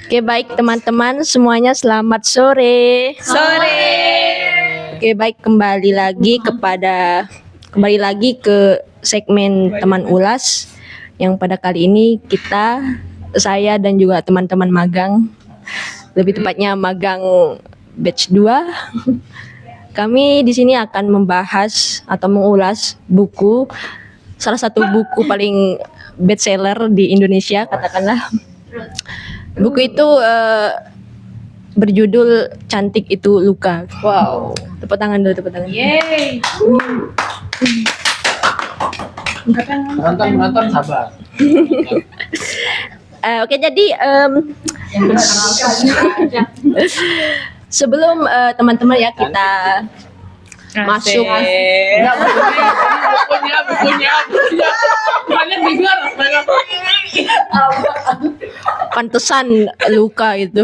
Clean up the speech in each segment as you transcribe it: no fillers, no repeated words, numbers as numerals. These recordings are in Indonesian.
Oke, baik teman-teman semuanya, selamat sore. Sore. Oke, baik, kembali lagi ke segmen teman ulas yang pada kali ini saya dan juga teman-teman magang, lebih tepatnya magang batch 2. Kami di sini akan membahas atau mengulas salah satu buku paling bestseller di Indonesia, katakanlah. Buku itu berjudul Cantik Itu Luka. Wow. Tepuk tangan dulu, tepuk tangan. Yeay. Nonton sabar. Oke, jadi sebelum teman-teman ya kita masuk. Ya, bukunya. Banyak dengar. Pantesan luka itu.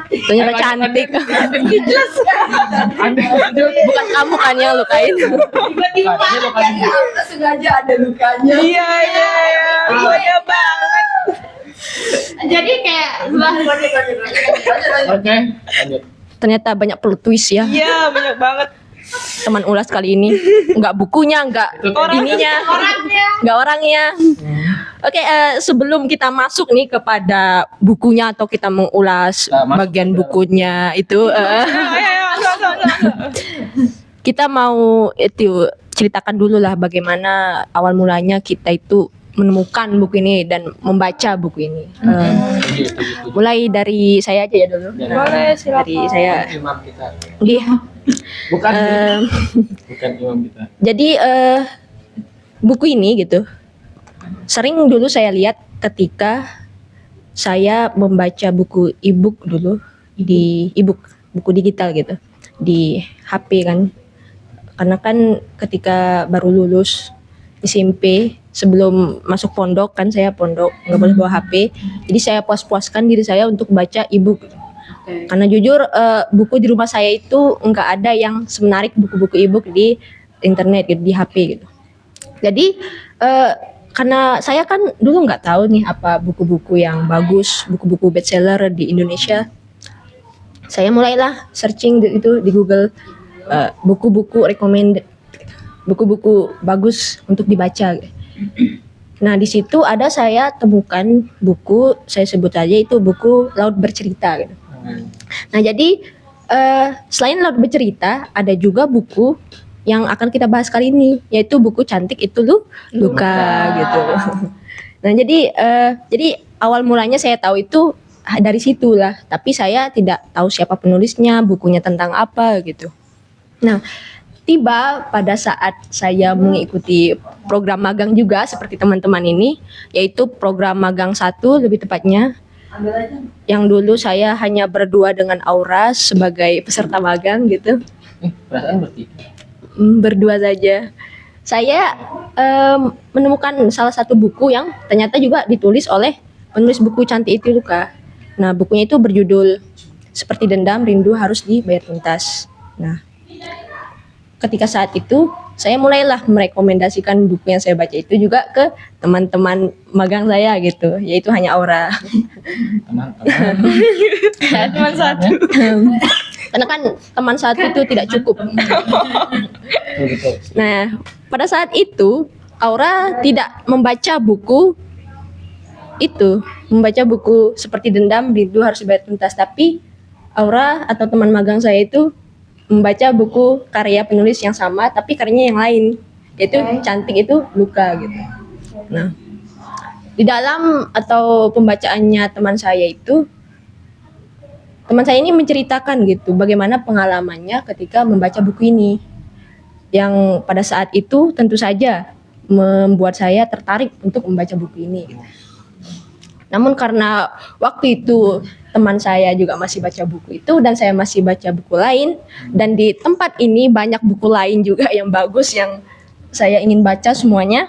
Ternyata cantik. Bukan kamu kan yang lukain. Sengaja ada lukanya. Iya. Banyak banget. Jadi kayak Oke, lanjut. Ternyata banyak plot twist ya. Iya, banyak banget. Teman ulas kali ini. Enggak bukunya, enggak ininya, enggak orangnya. Oke, sebelum kita masuk nih kepada bukunya atau kita mengulas bagian bukunya itu, kita mau ceritakan dulu lah bagaimana awal mulanya kita itu menemukan buku ini dan membaca buku ini. Mulai dari saya aja ya dulu. Boleh, silakan. Dari saya. Imam kita. Iya. Bukan Em, imam kita. Jadi buku ini gitu sering dulu saya lihat ketika saya membaca buku e-book dulu di buku digital gitu di HP kan, karena kan ketika baru lulus SMP sebelum masuk pondok kan, saya pondok nggak boleh bawa HP, jadi saya puas-puaskan diri saya untuk baca e-book. Karena jujur buku di rumah saya itu nggak ada yang semenarik buku-buku e-book di internet gitu, di HP gitu. Jadi karena saya kan dulu nggak tahu nih apa buku-buku yang bagus, buku-buku bestseller di Indonesia. Saya mulailah searching itu di Google, buku-buku recommended, buku-buku bagus untuk dibaca. Nah, di situ ada saya temukan buku, saya sebut aja itu buku Laut Bercerita gitu. Nah, jadi selain Laut Bercerita, ada juga buku yang akan kita bahas kali ini, yaitu buku Cantik Itu Luka gitu. Nah, jadi awal mulanya saya tahu itu dari situlah, tapi saya tidak tahu siapa penulisnya, bukunya tentang apa gitu. Nah, tiba pada saat saya mengikuti program magang juga seperti teman-teman ini, yaitu program magang 1 lebih tepatnya, yang dulu saya hanya berdua dengan Aura sebagai peserta magang gitu. Perasaan bertiga. Berdua saja. Saya menemukan salah satu buku yang ternyata juga ditulis oleh penulis buku Cantik Itu Luka. Nah, bukunya itu berjudul Seperti Dendam Rindu Harus Dibayar Tuntas. Nah, ketika saat itu saya mulailah merekomendasikan buku yang saya baca itu juga ke teman-teman magang saya gitu, yaitu hanya Aura. Teman satu. Karena kan teman satu itu tidak cukup. Betul. Nah, pada saat itu Aura tidak membaca buku Seperti Dendam Rindu Harus Dibayar Tuntas, tapi Aura atau teman magang saya itu membaca buku karya penulis yang sama tapi karyanya yang lain, yaitu Cantik Itu Luka gitu. Nah, di dalam atau pembacaannya teman saya ini menceritakan gitu bagaimana pengalamannya ketika membaca buku ini, yang pada saat itu tentu saja membuat saya tertarik untuk membaca buku ini gitu. Namun karena waktu itu teman saya juga masih baca buku itu dan saya masih baca buku lain, dan di tempat ini banyak buku lain juga yang bagus yang saya ingin baca semuanya,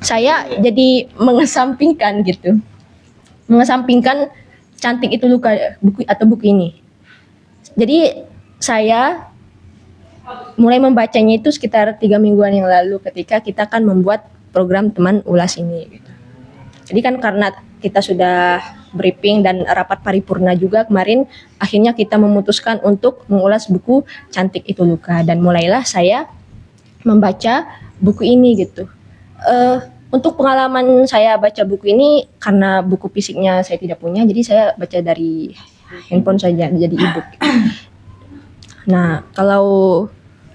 saya jadi mengesampingkan Cantik Itu Luka, buku ini. Jadi saya mulai membacanya itu sekitar 3 mingguan yang lalu ketika kita kan membuat program teman ulas ini gitu. Jadi kan karena kita sudah briefing dan rapat paripurna juga kemarin, akhirnya kita memutuskan untuk mengulas buku Cantik Itu Luka, dan mulailah saya membaca buku ini gitu. Untuk pengalaman saya baca buku ini, karena buku fisiknya saya tidak punya, jadi saya baca dari handphone saja, jadi e-book. Nah, kalau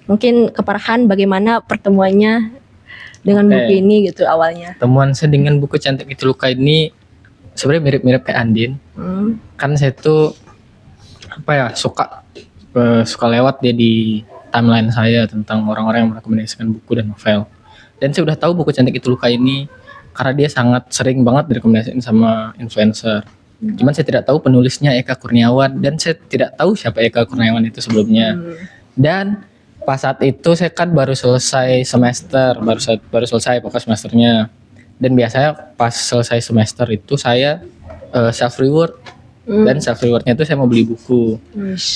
mungkin keparahan bagaimana pertemuannya dengan Oke. buku ini gitu awalnya. Temuan saya dengan buku Cantik Itu Luka ini sebenarnya mirip-mirip kayak Andin. Kan saya tuh suka lewat dia di timeline saya tentang orang-orang yang merekomendasikan buku dan novel. Dan saya udah tahu buku Cantik Itu Luka ini karena dia sangat sering banget direkomendasikan sama influencer. Cuman saya tidak tahu penulisnya Eka Kurniawan, dan saya tidak tahu siapa Eka Kurniawan itu sebelumnya. Dan pas saat itu saya kan baru selesai semester, baru selesai pokoknya semesternya. Dan biasanya pas selesai semester itu saya self reward. Dan self rewardnya itu saya mau beli buku.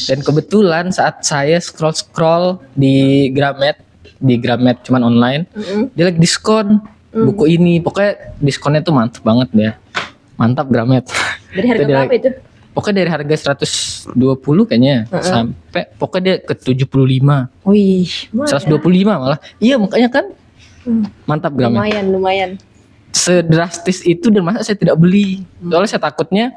Dan kebetulan saat saya scroll di Gramet cuman online, dia lagi diskon buku ini. Pokoknya diskonnya tuh mantap banget deh. Mantap Gramet. Dari harga Itu dia berapa itu? Pokoknya dari harga 120 kayaknya sampai pokoknya dia ke 75. Wih, 125 malah. Iya, makanya kan mantap Gramet. lumayan. Sedrastis itu, dan masa saya tidak beli. Soalnya saya takutnya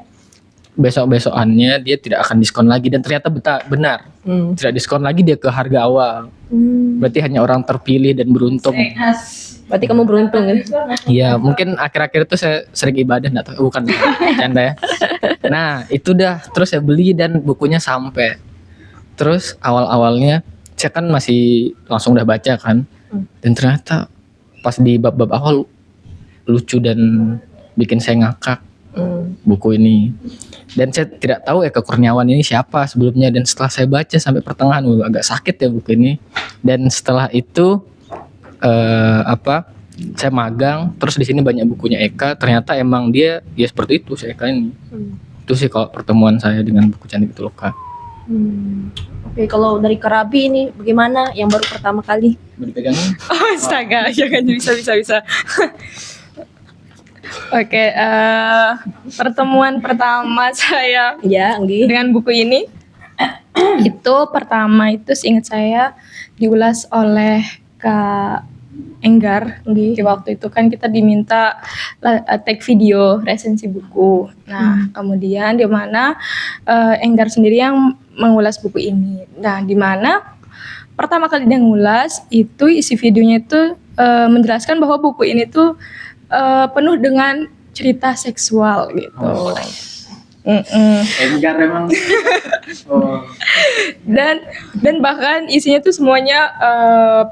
besok-besokannya dia tidak akan diskon lagi, dan ternyata benar. Tidak diskon lagi, dia ke harga awal. Berarti hanya orang terpilih dan beruntung. Berarti kamu beruntung kan? Iya, mungkin akhir-akhir itu saya sering ibadah, enggak tahu, bukan canda ya. Nah, itu dah, terus saya beli dan bukunya sampai. Terus awal-awalnya saya kan masih langsung udah baca kan. Dan ternyata pas di bab-bab awal lucu dan bikin saya ngakak buku ini. Dan saya tidak tahu Eka Kurniawan ini siapa sebelumnya, dan setelah saya baca sampai pertengahan agak sakit ya buku ini. Dan setelah itu saya magang, terus di sini banyak bukunya Eka, ternyata emang dia ya seperti itu si Eka ini. Itu sih kalau pertemuan saya dengan buku Cantik Itu Luka. Oke, kalau dari Karabi ini bagaimana yang baru pertama kali? Mau dipegangin? Oh, astaga, jangan bisa. Oke, pertemuan pertama saya Ya, Anggi. dengan buku ini itu pertama itu seingat saya diulas oleh Kak Enggar. Di waktu itu kan kita diminta take video resensi buku. Nah, kemudian di mana Enggar sendiri yang mengulas buku ini. Nah, di mana pertama kali dia ngulas itu isi videonya itu menjelaskan bahwa buku ini tuh penuh dengan cerita seksual gitu. Enggar memang. Dan bahkan isinya tuh semuanya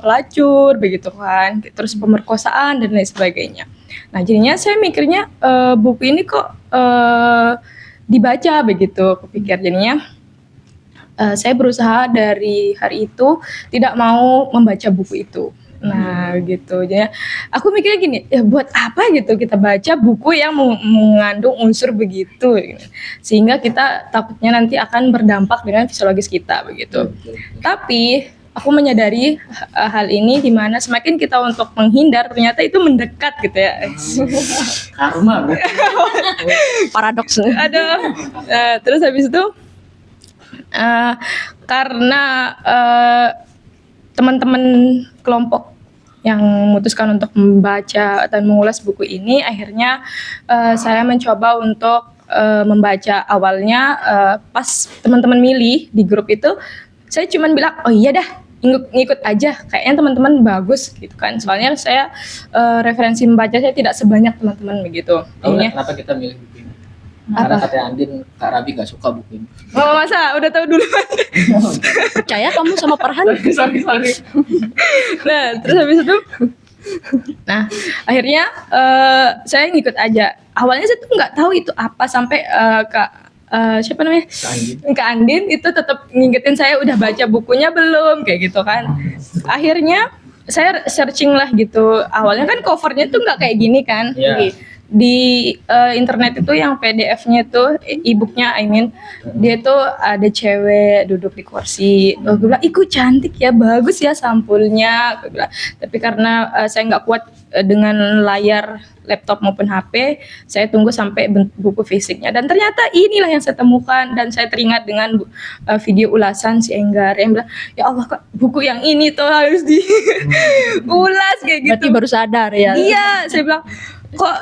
pelacur begitu kan, terus pemerkosaan dan lain sebagainya. Nah, jadinya saya mikirnya buku ini kok dibaca begitu, kepikir jadinya saya berusaha dari hari itu tidak mau membaca buku itu. Nah gitu, jadi aku mikirnya gini, ya buat apa gitu kita baca buku yang mengandung unsur begitu, sehingga kita takutnya nanti akan berdampak dengan fisiologis kita begitu. Tapi aku menyadari hal ini, di mana semakin kita untuk menghindar ternyata itu mendekat gitu ya. Karma. Paradoks. Ada terus habis itu karena teman-teman kelompok yang memutuskan untuk membaca dan mengulas buku ini, akhirnya saya mencoba untuk membaca. Awalnya pas teman-teman milih di grup itu, saya cuma bilang, oh iya dah, ngikut aja, kayaknya teman-teman bagus gitu kan. Soalnya saya referensi membaca saya tidak sebanyak teman-teman begitu. Kenapa kita milih buku ini? Karena katanya Andin, Kak Rabi gak suka buku ini. Oh masa? Udah tahu duluan. Percaya kamu sama Farhan? Sorry. Nah, terus habis itu, nah akhirnya saya ngikut aja. Awalnya saya tuh nggak tahu itu apa, sampai siapa namanya? Kak Andin itu tetap ngingetin saya, udah baca bukunya belum, kayak gitu kan. Akhirnya saya searching lah gitu. Awalnya kan covernya tuh nggak kayak gini kan. Iya. di internet itu yang PDF-nya itu e-booknya dia tuh ada cewek duduk di kursi. Gue bilang, "Ih, kok cantik ya, bagus ya sampulnya." Gue bilang. Tapi karena saya nggak kuat dengan layar laptop maupun HP, saya tunggu sampai buku fisiknya. Dan ternyata inilah yang saya temukan, dan saya teringat dengan video ulasan si Enggar yang bilang, "Ya Allah, kok buku yang ini tuh harus diulas kayak gitu." Berarti baru sadar ya. Iya, saya bilang, kok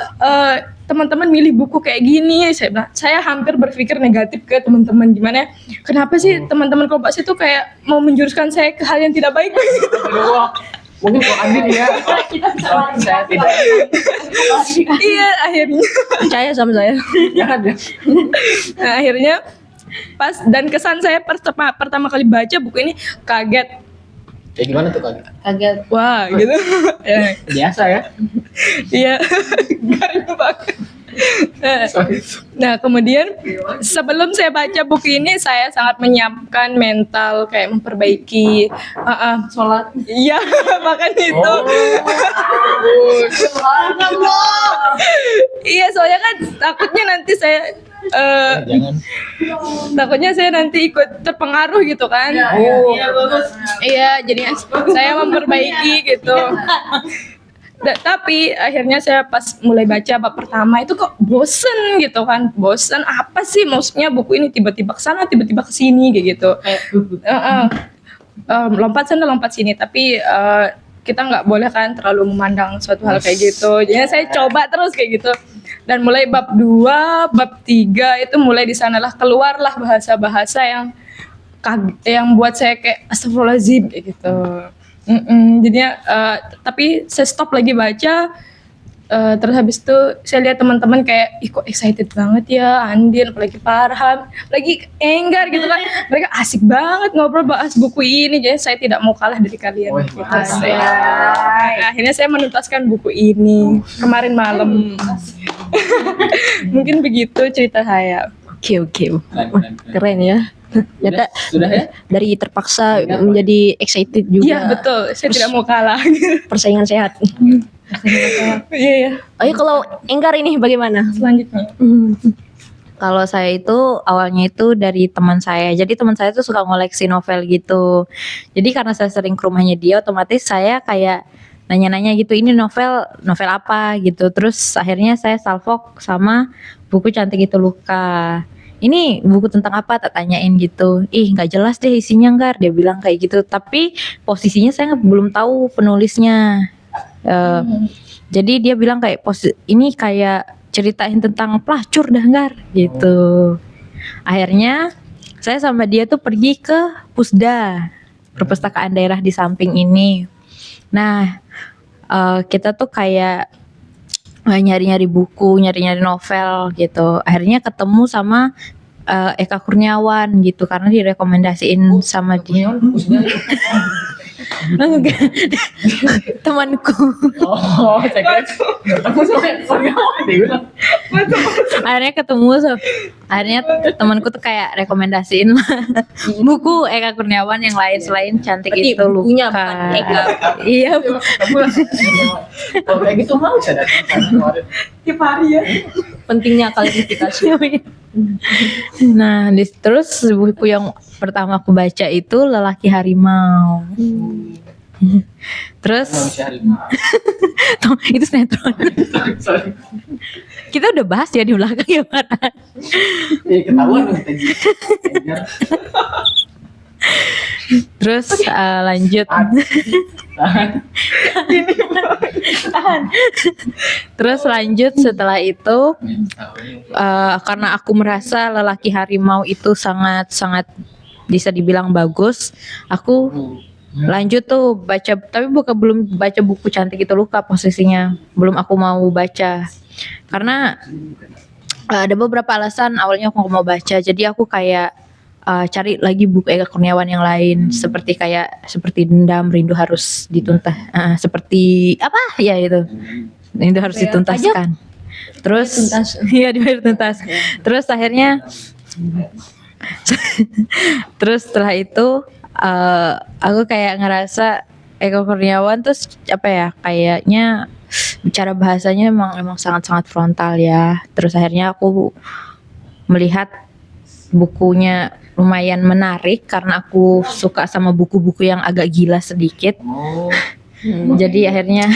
teman-teman milih buku kayak gini. Saya bilang, saya hampir berpikir negatif ke teman-teman, gimana ya, kenapa sih teman-teman Kompas itu kayak mau menjuruskan saya ke hal yang tidak baik. Mungkin kok Andin ya. Saya tidak. Iya, akhirnya Percaya sama saya. Jangan ya. nah, akhirnya pas, dan kesan saya pertama kali baca buku ini kaget. Kayak gimana tuh Kak? Kaget. Wah, gitu. Ya, Biasa ya. iya, garing banget. Nah, kemudian sebelum saya baca buku ini, saya sangat menyiapkan mental, kayak memperbaiki sholat. Iya, bahkan itu. Iya, soalnya kan takutnya nanti saya Jangan. takutnya saya nanti ikut terpengaruh gitu kan. Iya, jadinya saya memperbaiki gitu. Tapi akhirnya saya pas mulai baca bab pertama itu kok bosen gitu kan. Bosen, apa sih maksudnya buku ini, tiba-tiba ke sana, tiba-tiba ke sini kayak gitu. Lompat sana, lompat sini, tapi kita nggak boleh kan terlalu memandang suatu hal kayak gitu. Jadi saya coba terus kayak gitu. Dan mulai bab 2, bab 3 itu mulai di sanalah keluarlah bahasa-bahasa yang buat saya kayak astagfirullahaladzim kayak gitu. Jadinya tapi saya stop lagi baca, terus habis itu saya lihat teman-teman kayak, "Ih, kok excited banget ya Andin, apalagi Farhan, lagi Enggar gitu kan, mereka asik banget ngobrol bahas buku ini." Jadi saya tidak mau kalah dari kalian. Wih, gitu. makasih. Akhirnya saya menuntaskan buku ini kemarin malam. Mungkin begitu cerita saya. Oke. Keren. Keren ya. Ternyata Sudah ya? dari terpaksa menjadi excited juga. Iya betul, saya tidak mau kalah. Persaingan sehat. Iya ya. Ayo kalau Enggar ini bagaimana? Selanjutnya. Kalau saya itu awalnya itu dari teman saya. Jadi teman saya tuh suka ngoleksi novel gitu. Jadi karena saya sering ke rumahnya dia, otomatis saya kayak nanya-nanya gitu, ini novel apa gitu. Terus akhirnya saya salvok sama buku Cantik Itu Luka. Ini buku tentang apa, tak tanyain gitu. Ih, nggak jelas deh isinya, Nggar, dia bilang kayak gitu. Tapi posisinya saya belum tahu penulisnya. Jadi dia bilang kayak ini kayak ceritain tentang pelacur dah, Nggar, gitu. Akhirnya saya sama dia tuh pergi ke Pusda, perpustakaan daerah di samping ini. Nah, kita tuh kayak nyari-nyari buku, nyari-nyari novel gitu. Akhirnya ketemu sama Eka Kurniawan gitu, karena direkomendasiin sama dia. Enggak. Temanku. Oh, saya kira. Aku sampai Akhirnya ketemu akhirnya temanku tuh kayak rekomendasiin buku Eka Kurniawan yang lain selain Cantik Berarti Itu bukunya Luka. bukan Eka. Iya. Kalau kayak gitu mau saya datang kemarin. Tiap hari ya. Pentingnya klarifikasi. Nah, terus buku yang pertama aku baca itu Lelaki Harimau. Terus Manusia harimau. tuh, itu sinetron. Sorry. Kita udah bahas ya di belakang ya, Farhan. Ketahuan dong tadi. Terus lanjut. Terus lanjut setelah itu karena aku merasa Lelaki Harimau itu sangat bisa dibilang bagus, aku lanjut tuh baca, tapi belum baca buku Cantik Itu Luka, posisinya belum aku mau baca karena ada beberapa alasan awalnya aku nggak mau baca. Jadi aku kayak cari lagi buku Eka Kurniawan yang lain, seperti Dendam, Rindu Harus Dituntas, seperti apa ya itu, Rindu Harus Dituntaskan. Terus iya, dibayar tuntas. Terus akhirnya terus setelah itu aku kayak ngerasa Eka Kurniawan terus apa ya, kayaknya Bicara bahasanya emang sangat-sangat frontal ya. Terus akhirnya aku melihat bukunya lumayan menarik karena aku suka sama buku-buku yang agak gila sedikit. Jadi akhirnya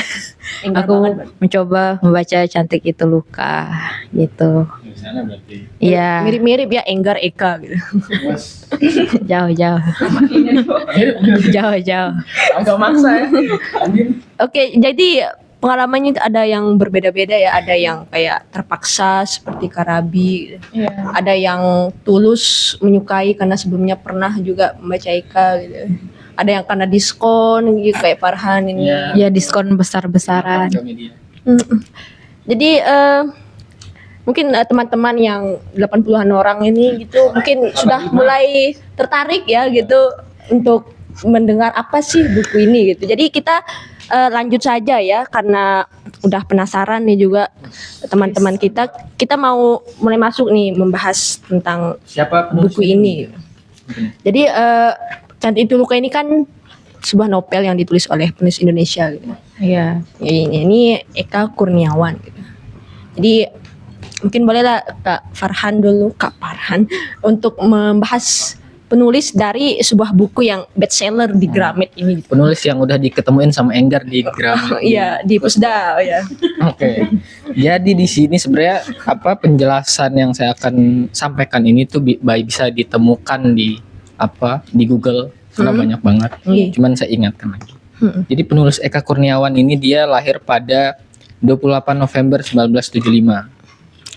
Enggar aku banget, berarti. mencoba membaca Cantik Itu Luka gitu. Di sana berarti. Iya, Mirip-mirip ya Enggar Eka gitu. jauh-jauh. Jauh-jauh. Agak maksa ya. Oke, jadi pengalamannya ada yang berbeda-beda ya. Ada yang kayak terpaksa seperti Karabi, Iya. ada yang tulus menyukai karena sebelumnya pernah juga membaca Eka gitu. Ada yang karena diskon gitu kayak Farhan ini. Iya. Ya diskon besar-besaran. Media. Mm. Jadi mungkin teman-teman yang 80-an orang ini gitu mungkin sudah mulai tertarik ya gitu untuk mendengar apa sih buku ini gitu. Jadi kita lanjut saja ya karena udah penasaran nih juga teman-teman kita mau mulai masuk nih membahas tentang Siapa penulis buku ini. Jadi Cantik Itu Luka ini kan sebuah novel yang ditulis oleh penulis Indonesia gitu. Iya. Ini Eka Kurniawan gitu. Jadi mungkin bolehlah Kak Farhan dulu, Kak Farhan untuk membahas penulis dari sebuah buku yang bestseller di Gramet ini. Gitu. Penulis yang udah diketemuin sama Enggar di Gramet. Iya di Pusda, oh, ya. Oke. Jadi di sini sebenarnya apa penjelasan yang saya akan sampaikan ini tuh bisa ditemukan di Google karena banyak banget. Iya. Cuman saya ingatkan lagi. Hmm. Jadi penulis Eka Kurniawan ini dia lahir pada 28 November 1975.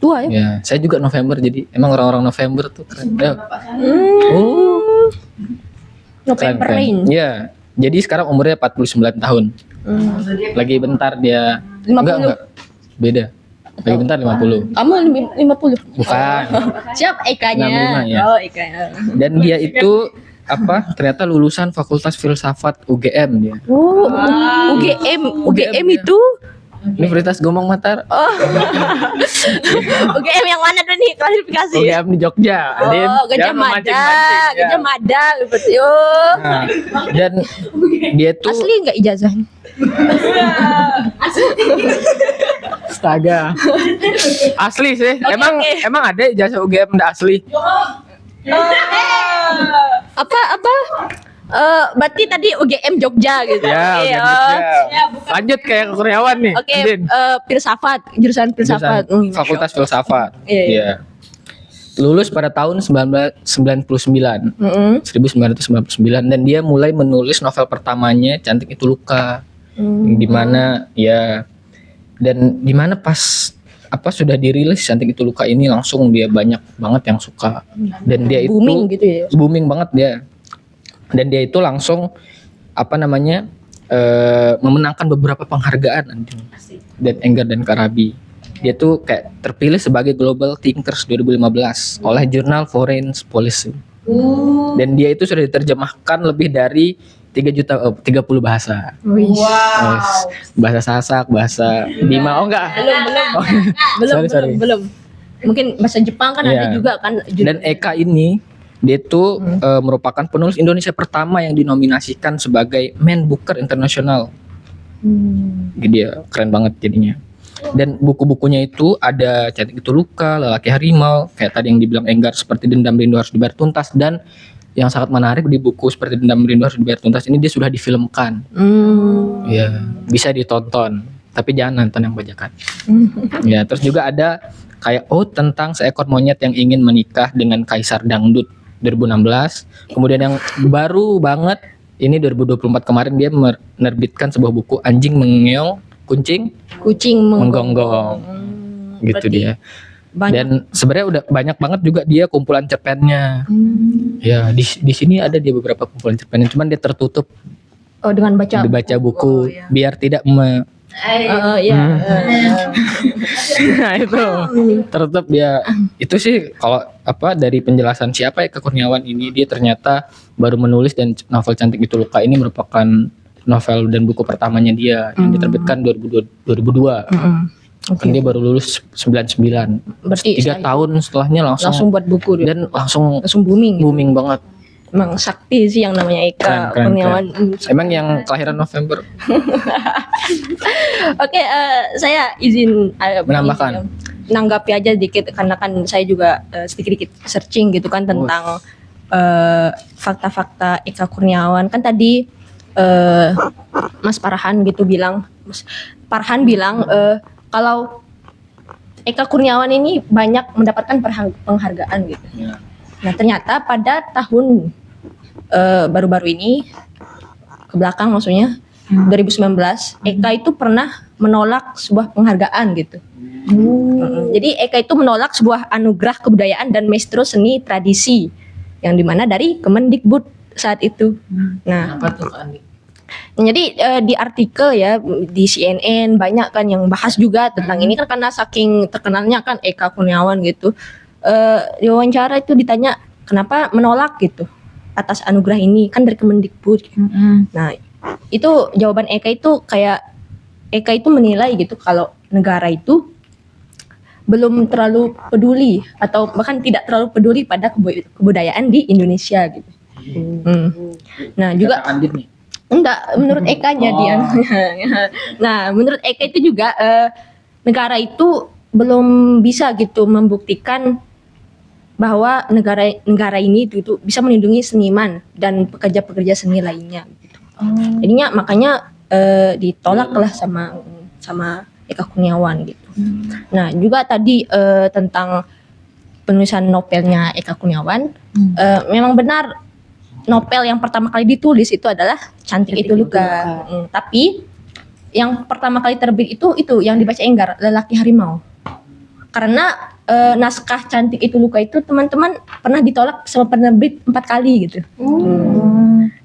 Tua ya. Ya, saya juga November jadi emang orang-orang November tuh keren. Ya. November Keren. Rain. Iya. Jadi sekarang umurnya 49 tahun. Lagi bentar dia 50. Enggak. Beda. Lagi bentar 50. Kamu 50. Bukan. Siap Ekanya. 65 ya. Oh Ekanya. Dan dia itu ternyata lulusan Fakultas Filsafat UGM dia. Oh, UGM ya. itu Universitas Gomong Mataram. UGM yang mana tuh nih klarifikasi? UGM di Jogja. Adin. Oh, Gajah Jangan Mada, memancing-mancing, ya. Gajah Mada seperti oh. Nah, dan dia tuh Asli nggak ijazahnya? astaga. Asli sih. Emang ada ijazah UGM nggak asli? Apa? Berarti tadi UGM Jogja gitu. Ya, Oke, UGM oh. Jogja. Lanjut kayak Kurniawan nih. Oke, Adin. filsafat, jurusan filsafat. Jurusan Fakultas Filsafat. Iya, iya. Iya. Lulus pada tahun 1999. 1999 dan dia mulai menulis novel pertamanya Cantik Itu Luka. Di mana ya dan di mana pas sudah dirilis Cantik Itu Luka ini langsung dia banyak banget yang suka dan dia itu Booming gitu ya. booming banget dia. Dan dia itu langsung memenangkan beberapa penghargaan anjing. Dan Enggar dan Karabi. Dia tuh kayak terpilih sebagai Global Thinkers 2015 oleh jurnal Foreign Policy. Dan dia itu sudah diterjemahkan lebih dari 30 bahasa. Wow. Bahasa Sasak, bahasa Bima. Oh enggak. Belum. Mungkin bahasa Jepang kan ada Iya. juga kan. Dan Eka ini dia tuh merupakan penulis Indonesia pertama yang dinominasikan sebagai Man Booker International. Dia keren banget jadinya. Dan buku-bukunya itu ada Cantik Itu Luka, Lelaki Harimau, kayak tadi yang dibilang Enggar seperti Dendam Rindu Harus Dibayar Tuntas, dan yang sangat menarik di buku seperti Dendam Rindu Harus Dibayar Tuntas ini dia sudah difilmkan. Ya, bisa ditonton, tapi jangan nonton yang bajakan. Ya, terus juga ada kayak tentang seekor monyet yang ingin menikah dengan Kaisar Dangdut 2016. Kemudian yang baru banget ini 2024 kemarin dia menerbitkan sebuah buku Anjing Mengeong, Kucing Menggonggong. Gitu dia. Banyak. Dan sebenarnya udah banyak banget juga dia kumpulan cerpennya. Ya, di sini ada dia beberapa kumpulan cerpennya, cuman dia tertutup Oh, dengan baca dibaca buku Oh, iya. biar tidak nah itu tertutup dia. Itu sih kalau dari penjelasan siapa Eka Kurniawan ini, dia ternyata baru menulis dan novel Cantik Itu Luka ini merupakan novel dan buku pertamanya dia yang diterbitkan 2002. Kan dia baru lulus 99. Berarti 3 tahun setelahnya langsung buat buku dia. dan langsung Langsung booming. booming banget. Emang sakti sih yang namanya Eka Keren. Kurniawan. Emang yang kelahiran November. Oke, saya izin Menambahkan. nanggapi aja dikit karena kan saya juga sedikit-sedikit searching gitu kan tentang fakta-fakta Eka Kurniawan. Kan tadi Mas Farhan gitu bilang, Mas Farhan bilang kalau Eka Kurniawan ini banyak mendapatkan penghargaan gitu. Ya. Nah ternyata pada tahun baru-baru ini ke belakang maksudnya 2019 Eka itu pernah menolak sebuah penghargaan gitu. Jadi Eka itu menolak sebuah anugerah kebudayaan dan maestro seni tradisi yang dimana dari Kemendikbud saat itu. Nah Apa tuh Andi? jadi di artikel ya di CNN banyak kan yang bahas juga tentang ini kan karena saking terkenalnya kan Eka Kurniawan gitu. Di wawancara itu ditanya kenapa menolak gitu atas anugerah ini kan dari Kemendikbud. Nah itu jawaban Eka itu kayak Eka itu menilai gitu kalau negara itu belum terlalu peduli atau bahkan tidak terlalu peduli pada kebudayaan di Indonesia gitu. Nah juga Kata Andin nih. enggak menurut Eka-nya dia. Nah menurut Eka itu juga negara itu belum bisa gitu membuktikan bahwa negara ini itu bisa melindungi seniman dan pekerja-pekerja seni lainnya gitu. Jadinya makanya ditolak lah sama Eka Kurniawan gitu. Nah juga tadi tentang penulisan novelnya Eka Kurniawan, memang benar novel yang pertama kali ditulis itu adalah Cantik Itu Luka. Tapi yang pertama kali terbit itu yang dibaca Enggar, Lelaki Harimau. Karena naskah Cantik Itu Luka itu teman-teman pernah ditolak sama penerbit 4 kali gitu.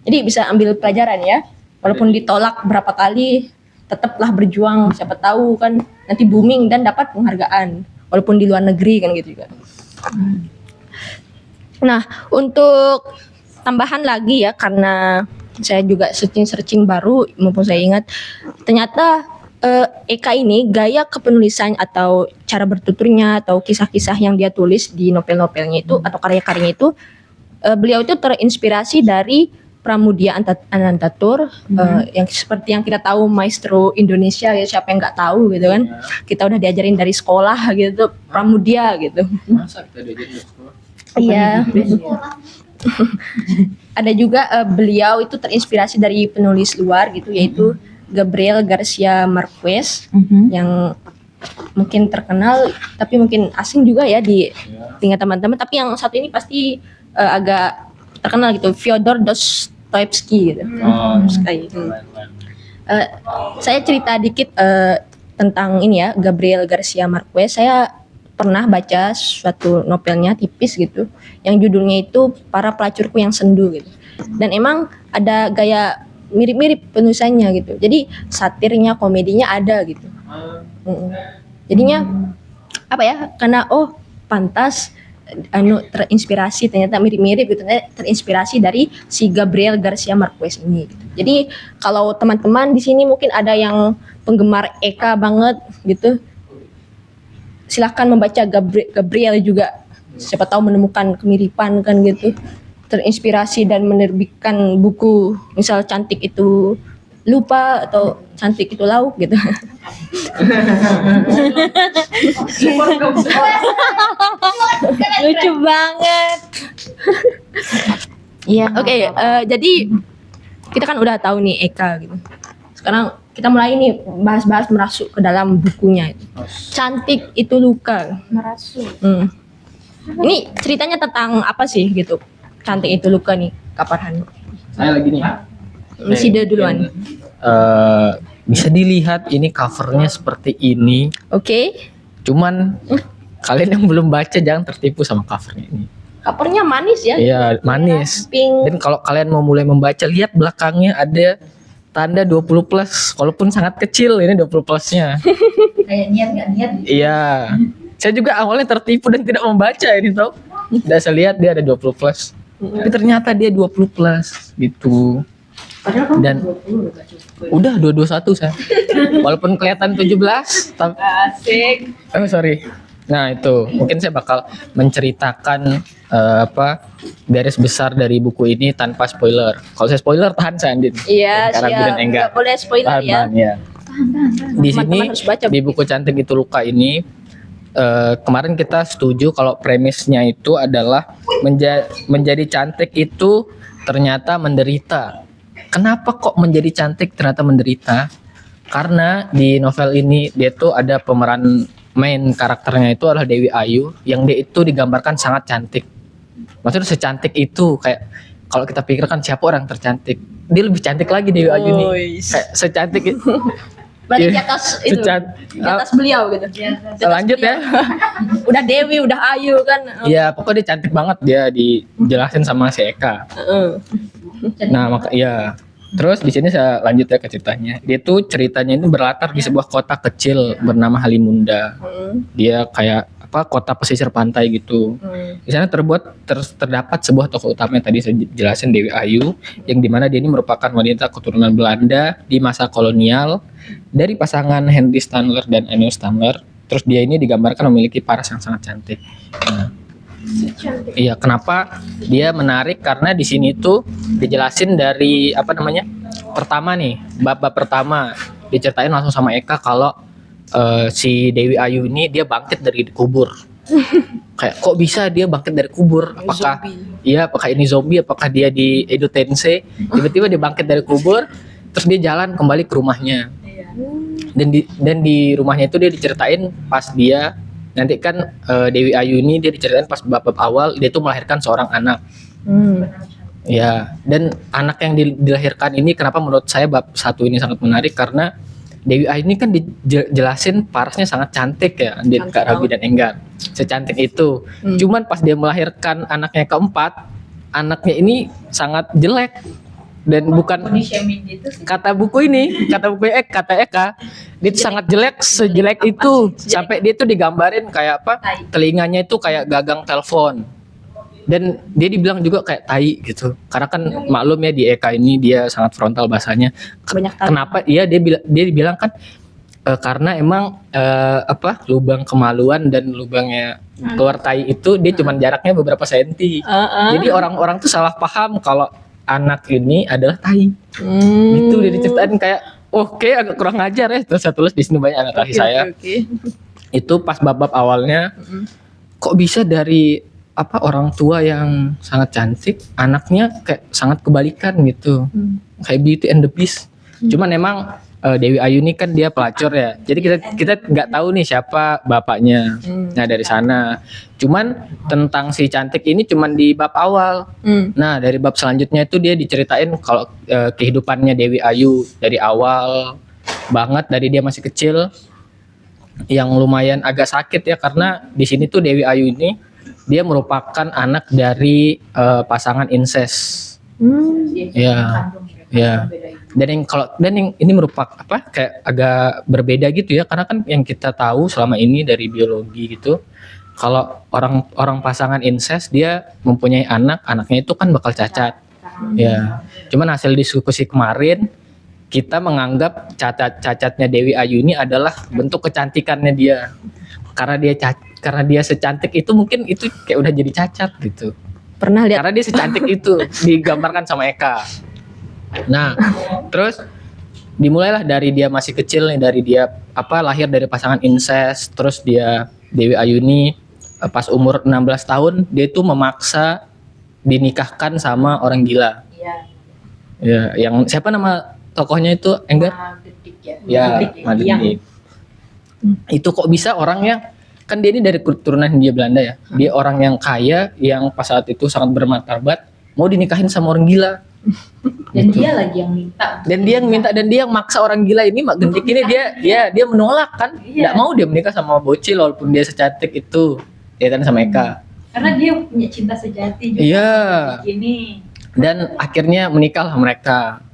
Jadi bisa ambil pelajaran ya. Walaupun ditolak berapa kali, tetaplah berjuang. Siapa tahu kan nanti booming dan dapat penghargaan. Walaupun di luar negeri kan gitu juga. Nah untuk tambahan lagi ya karena saya juga searching baru mumpung saya ingat ternyata Eka ini gaya kepenulisan atau cara bertuturnya atau kisah-kisah yang dia tulis di novel-novelnya itu atau karya-karyanya itu beliau itu terinspirasi dari Pramudia Anantatur yang seperti yang kita tahu maestro Indonesia ya siapa yang nggak tahu gitu kan kita udah diajarin dari sekolah gitu Pramudia gitu. Masa kita diajarin di sekolah? Iya. Ada juga beliau itu terinspirasi dari penulis luar gitu yaitu Gabriel Garcia Marquez yang mungkin terkenal tapi mungkin asing juga ya di tingkat teman-teman tapi yang satu ini pasti agak terkenal gitu Fyodor Dostoevsky gitu. Saya cerita dikit tentang ini ya Gabriel Garcia Marquez. Saya pernah baca suatu novelnya tipis gitu yang judulnya itu Para Pelacurku Yang Sendu gitu dan emang ada gaya mirip-mirip penulisannya gitu jadi satirnya komedinya ada gitu jadinya apa ya karena pantas terinspirasi ternyata mirip-mirip gitu terinspirasi dari si Gabriel Garcia Marquez ini gitu. Jadi kalau teman-teman di sini mungkin ada yang penggemar Eka banget gitu silahkan membaca Gabriel juga siapa tahu menemukan kemiripan kan gitu terinspirasi dan menerbitkan buku misal Cantik Itu Lupa atau Cantik Itu Lauk gitu. Lucu banget. Iya. Oke, jadi kita kan udah tahu nih Eka gitu. Sekarang kita mulai nih bahas-bahas merasuk ke dalam bukunya. Cantik Itu Luka. Merasuk. Ini ceritanya tentang apa sih gitu? Cantik Itu Luka nih, Kak Farhan. Saya lagi nih. Misida duluan. Bisa dilihat ini covernya seperti ini. Oke. Cuman kalian yang belum baca jangan tertipu sama covernya ini. Covernya manis ya? Iya, manis. Pink. Dan kalau kalian mau mulai membaca, lihat belakangnya ada tanda 20 plus. Walaupun sangat kecil ini 20 plusnya. Kayak niat nggak niat. Iya. Saya juga awalnya tertipu dan tidak membaca ini tau. Dan saya lihat dia ada 20 plus. Tapi ternyata dia 20 plus gitu. Dan udah 221 saya. Walaupun kelihatan 17 tapi Asik. sorry. Nah itu mungkin saya bakal menceritakan garis besar dari buku ini tanpa spoiler. Kalau saya spoiler tahan saya Andin. Iya, Dan Karabi siap. dan Enggar. Nggak boleh spoiler Tahan, ya. tahan, ya. Di sini Teman-teman harus baca di buku Cantik Itu Luka ini kemarin kita setuju kalau premisnya itu adalah menjadi cantik itu ternyata menderita. Kenapa kok menjadi cantik ternyata menderita? Karena di novel ini dia tuh ada pemeran main karakternya itu adalah Dewi Ayu yang dia itu digambarkan sangat cantik. Maksudnya secantik itu kayak kalau kita pikirkan siapa orang tercantik, dia lebih cantik lagi Dewi Ayu nih. Kayak secantik itu. Berarti Iya. di atas itu, di atas beliau gitu. Di atas Lanjut ya. beliau. Udah Dewi, udah Ayu kan. Iya, pokoknya dia cantik banget dia dijelasin sama si Eka. Heeh. Nah, maka iya. Terus di sini saya lanjut ya ke ceritanya. Dia tuh ceritanya ini berlatar di sebuah kota kecil bernama Halimunda. Dia kayak apa kota pesisir pantai gitu. Di sana terdapat sebuah tokoh utama yang tadi saya jelasin Dewi Ayu yang dimana dia ini merupakan wanita keturunan Belanda di masa kolonial dari pasangan Henry Stanley dan Annie Stanley. Terus dia ini digambarkan memiliki paras yang sangat cantik. Nah, iya, kenapa dia menarik? Karena di sini tuh dijelasin dari apa namanya? Pertama nih, bab pertama diceritain langsung sama Eka kalau si Dewi Ayu ini dia bangkit dari kubur. Kayak kok bisa dia bangkit dari kubur? Apakah apakah ini zombie? Apakah dia di Edo Tensei? Tiba-tiba dia bangkit dari kubur, terus dia jalan kembali ke rumahnya. Dan di rumahnya itu dia diceritain pas dia nanti kan Dewi Ayu ini dia diceritain pas bab awal dia tuh melahirkan seorang anak. Ya, dan anak yang dilahirkan ini kenapa menurut saya bab 1 ini sangat menarik karena Dewi Ayu ini kan dijelasin parasnya sangat cantik ya, Andin, Kak Rabi dan Enggar. Secantik itu. Cuman pas dia melahirkan anaknya keempat, anaknya ini sangat jelek dan bukan kata buku ini, kata Eka, dia itu sangat jelek, sejelek itu sampai dia itu digambarin kayak apa? Telinganya itu kayak gagang telepon. Dan dia dibilang juga kayak tai gitu. Karena kan maklum ya di Eka ini dia sangat frontal bahasanya. Banyak tai. Kenapa? Iya dia dibilang kan karena emang lubang kemaluan dan lubangnya keluar tai itu dia cuman jaraknya beberapa senti. Jadi orang-orang tuh salah paham kalau anak ini adalah tai. Gitu dia diceritain kayak oke, agak kurang ajar ya. Terus saya tulis di sini banyak anak kaki saya. Itu pas bab-bab awalnya kok bisa dari orang tua yang sangat cantik, anaknya kayak sangat kebalikan gitu. Kayak Beauty and the Beast. Cuman emang Dewi Ayu ini kan dia pelacur ya. Jadi kita nggak tahu nih siapa bapaknya. Nah, dari sana. Cuman tentang si cantik ini cuman di bab awal. Nah, dari bab selanjutnya itu dia diceritain kalau kehidupannya Dewi Ayu dari awal banget dari dia masih kecil yang lumayan agak sakit ya karena di sini tuh Dewi Ayu ini dia merupakan anak dari pasangan incest. Ya. Ya. Dan yang ini merupakan kayak agak berbeda gitu ya karena kan yang kita tahu selama ini dari biologi gitu kalau orang pasangan incest dia mempunyai anaknya itu kan bakal cacat. Ya. Cuman hasil diskusi kemarin kita menganggap cacatnya Dewi Ayu ini adalah bentuk kecantikannya dia. Karena dia secantik itu mungkin itu kayak udah jadi cacat gitu. Pernah lihat? Karena dia secantik itu digambarkan sama Eka. Nah, terus dimulailah dari dia masih kecil nih, dari dia lahir dari pasangan incest, terus dia Dewi Ayu ini pas umur 16 tahun dia itu memaksa dinikahkan sama orang gila. Ya, yang siapa nama tokohnya itu Enggar? Ya, Madedik. Itu kok bisa orangnya kan dia ini dari keturunan Hindia Belanda ya. Dia orang yang kaya yang pas saat itu sangat bermartabat mau dinikahin sama orang gila. Dan dia lagi yang minta. Dan dia yang minta dan dia yang maksa orang gila ini Mak Gendik ini dia menolak kan. Enggak mau dia menikah sama bocil walaupun dia secantik itu. Ya kan sama Eka. Karena dia punya cinta sejati juga. Iya. Gini. Dan akhirnya menikahlah mereka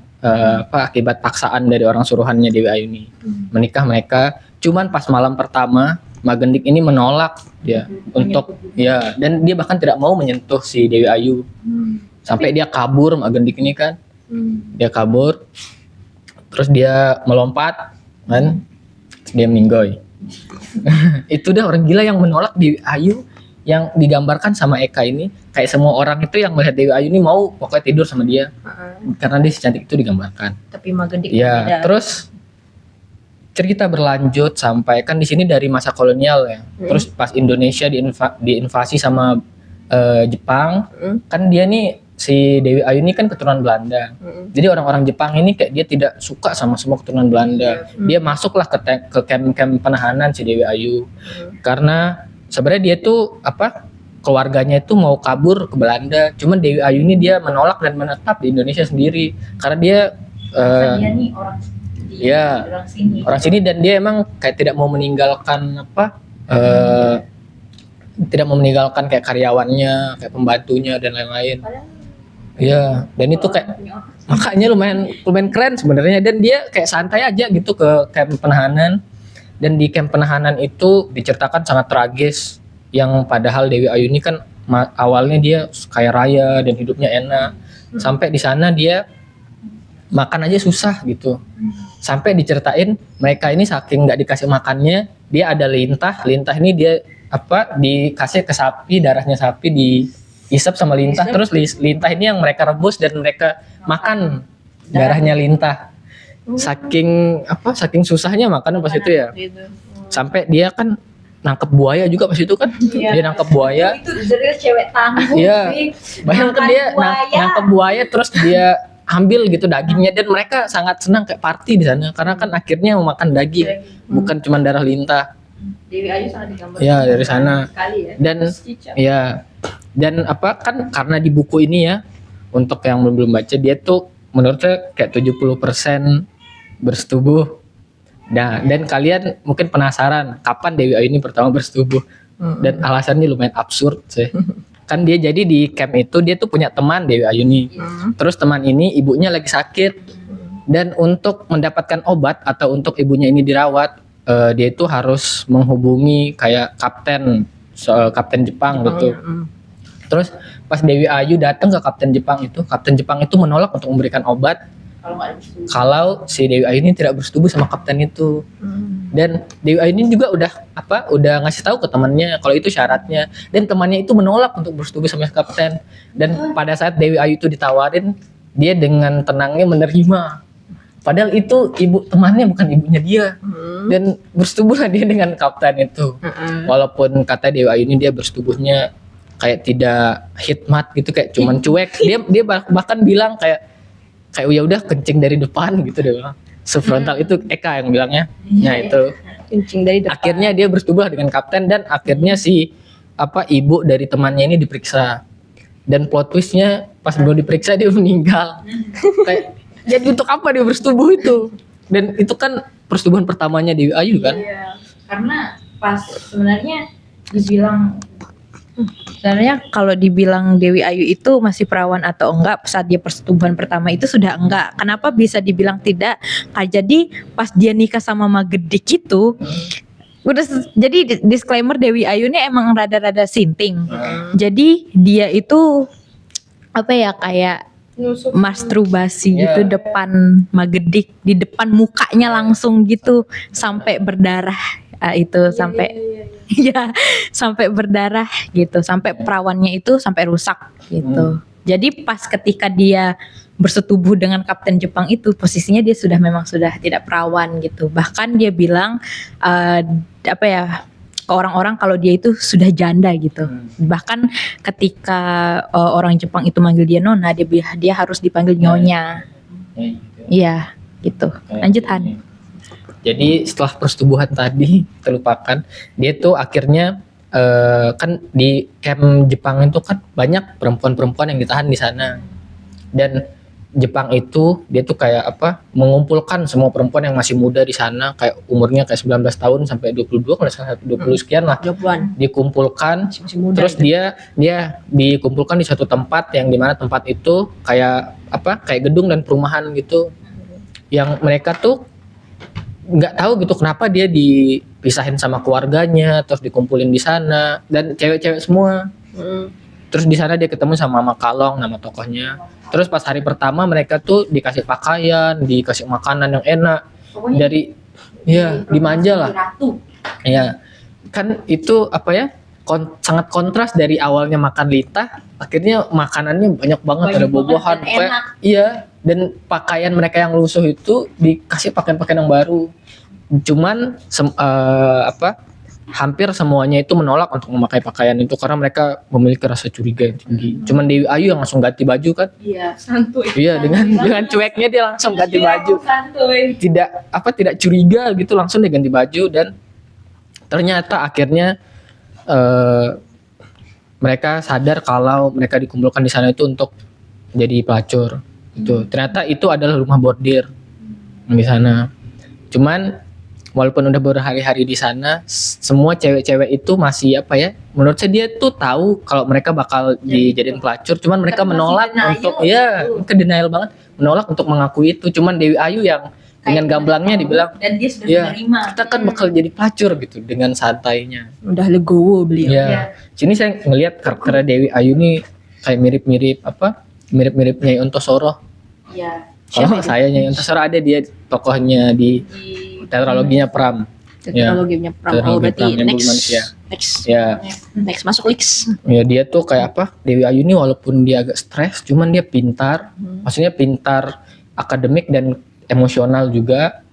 akibat paksaan dari orang suruhannya Dewi Ayu ini. Menikah mereka. Cuman pas malam pertama Mak Gendik ini menolak dia untuk ya dan dia bahkan tidak mau menyentuh si Dewi Ayu. Sampai dia kabur Mak Gendik ini kan. Dia kabur. Terus dia melompat kan. Dia meninggoy. Itu dah orang gila yang menolak Dewi Ayu yang digambarkan sama Eka ini kayak semua orang itu yang melihat Dewi Ayu ini mau pokoknya tidur sama dia karena dia secantik itu digambarkan. Tapi Magedik Ya, beda. terus cerita berlanjut sampai kan di sini dari masa kolonial ya. Terus pas Indonesia diinvasi sama Jepang, kan dia nih si Dewi Ayu ini kan keturunan Belanda. Jadi orang-orang Jepang ini kayak dia tidak suka sama semua keturunan Belanda. Dia masuklah ke camp-camp penahanan si Dewi Ayu. Karena sebenarnya dia tuh keluarganya itu mau kabur ke Belanda. Cuman Dewi Ayu ini dia menolak dan menetap di Indonesia sendiri karena dia Dia nih orang Iya. Orang sini dan dia emang kayak tidak mau meninggalkan tidak mau meninggalkan kayak karyawannya, kayak pembantunya dan lain-lain. Iya, dan itu kayak makanya lumayan keren sebenarnya, dan dia kayak santai aja gitu ke camp penahanan. Dan di camp penahanan itu diceritakan sangat tragis, yang padahal Dewi Ayu ini kan awalnya dia kaya raya dan hidupnya enak. Sampai di sana dia makan aja susah gitu. Sampai diceritain mereka ini saking nggak dikasih makannya, dia ada lintah ini dia dikasih ke sapi, darahnya sapi diisap sama lintah, terus lintah ini yang mereka rebus dan mereka makan darahnya lintah. Saking susahnya makan pas itu ya. Sampai dia kan nangkep buaya juga pas itu kan. Dia nangkep buaya. Itu dari cewek tangguh. Iya. Fik. Bayangkan Makan dia buaya. nangkep buaya terus dia ambil gitu dagingnya, dan mereka sangat senang kayak party di sana karena kan akhirnya mau makan daging, bukan cuma darah lintah. Dewi Ayu sangat digambarkan. Ya dari sana. Sekali ya. Dan ya dan kan karena di buku ini ya, untuk yang belum baca, dia tuh menurut saya kayak 70% bersetubuh. Nah, dan kalian mungkin penasaran kapan Dewi Ayu ini pertama bersetubuh, dan alasannya lumayan absurd sih. Kan dia jadi di camp itu dia tuh punya teman Dewi Ayu nih. Terus teman ini ibunya lagi sakit, dan untuk mendapatkan obat atau untuk ibunya ini dirawat, dia itu harus menghubungi kayak kapten Jepang gitu. Terus pas Dewi Ayu datang ke kapten Jepang itu menolak untuk memberikan obat Kalau nggak ada bersetubuh. kalau si Dewi Ayu ini tidak bersetubuh sama kapten itu. Dan Dewi Ayu ini juga udah ngasih tahu ke temannya kalau itu syaratnya, dan temannya itu menolak untuk bersetubuh sama kapten. Dan pada saat Dewi Ayu itu ditawarin, dia dengan tenangnya menerima. Padahal itu temannya bukan ibunya dia. Dan bersetubuhlah dia dengan kapten itu. Walaupun kata Dewi Ayu ini dia bersetubuhnya kayak tidak hikmat gitu, kayak cuman cuek. Dia bahkan bilang kayak ya udah kencing dari depan gitu dia bilang. Sefrontal itu Eka yang bilangnya. Nah itu. Kencing dari depan. Akhirnya dia bersetubuh dengan kapten, dan akhirnya si ibu dari temannya ini diperiksa. Dan plot twistnya pas belum diperiksa dia meninggal. Kayak jadi untuk apa dia bersetubuh itu? Dan itu kan persetubuhan pertamanya Dewi Ayu kan? Iya. Karena pas sebenarnya dibilang Sebenarnya kalau dibilang Dewi Ayu itu masih perawan atau enggak saat dia persetubuhan pertama itu sudah enggak. Kenapa bisa dibilang tidak? Jadi pas dia nikah sama Magedik itu jadi disclaimer, Dewi Ayu ini emang rada-rada sinting. Jadi dia itu kayak masturbasi gitu depan Magedik, di depan mukanya langsung gitu sampai berdarah. Itu sampai ya sampai berdarah gitu, sampai perawannya itu sampai rusak gitu. Jadi pas ketika dia bersetubuh dengan kapten Jepang itu, posisinya dia memang sudah tidak perawan gitu. Bahkan dia bilang ke orang-orang kalau dia itu sudah janda gitu. Bahkan ketika orang Jepang itu manggil dia nona, dia harus dipanggil nyonya. Iya gitu. Lanjut Han. Jadi setelah persetubuhan tadi terlupakan, dia tuh akhirnya kan di camp Jepang itu kan banyak perempuan-perempuan yang ditahan di sana. Dan Jepang itu dia tuh kayak mengumpulkan semua perempuan yang masih muda di sana, kayak umurnya kayak 19 tahun sampai 22 kalau salah 20 sekian lah. 20-an. Dikumpulkan. Masih muda. Terus dia dikumpulkan di suatu tempat yang dimana tempat itu kayak gedung dan perumahan gitu. Yang mereka tuh nggak tahu gitu kenapa dia dipisahin sama keluarganya, terus dikumpulin di sana, dan cewek-cewek semua. Terus di sana dia ketemu sama Mama Kalong, nama tokohnya. Terus pas hari pertama mereka tuh dikasih pakaian, dikasih makanan yang enak. pokoknya Dimanja lah. Ratu. Ya kan itu sangat kontras dari awalnya makan lintah, akhirnya makanannya banyak banget, ada Banyak buah-buahan, banget dan pokoknya- enak. iya, dan pakaian mereka yang lusuh itu dikasih pakaian-pakaian yang baru. Cuman hampir semuanya itu menolak untuk memakai pakaian itu karena mereka memiliki rasa curiga yang tinggi. Cuman Dewi Ayu yang langsung ganti baju kan? Iya. Santuy. Iya, dengan cueknya dia langsung ganti baju. Santuy. Tidak curiga gitu, langsung dia ganti baju. Dan ternyata akhirnya mereka sadar kalau mereka dikumpulkan di sana itu untuk jadi pelacur. Itu ternyata itu adalah rumah bordir yang di sana. Cuman walaupun udah berhari-hari di sana, semua cewek-cewek itu masih menurut saya dia tuh tahu kalau mereka bakal dijadiin pelacur, cuman mereka Masih menolak denial untuk gitu. mereka denial banget, menolak untuk mengakui itu. Cuman Dewi Ayu yang dengan gamblangnya dibilang, dan dia sudah "Iya, menerima. kita kan bakal jadi pelacur," gitu dengan santainya. Udah legowo beliau. Iya. Sini saya ngelihat karakter Dewi Ayu nih kayak mirip-mirip Nyai Ontosoro. Iya. Kalau saya Nyai Ontosoro ada dia tokohnya di tetraloginya Pram. Teknologinya Pram. Oh, Teknologi berarti Pram yang next. manusia. Next. Ya, Next masuk Leaks. ya dia tuh kayak Dewi Ayu ini walaupun dia agak stres, cuman dia pintar. Maksudnya pintar akademik dan emosional juga.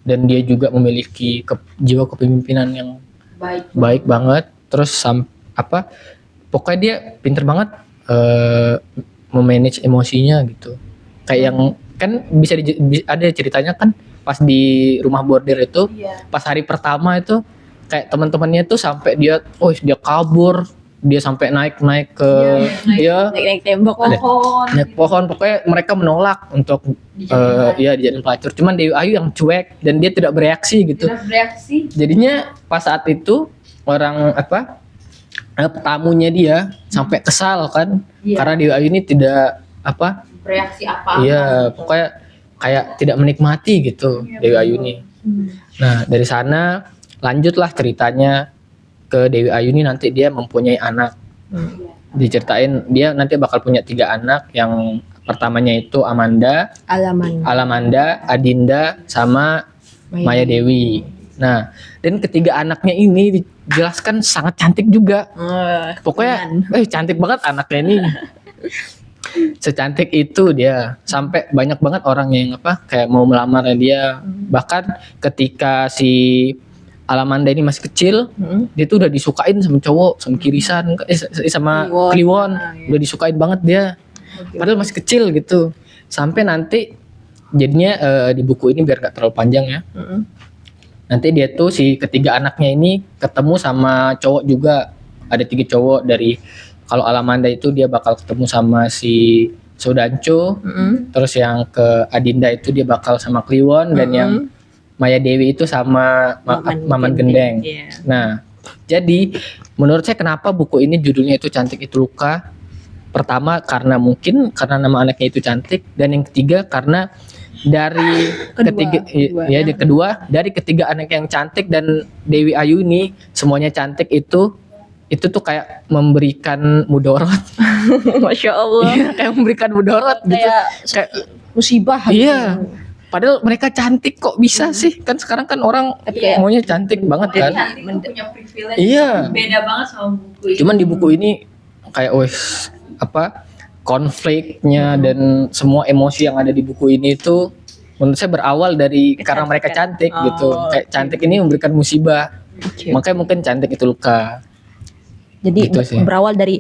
Dan dia juga memiliki jiwa kepemimpinan yang baik banget. Terus pokoknya dia pintar banget memanage emosinya gitu. Kayak yang kan ada ceritanya kan pas di rumah bordir itu, pas hari pertama itu kayak teman-temannya tuh sampai dia kabur, dia sampai naik ke Naik tembok. Pohon. naik pohon. Pokoknya mereka menolak untuk dijadiin pelacur. Cuman Dewi Ayu yang cuek dan dia tidak bereaksi gitu. Tidak bereaksi. Jadinya pas saat itu orang tamunya dia sampai kesal kan, Iya. karena Dewi Ayu ini tidak Bereaksi apa? iya, pokoknya kayak tidak menikmati gitu Dewi Ayu ini. Nah, dari sana lanjutlah ceritanya ke Dewi Ayu ini. Nanti dia mempunyai anak. Diceritain dia nanti bakal punya 3 anak. Yang pertamanya itu Alamanda, Adinda, sama Maya Dewi. Nah, dan ketiga anaknya ini dijelaskan sangat cantik juga. Pokoknya cantik banget anaknya ini. Secantik itu dia, sampai banyak banget orang yang kayak mau melamar dia. Bahkan ketika si Alamanda ini masih kecil, dia tuh udah disukain sama cowok, sama Kirisan, sama Kliwon. Udah disukain banget dia. Padahal masih kecil gitu. Sampai nanti jadinya di buku ini biar gak terlalu panjang ya. Nanti dia tuh si ketiga anaknya ini ketemu sama cowok juga. Ada 3 cowok. Kalau Alamanda itu dia bakal ketemu sama si Sodanco. Terus yang ke Adinda itu dia bakal sama Kliwon. Dan yang Maya Dewi itu sama Maman Gendeng. Nah, jadi menurut saya kenapa buku ini judulnya itu Cantik Itu Luka. Pertama karena nama anaknya itu cantik. Dan yang ketiga karena dari kedua dari ketiga anak yang cantik dan Dewi Ayu ini semuanya cantik itu tuh kayak memberikan mudorot. Masya Allah. Iya, kayak memberikan mudorot gitu. Kayak musibah. iya. Padahal mereka cantik kok bisa sih? Kan sekarang kan orang maunya cantik banget kan. Cantik tuh punya privilege. Iya. Beda banget sama buku ini. Cuman di buku ini kayak konfliknya dan semua emosi yang ada di buku ini tuh menurut saya berawal dari karena mereka cantik gitu. Kayak cantik ini memberikan musibah. Makanya mungkin Cantik Itu Luka. Jadi Gitu sih. berawal dari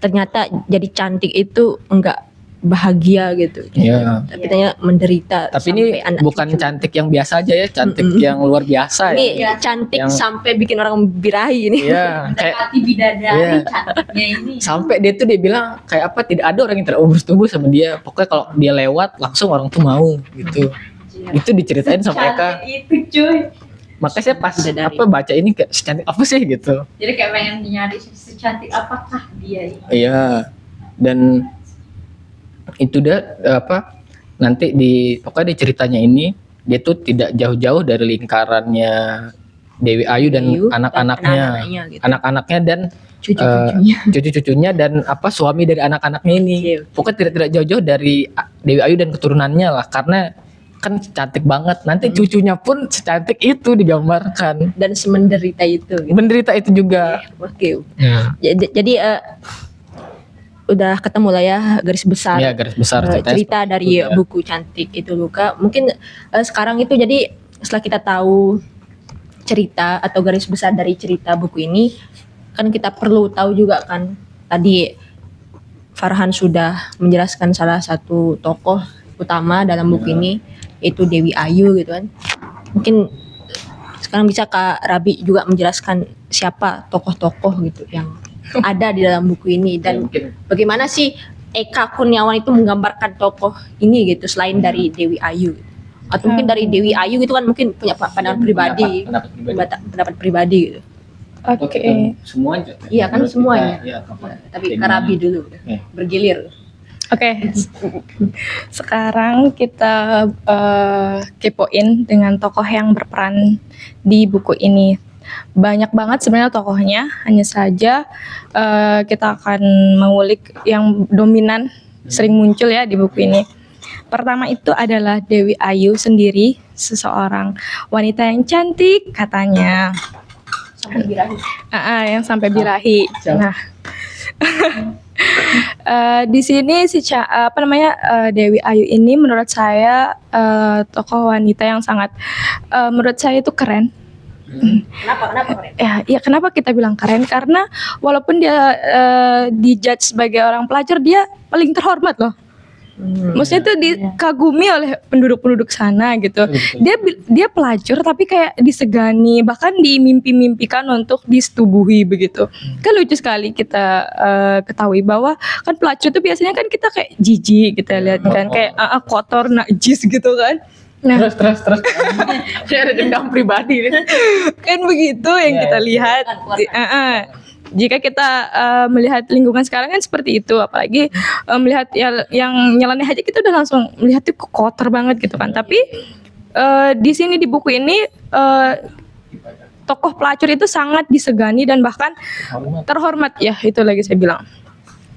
ternyata jadi cantik itu enggak bahagia gitu. Iya. Tapi ternyata menderita. Tapi ini sampai anak bukan cucu. cantik yang biasa aja ya, cantik yang luar biasa Ini ya. cantik Yang- sampai bikin orang birahi ini. Iya, kayak Mendekati bidadari Iya. cantiknya ini. sampai dia tuh dia bilang kayak tidak ada orang yang tidak tumbuh sama dia. Pokoknya kalau dia lewat langsung orang tuh mau gitu. Itu diceritain sama mereka. Cantik itu cuy. Makanya saya pas Bidadari. baca ini kayak secantik apa sih gitu. Jadi kayak pengen nyari secantik apakah dia ini. Iya. Dan itu nanti pokoknya di ceritanya ini dia tuh tidak jauh-jauh dari lingkarannya Dewi Ayu dan Ayu anak-anaknya. gitu. Anak-anaknya dan Cucu-cucunya. cucu-cucunya dan suami dari anak-anaknya ini. Oke. Pokoknya tidak jauh-jauh dari Dewi Ayu dan keturunannya lah, karena kan cantik banget. Nanti cucunya pun secantik itu digambarkan. Dan semenderita itu gitu. Menderita itu juga. Oke. Ya. Jadi udah ketemu lah ya garis besar. Iya, garis besar ceritanya cerita seperti dari itu, ya. buku cantik itu Luka. Mungkin sekarang itu jadi setelah kita tahu cerita atau garis besar dari cerita buku ini, kan kita perlu tahu juga kan, tadi Farhan sudah menjelaskan salah satu tokoh utama dalam buku ini, yaitu Dewi Ayu gitu kan. Mungkin sekarang bisa Kak Rabi juga menjelaskan siapa tokoh-tokoh gitu yang ada di dalam buku ini, dan Mungkin bagaimana sih Eka Kurniawan itu menggambarkan tokoh ini gitu selain dari Dewi Ayu gitu. Atau mungkin dari Dewi Ayu gitu kan mungkin punya pandangan pribadi, pendapat pribadi gitu. Oke. Semuanya. Iya kan semuanya. Iya, Tapi Kak Rabi dulu bergilir. Oke. Sekarang kita kepoin dengan tokoh yang berperan di buku ini. Banyak banget sebenarnya tokohnya, hanya saja kita akan mengulik yang dominan sering muncul ya di buku ini. Pertama itu adalah Dewi Ayu sendiri, seseorang wanita yang cantik katanya. Sampai birahi. Yang sampai birahi. Nah, di sini Dewi Ayu ini menurut saya tokoh wanita yang sangat menurut saya itu keren. Kenapa keren? Ya kenapa kita bilang keren? Karena walaupun dia dijudge sebagai orang pelacur, dia paling terhormat loh. Maksudnya tuh dikagumi oleh penduduk-penduduk sana gitu. Dia pelacur tapi kayak disegani, bahkan dimimpi-mimpikan untuk disetubuhi begitu. Kan lucu sekali kita ketahui bahwa kan pelacur tuh biasanya kan kita kayak jijik kita lihat kan, kayak kotor, najis gitu kan. Nah, terus saya ada dendam pribadi nih. kan begitu yang kita lihat. Jika kita melihat lingkungan sekarang kan seperti itu, apalagi melihat yang nyeleneh aja kita udah langsung melihat itu kotor banget gitu kan. Tapi di sini di buku ini tokoh pelacur itu sangat disegani dan bahkan terhormat ya, itu lagi saya bilang.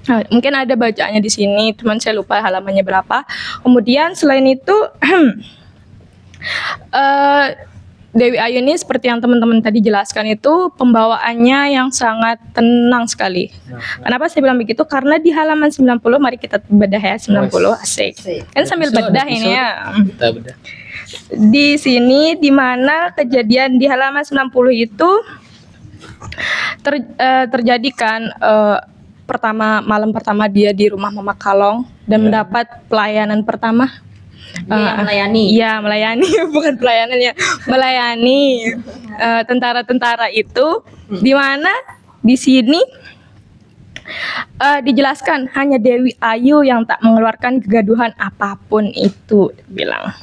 Nah, mungkin ada bacaannya di sini, teman saya lupa halamannya berapa. Kemudian selain itu Dewi Ayu ini seperti yang teman-teman tadi jelaskan itu pembawaannya yang sangat tenang sekali. Kenapa saya bilang begitu? Karena di halaman 90, mari kita bedah ya 90, asik. Kan sambil bedah ini ya. Kita bedah. Di sini di mana kejadian di halaman 90 itu terjadi kan malam pertama dia di rumah Mama Kalong dan mendapat pelayanan pertama. Melayani. Iya, melayani, bukan pelayanan ya, melayani tentara-tentara itu, di mana di sini dijelaskan hanya Dewi Ayu yang tak mengeluarkan kegaduhan apapun itu, bilang.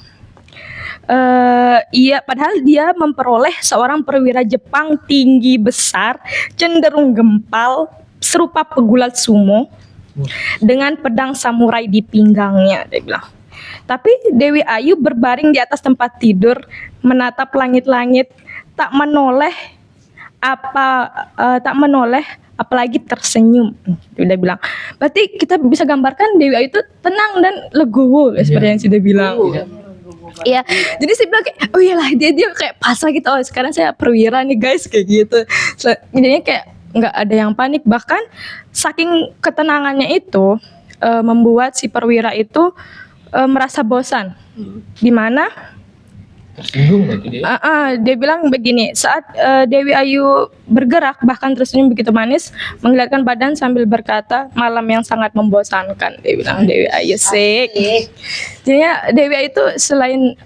Iya, padahal dia memperoleh seorang perwira Jepang tinggi besar, cenderung gempal, serupa pegulat sumo, dengan pedang samurai di pinggangnya, dia bilang. Tapi Dewi Ayu berbaring di atas tempat tidur, menatap langit-langit, tak menoleh apalagi tersenyum. Dia udah bilang. Berarti kita bisa gambarkan Dewi Ayu itu tenang dan legowo, seperti yang sudah bilang. Iya, jadi saya bilang kayak, oh iyalah dia kayak pasrah gitu. Oh sekarang saya perwira nih guys, kayak gitu. Jadinya kayak nggak ada yang panik. Bahkan saking ketenangannya itu membuat si perwira itu merasa bosan. Di mana Tersinggung berarti dia. dia bilang begini, saat Dewi Ayu bergerak bahkan tersenyum begitu manis, menggelengkan badan sambil berkata, malam yang sangat membosankan, dia bilang Dewi Ayu sik. Jadinya Dewi Ayu itu selain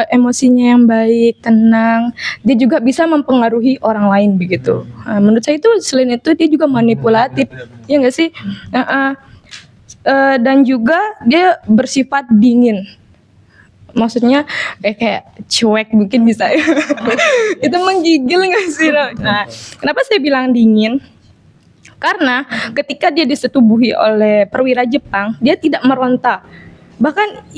emosinya yang baik, tenang, dia juga bisa mempengaruhi orang lain begitu. Menurut saya itu selain itu dia juga manipulatif, ya nggak sih? Dan juga dia bersifat dingin. Maksudnya kayak cuek mungkin bisa. Itu menggigil nggak sih? Nah, kenapa saya bilang dingin? Karena ketika dia disetubuhi oleh perwira Jepang, dia tidak meronta. Bahkan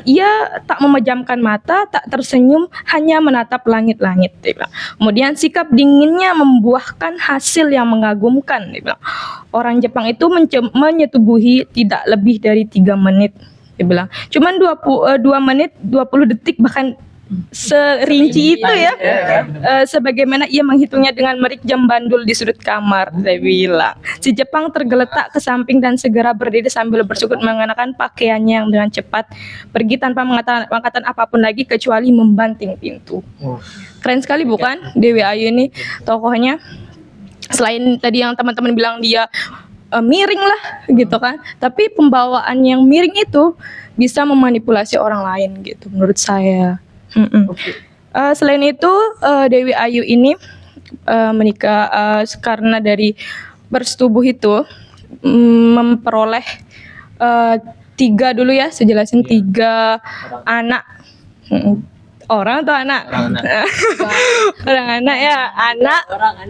ia tak memejamkan mata, tak tersenyum, hanya menatap langit-langit. Dia bilang. Kemudian sikap dinginnya membuahkan hasil yang mengagumkan. Dia bilang. Orang Jepang itu menyetubuhi tidak lebih dari 3 menit. dia bilang. Cuman 2 menit 20 detik bahkan serinci itu ya. Sebagaimana ia menghitungnya dengan merik jam bandul di sudut kamar, dia bilang. Si Jepang tergeletak ke samping dan segera berdiri sambil bersyukur mengenakan pakaiannya yang dengan cepat pergi tanpa mengatakan apapun lagi kecuali membanting pintu. Keren sekali bukan Dewi Ayu ini tokohnya. Selain tadi yang teman-teman bilang dia miring lah gitu kan, tapi pembawaan yang miring itu bisa memanipulasi orang lain gitu menurut saya. Selain itu Dewi Ayu ini menikah karena dari bersetubuh itu memperoleh 3 dulu ya, saya jelasin 3 anak. Orang atau anak? Orang anak ya, anak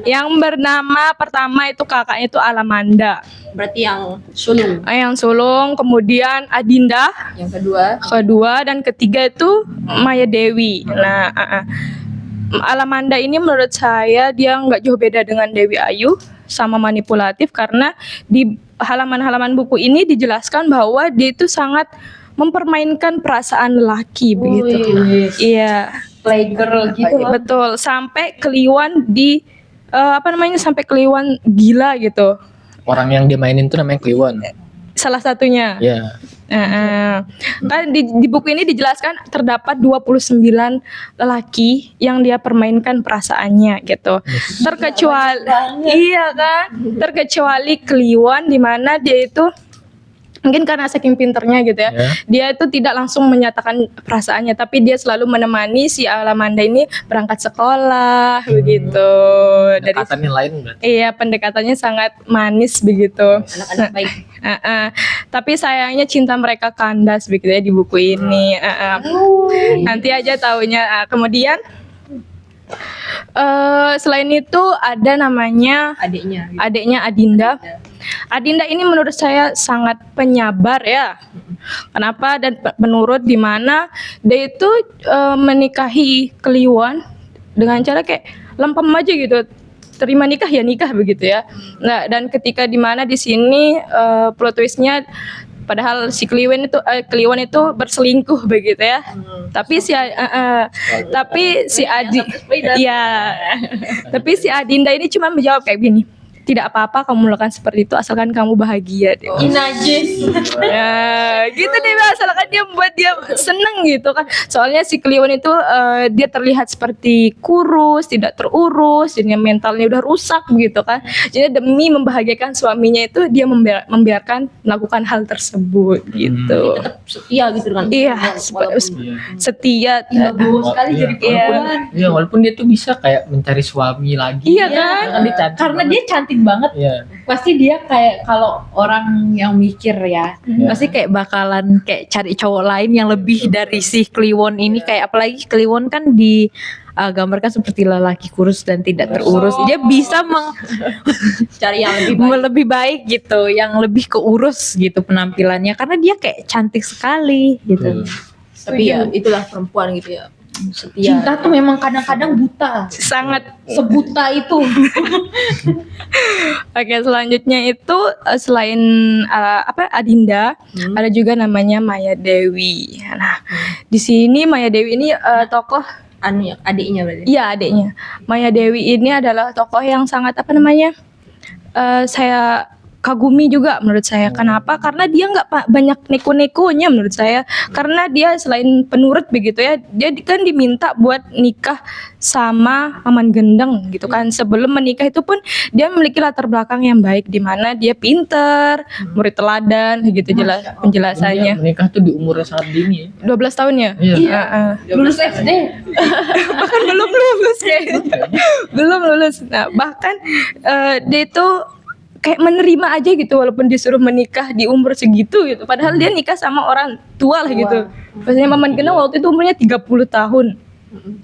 yang bernama pertama itu kakaknya itu Alamanda. Berarti yang sulung. Yang sulung, kemudian Adinda, Yang kedua. dan ketiga itu Maya Dewi. Nah, Alamanda ini menurut saya dia nggak jauh beda dengan Dewi Ayu, sama manipulatif karena di halaman-halaman buku ini dijelaskan bahwa dia itu sangat mempermainkan perasaan lelaki begitu. Iya, Playgirl gitu loh. betul. Sampai keliuan di sampai keliuan gila gitu. Orang yang dia mainin tuh namanya Kliwon. Salah satunya. Ya. Kan di buku ini dijelaskan terdapat 29 lelaki yang dia permainkan perasaannya gitu. Terkecuali Kliwon di mana dia itu mungkin karena saking pinternya gitu ya. Dia itu tidak langsung menyatakan perasaannya, tapi dia selalu menemani si Alamanda ini berangkat sekolah begitu. Pendekatannya lain berarti. Iya, pendekatannya sangat manis begitu. Anak-anak baik. Tapi sayangnya cinta mereka kandas begitu ya di buku ini. Nanti aja taunya. Kemudian selain itu ada namanya adiknya Adinda. Adinda ini menurut saya sangat penyabar ya. Kenapa? Dan menurut di mana dia itu menikahi Kliwon dengan cara kayak lempem aja gitu. Terima nikah ya nikah begitu ya. Nah, dan ketika di mana di sini plot twistnya padahal si Kliwon itu berselingkuh begitu ya. Tapi si Adinda ini cuma menjawab kayak gini. Tidak apa-apa kamu melakukan seperti itu asalkan kamu bahagia deh. Najis. Ya, gitu deh, asalkan dia membuat dia seneng gitu kan. Soalnya si Kliwon itu dia terlihat seperti kurus, tidak terurus, jadinya mentalnya udah rusak gitu kan. Jadi demi membahagiakan suaminya itu dia membiarkan melakukan hal tersebut gitu. Tetap setia gitu kan. Iya, setia. Sekali jadi perempuan. Iya, walaupun dia tuh bisa kayak mencari suami lagi. Iya kan? Dia cantik Karena banget. dia cantik banget. Iya. Pasti dia kayak kalau orang yang mikir ya, pasti kayak bakalan kayak cari cowok lain yang lebih dari si Kliwon ini. Kayak apalagi Kliwon kan digambarkan seperti lelaki kurus dan tidak terurus. Dia bisa Cari yang lebih baik gitu, yang lebih keurus gitu penampilannya karena dia kayak cantik sekali gitu. Tapi ya itulah perempuan gitu ya. Setia. Cinta tuh memang kadang-kadang buta. Sangat. Sebuta itu. Oke, selanjutnya itu selain Adinda, ada juga namanya Maya Dewi. Nah, di sini Maya Dewi ini tokoh Adiknya berarti. Iya, adiknya. Maya Dewi ini adalah tokoh yang sangat saya kagumi juga menurut saya. Kenapa? Karena dia nggak banyak neko-nekonya menurut saya. Karena dia selain penurut begitu ya, dia kan diminta buat nikah sama Paman Gendeng gitu kan. Sebelum menikah itu pun dia memiliki latar belakang yang baik di mana dia pinter, murid teladan gitu penjelasannya. Dia menikah tuh di umur yang sangat dini. 12 tahun ya? Iya. Lulus SD. Bahkan belum lulus kayaknya. Belum lulus. Nah, bahkan dia itu kayak menerima aja gitu walaupun disuruh menikah di umur segitu gitu. Padahal dia nikah sama orang tua lah gitu. Biasanya Paman Gendeng waktu itu umurnya 30 tahun.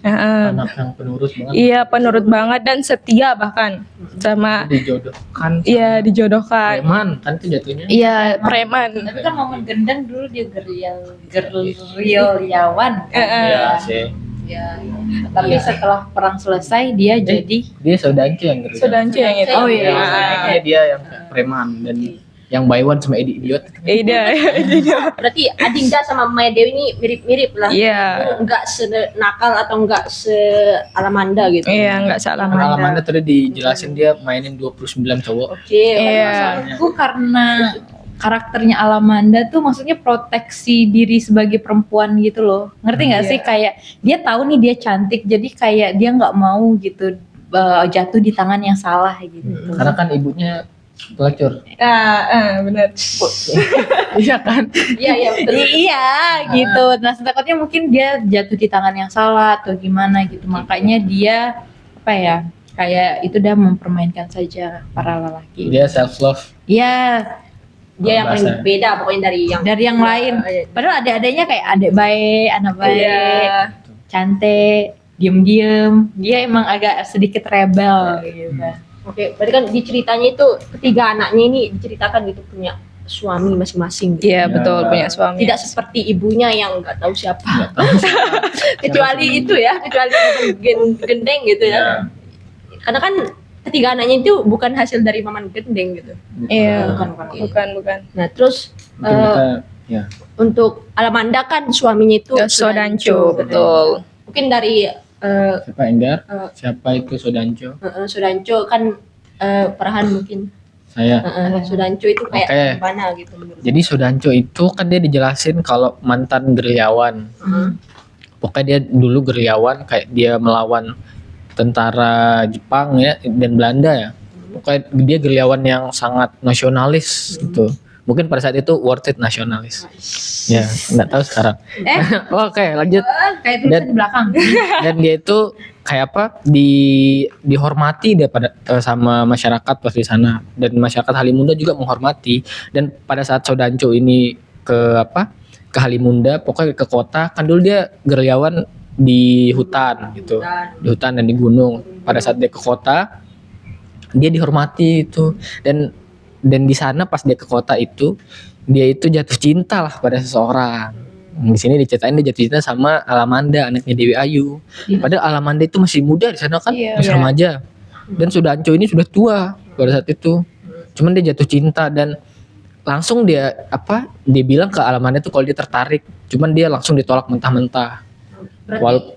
Anak yang penurut banget. Iya, penurut banget dan setia bahkan sama Dijodohkan. iya dijodohkan. Preman kan itu jatuhnya. Iya, preman. Tapi kan Momen Gendeng dulu dia gerilyawan. Iya sih. Ya. Tapi setelah perang selesai dia jadi Dia Saudanci yang ngeri. Saudanci yang itu. Oh iya. Dia yang kayak preman dan yang by one sama idiot. Ida. Berarti Adinda sama Maya Dewi ini mirip-mirip lah. Iya. Enggak senakal atau enggak se-Alamanda gitu. Iya, nggak salah Karena Amanda. Alamanda tadi dijelasin dia mainin 29 cowok. Oke. Iya. Aku karena karakternya Alamanda tuh maksudnya proteksi diri sebagai perempuan gitu loh. Ngerti nggak sih, kayak dia tahu nih dia cantik, jadi kayak dia nggak mau gitu jatuh di tangan yang salah gitu. Karena kan ibunya pelacur. Benar. Iya kan? Iya betul. Iya gitu. Nah takutnya mungkin dia jatuh di tangan yang salah atau gimana gitu. Makanya dia apa ya? Kayak itu udah mempermainkan saja para lelaki. Dia self love. Iya, Dia yang paling Bahasa. beda pokoknya dari yang lain. Padahal adik-adiknya kayak adik baik, anak baik, Iya. cantik, diem-diem. Dia emang agak sedikit rebel gitu. Oke, berarti kan di ceritanya itu ketiga anaknya ini diceritakan gitu punya suami masing-masing gitu. Iya, betul, punya suami. Tidak seperti ibunya yang nggak tahu siapa. Nggak tahu. kecuali itu ya, kecuali gendeng gitu ya. Iya. Karena kan ketiga anaknya itu bukan hasil dari Maman Gendeng gitu. Iya, Bukan. bukan. Nah, terus Mungkin kita ya. untuk Alamanda kan suaminya itu Sodanco, betul. Mungkin dari Siapa Enggar? Siapa itu Sodanco? Sodanco kan Farhan mungkin. Saya. Sodanco itu kayak Oke. gimana gitu menurut. Jadi Sodanco itu kan dia dijelasin kalau mantan gerilyawan. Pokoknya dia dulu gerilyawan, kayak dia melawan tentara Jepang ya dan Belanda ya. Pokoknya dia gerilyawan yang sangat nasionalis gitu. Mungkin pada saat itu worth it nasionalis. Ya, nggak tahu sekarang. Oke, lanjut. Kayak tulisan di belakang. Dan dia itu kayak apa? Dihormati dia pada sama masyarakat pas di sana, dan masyarakat Halimunda juga menghormati. Dan pada saat Sodanco ini ke Halimunda, pokoknya ke kota, kan dulu dia gerilyawan di hutan gitu. Di hutan dan di gunung. Pada saat dia ke kota, dia dihormati itu. Dan di sana pas dia ke kota itu, dia itu jatuh cinta lah pada seseorang. Di sini diceritain dia jatuh cinta sama Alamanda, anaknya Dewi Ayu. Padahal Alamanda itu masih muda di sana kan, Iya. masih remaja. Dan Sodanco ini sudah tua pada saat itu. Cuman dia jatuh cinta dan langsung dia bilang ke Alamanda itu kalau dia tertarik. Cuman dia langsung ditolak mentah-mentah. Berarti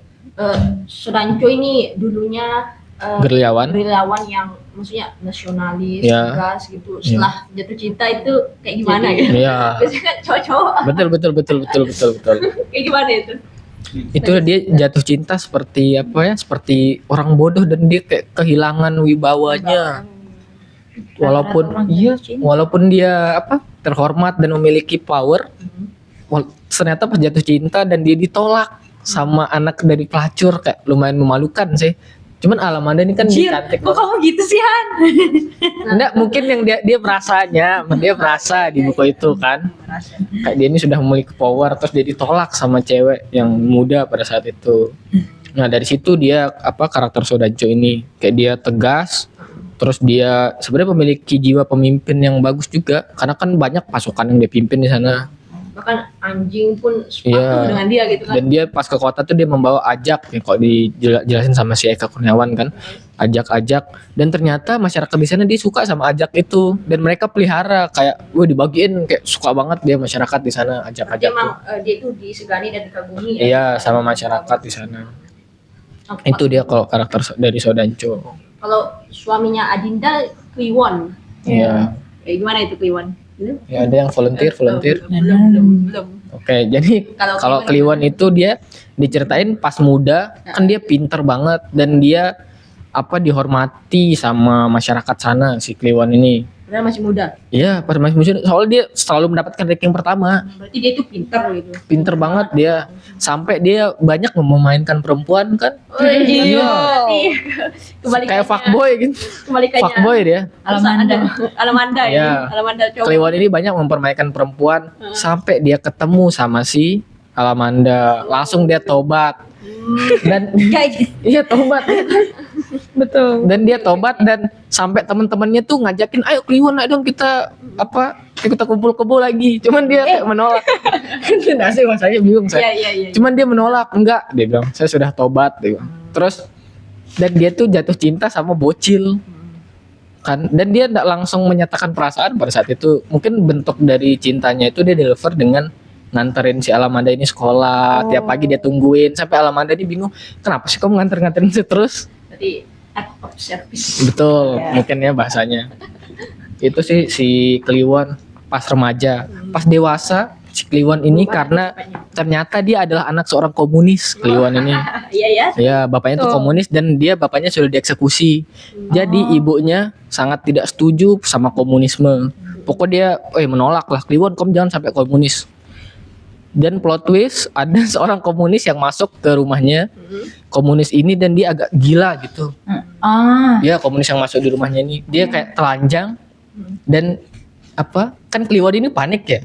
Sodanco ini dulunya Gerilyawan. gerilyawan yang maksudnya nasionalis, Ya. tegas gitu. Setelah jatuh cinta itu kayak gimana ya? Iya. Biasanya kan cowok-cowok Betul. kayak gimana itu? Itu dia jatuh cinta seperti seperti orang bodoh, dan dia kayak kehilangan wibawanya. Walaupun dia terhormat dan memiliki power, ternyata pas jatuh cinta dan dia ditolak sama anak dari pelacur, kayak lumayan memalukan sih. Cuman Alamanda ini kan cantik. Kok kamu gitu sih Han? Enggak, mungkin yang dia merasa di buku itu kan. Kayak dia ini sudah memiliki power, terus dia ditolak sama cewek yang muda pada saat itu. Nah, dari situ dia karakter Sodanco ini kayak dia tegas, terus dia sebenarnya memiliki jiwa pemimpin yang bagus juga, karena kan banyak pasukan yang dia pimpin di sana. Bahkan anjing pun sepatu Iya. dengan dia gitu kan. Dan dia pas ke kota tuh dia membawa Ajak ya, kok dijelasin sama si Eka Kurniawan kan, Ajak. Dan ternyata masyarakat di sana dia suka sama Ajak itu, dan mereka pelihara kayak dibagiin, kayak suka banget dia masyarakat di sana Ajak tuh. Emang dia itu disegani dan dikagumi ya. Iya, sama masyarakat di sana. Apa- Itu dia kalau karakter dari Sodanco. Kalau suaminya Adinda Kliwon. Iya. Kayak gimana itu Kliwon? Belum? Ya, ada yang volunteer. Belum. Oke, jadi kalau Kliwon itu dia diceritain pas muda kan dia pinter banget, dan dia dihormati sama masyarakat sana si Kliwon ini. Padahal masih muda. Iya, pas masih muda, soalnya dia selalu mendapatkan ranking pertama. Berarti dia itu pinter gitu. Pinter banget dia, sampai dia banyak memainkan perempuan kan. Iya. Berarti Kayak fuckboy gitu. Kebalikannya. Fuckboy dia. Alamanda ya. Iya. Alamanda cowok. Kliwon ini banyak mempermainkan perempuan sampai dia ketemu sama si Alamanda, langsung dia tobat. Dan iya tobat. Betul. Dan dia tobat, dan sampai teman-temannya tuh ngajakin, ayo Kliwon, ayo dong kita kumpul-kumpul lagi. Cuman dia kayak menolak. Nggak sih, masanya bingung saya. Iya. Cuman dia menolak, enggak, dia bilang saya sudah tobat, dia bilang. Terus dan dia tuh jatuh cinta sama bocil. kan, dan dia tidak langsung menyatakan perasaan pada saat itu. Mungkin bentuk dari cintanya itu dia deliver dengan nganterin si Alamanda ini sekolah, tiap pagi dia tungguin sampai Alamanda ini bingung, kenapa sih kamu nganterin sih terus? Berarti act of service. Betul, mungkin ya bahasanya. Itu sih si Kliwon pas remaja. Pas dewasa si Kliwon ini karena ternyata dia adalah anak seorang komunis, Kliwon ini. Iya ya. Ya, bapaknya itu komunis dan bapaknya sudah dieksekusi. Jadi ibunya sangat tidak setuju sama komunisme. Pokoknya dia menolak lah, Kliwon kamu jangan sampai komunis. Dan plot twist, ada seorang komunis yang masuk ke rumahnya. Komunis ini dan dia agak gila gitu. Dia komunis yang masuk di rumahnya ini, dia kayak telanjang dan apa? Kan Kliwon ini panik ya.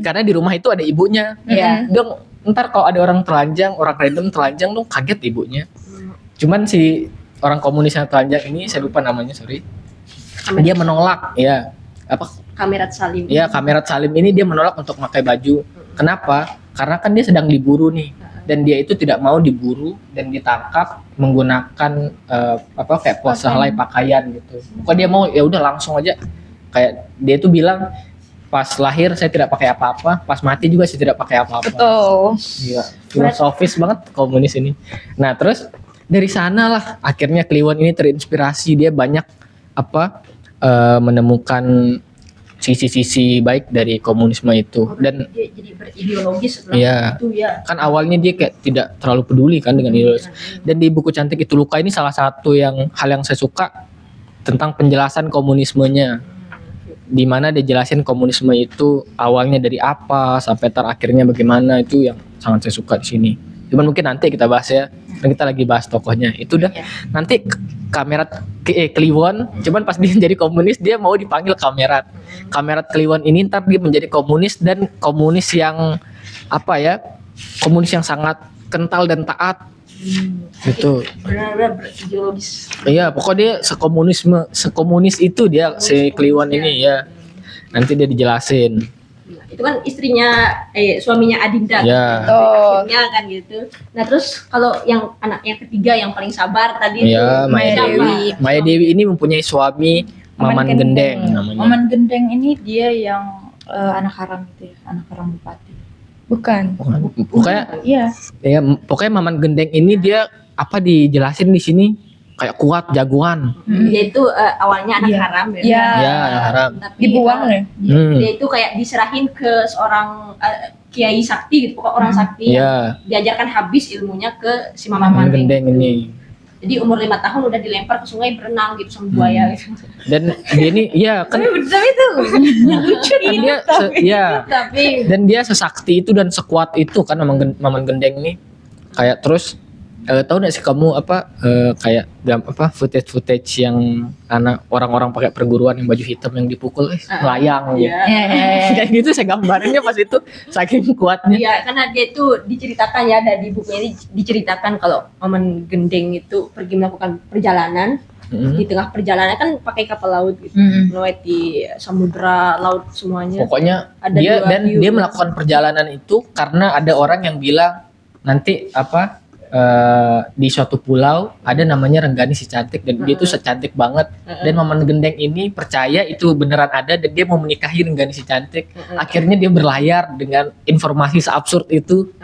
Karena di rumah itu ada ibunya. Iya. Dong, ntar kalau ada orang telanjang, orang random telanjang dong kaget ibunya. Cuman si orang komunis yang telanjang ini saya lupa namanya, sorry. Dia menolak, ya. Apa? Kamerat Salim. Ya, Kamerat Salim ini dia menolak untuk pakai baju. Kenapa? Karena kan dia sedang diburu nih, dan dia itu tidak mau diburu dan ditangkap menggunakan kayak pose helai pakaian gitu. Kok dia mau ya udah langsung aja, kayak dia itu bilang pas lahir saya tidak pakai apa-apa, pas mati juga saya tidak pakai apa-apa. Betul. Iya, filosofis banget komunis ini. Nah terus dari sana lah akhirnya Kliwon ini terinspirasi, dia banyak menemukan sisi-sisi baik dari komunisme itu. Dan Dia jadi berideologis setelah iya, itu ya. kan awalnya dia kayak tidak terlalu peduli kan dengan ideologi. Dan di buku Cantik Itu Luka ini salah satu hal yang saya suka tentang penjelasan komunismenya, di mana dia jelasin komunisme itu awalnya dari apa sampai terakhirnya bagaimana. Itu yang sangat saya suka di sini. Cuman mungkin nanti kita bahas ya, kan kita lagi bahas tokohnya. Itu udah nanti Kamerat Kliwon, cuman pas dia jadi komunis dia mau dipanggil Kamerat. Kamerat Kliwon ini ntar dia menjadi komunis, dan komunis yang komunis yang sangat kental dan taat. Gitu. Benar-benar berideologis. Iya, pokoknya dia sekomunis itu dia si Kliwon ini ya. Nanti dia dijelasin. Itu kan suaminya Adinda. Ya. Akhirnya kan gitu. Nah terus kalau yang anak yang ketiga yang paling sabar tadi Iya, itu Maya siapa? Dewi. Maya Dewi ini mempunyai suami Maman Gendeng namanya. Maman Gendeng ini dia yang anak haram gitu ya, anak haram bupati. Bukan. Pokoknya Iya. ya, pokoknya Maman Gendeng ini dia dijelasin di sini kayak kuat, jagoan. Dia itu awalnya anak Iya. haram ya. Iya. Ya, haram. Tapi Dibuang ya. dia itu kayak diserahin ke seorang kiai sakti gitu, pokok orang sakti yang Iya, diajarkan habis ilmunya ke si Maman Maman Gendeng ini. Jadi umur 5 tahun udah dilempar ke sungai berenang gitu sama buaya gitu. Dan dia ini kan Tapi itu lucu kan dia tapi dan dia sesakti itu dan sekuat itu kan Maman Gendeng ini. Kayak terus tahu nggak sih kamu kayak footage yang anak orang-orang pakai perguruan yang baju hitam yang dipukul melayang gitu. Iya. Kayak gitu saya gambarinnya pas itu saking kuatnya. Iya, karena dia itu diceritakan ya, ada di buku ini diceritakan kalau Maman Gendeng itu pergi melakukan perjalanan. Di tengah perjalanan kan pakai kapal laut gitu, melewati samudra, laut semuanya. Pokoknya Ada dia dua melakukan perjalanan itu karena ada orang yang bilang nanti di suatu pulau ada namanya Renggani si cantik, dan dia itu secantik banget. Dan Maman Gendeng ini percaya itu beneran ada dan dia mau menikahi Renggani si cantik. Akhirnya dia berlayar dengan informasi seabsurd itu.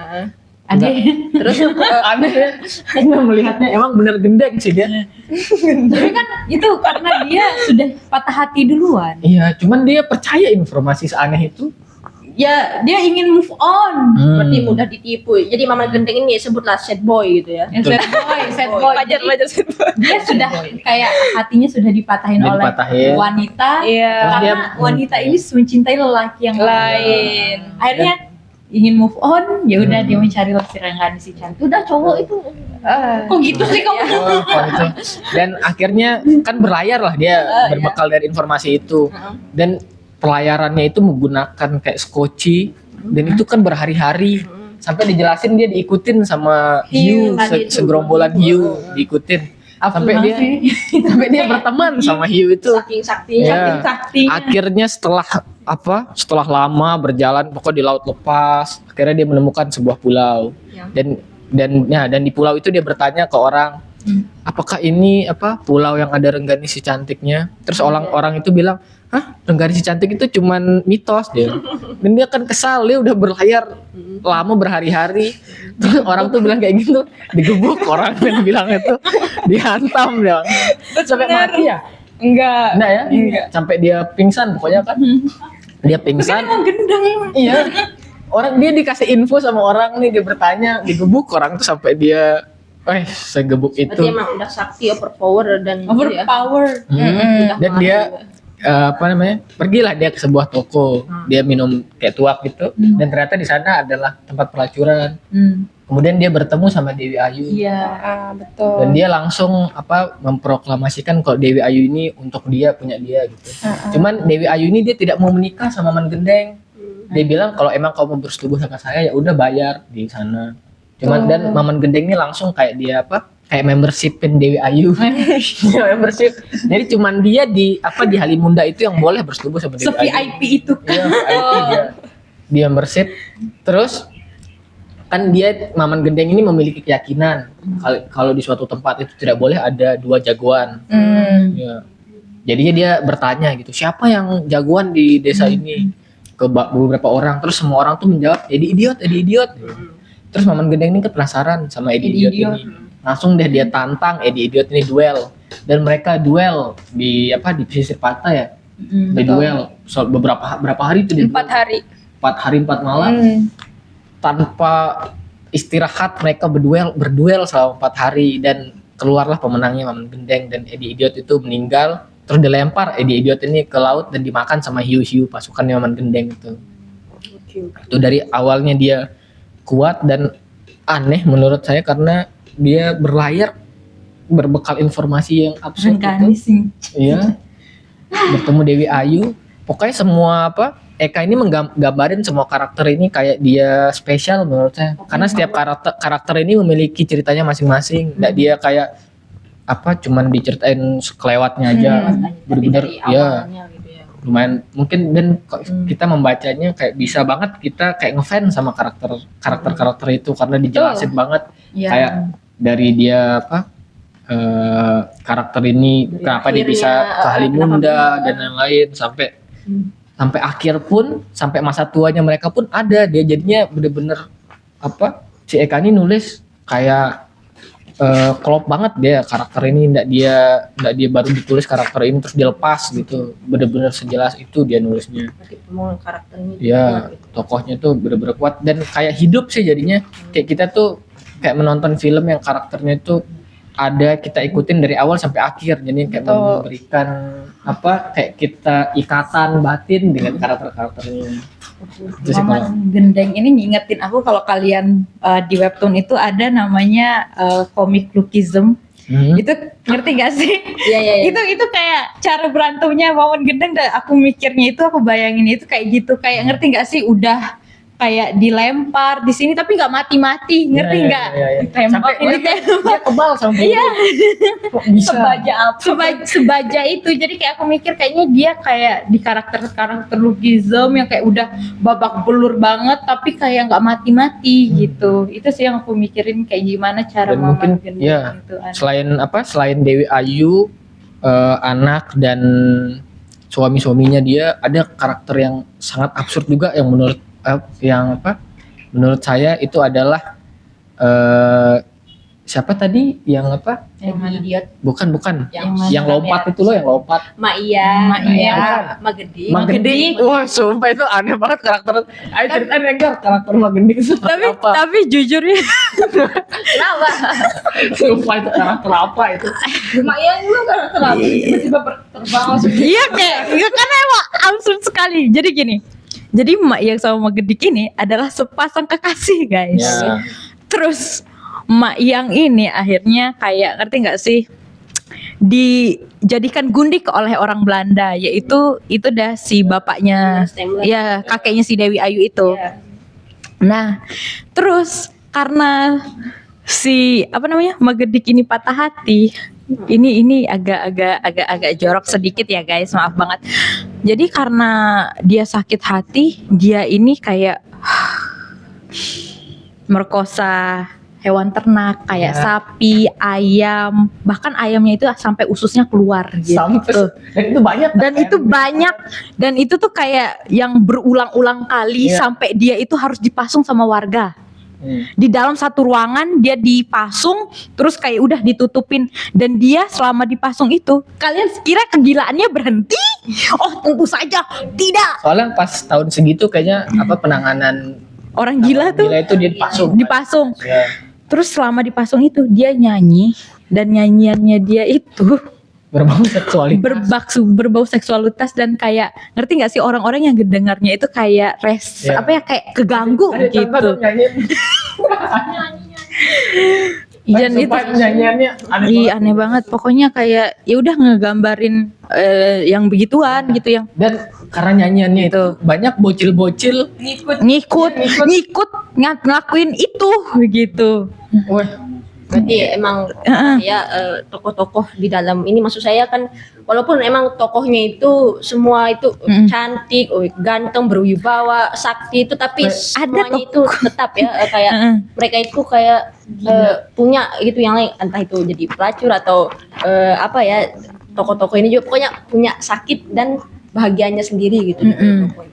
Ada. Terus aneh ya, saya melihatnya emang bener gendeng sih dia. Tapi kan itu karena dia sudah patah hati duluan. Iya, cuman dia percaya informasi seaneh itu. Ya, dia ingin move on. Berarti mudah ditipu. Jadi Maman Gendeng ini sebutlah sad boy gitu ya. Sad boy. Wajar sad boy. Dia sudah kayak hatinya sudah dipatahin Dia oleh dipatahin. wanita. Iya. Karena wanita ini mencintai lelaki yang Lain. Akhirnya ingin move on, ya udah dia mencari si Renggani si cantik. Udah cowok itu Kok gitu sih kamu? Oh, gitu. Dan akhirnya kan berlayar lah dia berbekal dari informasi itu. Dan pelayarannya itu menggunakan kayak skoci, dan itu kan berhari-hari. Sampai dijelasin dia diikutin sama hiu, segerombolan hiu diikutin. Sampai dia berteman sama hiu itu. saking saktinya. Ya. Akhirnya setelah lama berjalan pokoknya di laut lepas, akhirnya dia menemukan sebuah pulau. Dan di pulau itu dia bertanya ke orang, apakah ini apa pulau yang ada Renggani si cantiknya? Terus orang-orang itu bilang, hah, Renggani si cantik itu cuman mitos dia. Dan dia kan kesal, dia udah berlayar lama berhari-hari. Terus orang tuh bilang kayak gitu, digebuk orang yang bilang itu, dihantam dia. Sampai mati ya? Enggak. Enggak ya? Enggak. Sampai dia pingsan pokoknya kan. Dia pingsan. Emang gendang. Iya. Orang dia dikasih info sama orang nih, dia bertanya, digebuk orang tuh sampai dia, segebuk itu. Berarti emang udah sakti overpower dan Overpower. Dan dia pergilah dia ke sebuah toko, dia minum kayak tuak gitu, dan ternyata di sana adalah tempat pelacuran. Kemudian dia bertemu sama Dewi Ayu. Iya, betul. Dan dia langsung memproklamasikan kalau Dewi Ayu ini untuk dia, punya dia gitu. Cuman Dewi Ayu ini dia tidak mau menikah sama Man Gendeng. Dia bilang kalau emang kau mau bersetubuh sama saya ya udah bayar di sana. Cuman dan Maman Gendeng ini langsung kayak dia kayak membershipin Dewi Ayu. Dia membership. Jadi cuman dia di Halimunda itu yang boleh bersetubuh sama Dewi Ayu. Se-VIP itu Iya, VIP dia membership. Terus kan dia Maman Gendeng ini memiliki keyakinan kalau di suatu tempat itu tidak boleh ada dua jagoan. Ya. Jadinya dia bertanya gitu, siapa yang jagoan di desa ini? Ke beberapa orang, terus semua orang tuh menjawab Edi Idiot. Terus Maman Gendeng ini penasaran sama Edi Idiot ini. Langsung dia tantang Edi Idiot ini duel, dan mereka duel di pesisir pantai ya. Duel beberapa hari itu dia 4 hari. 4 hari 4 malam. Tanpa istirahat mereka berduel selama 4 hari, dan keluarlah pemenangnya Maman Gendeng, dan Edi Idiot itu meninggal. Terus dilempar Edi Idiot ini ke laut dan dimakan sama hiu-hiu pasukan Maman Gendeng itu. Itu dari awalnya dia kuat dan aneh menurut saya karena dia berlayar berbekal informasi yang absurd itu. Iya. Bertemu Dewi Ayu. Pokoknya semua Eka ini menggambarin semua karakter ini kayak dia spesial menurut saya. Karena setiap karakter ini memiliki ceritanya masing-masing. Nggak dia kayak cuman diceritain sekelewatnya aja. Bener-bener ya. Lumayan mungkin, dan kita membacanya kayak bisa banget kita kayak ngefans sama karakter itu karena dijelasin banget. Kayak dari dia karakter ini kenapa dia bisa ke Halimunda dan lain-lain sampai akhir pun, sampai masa tuanya mereka pun ada. Dia jadinya bener-bener si Eka ini nulis kayak klop banget dia karakter ini. Nggak dia baru ditulis karakter ini terus dilepas gitu, bener-bener sejelas itu dia nulisnya. karakternya Ya tokohnya tuh bener-bener kuat dan kayak hidup sih jadinya. Kayak kita tuh kayak menonton film yang karakternya itu ada, kita ikutin dari awal sampai akhir, jadi kayak memberikan kayak kita ikatan batin dengan karakternya. Maman Gendeng ini ngingetin aku kalau kalian di webtoon itu ada namanya komik Lookism. Itu ngerti gak sih? Iya. Itu kayak cara berantemnya Maman Gendeng, dan aku mikirnya itu, aku bayangin itu kayak gitu, kayak ngerti gak sih, udah kayak dilempar di sini tapi nggak mati-mati, ngerti nggak? Ditembak ini Dia kebal sampai kok bisa sebaja itu. Jadi kayak aku mikir kayaknya dia kayak di karakter Lookism yang kayak udah babak belur banget tapi kayak nggak mati-mati gitu. Itu sih yang aku mikirin, kayak gimana cara dan mungkin itu. selain Dewi Ayu, anak dan suami-suaminya dia ada karakter yang sangat absurd juga yang menurut saya itu adalah siapa tadi yang Idiot. bukan Yang lompat itu loh, yang lompat Iya. Magending. Wah sumpah itu aneh banget karakter. Ayo ceritain Regar karakter Magending itu apa? Tapi jujur ya, Kenapa? Sumpah itu karakter apa itu? Lumayan juga karakter apa? Tiba-tiba terbang langsung. iya kayak karena emang absurd sekali. Jadi gini, jadi Mak Yang sama Mak Gedik ini adalah sepasang kekasih guys. Ya. Terus Mak Yang ini akhirnya kayak, ngerti nggak sih, dijadikan gundik oleh orang Belanda, yaitu itu dah si bapaknya, ya kakeknya si Dewi Ayu itu. Iya. Nah, terus karena si Mak Gedik ini patah hati. Ini agak jorok sedikit ya guys, maaf banget. Jadi karena dia sakit hati, dia ini kayak merkosa hewan ternak kayak Ya. sapi, ayam, bahkan ayamnya itu sampai ususnya keluar gitu. Dan itu banyak. Dan itu banyak, dan itu tuh kayak yang berulang-ulang kali Iya. sampai dia itu harus dipasung sama warga. Di dalam satu ruangan dia dipasung, terus kayak udah ditutupin, dan dia selama dipasung itu, kalian kira kegilaannya berhenti? Oh tentu saja tidak. Soalnya pas tahun segitu kayaknya apa penanganan Orang gila tuh gila itu dia dipasung. dipasung. Ya. Terus selama dipasung itu dia nyanyi, dan nyanyiannya dia itu Berbau seksualitas. berbau seksualitas, dan kayak ngerti nggak sih orang-orang yang dengarnya itu kayak Ya. apa ya, kayak keganggu Ada contoh gitu. dong nyanyiin. Dan itu Sumpah nyanyiannya aneh Iya banget. aneh banget. Pokoknya kayak ya udah ngegambarin yang begituan gitu, yang Dan karena nyanyiannya itu banyak bocil-bocil ngikut ngelakuin itu gitu. wah, Berarti emang ya tokoh-tokoh di dalam ini, maksud saya kan walaupun emang tokohnya itu semua itu cantik, ganteng, berwibawa, sakti itu, tapi semuanya itu tetap ya kayak mereka itu kayak punya gitu yang lain, entah itu jadi pelacur atau apa ya, tokoh-tokoh ini juga pokoknya punya sakit dan bahagianya sendiri gitu.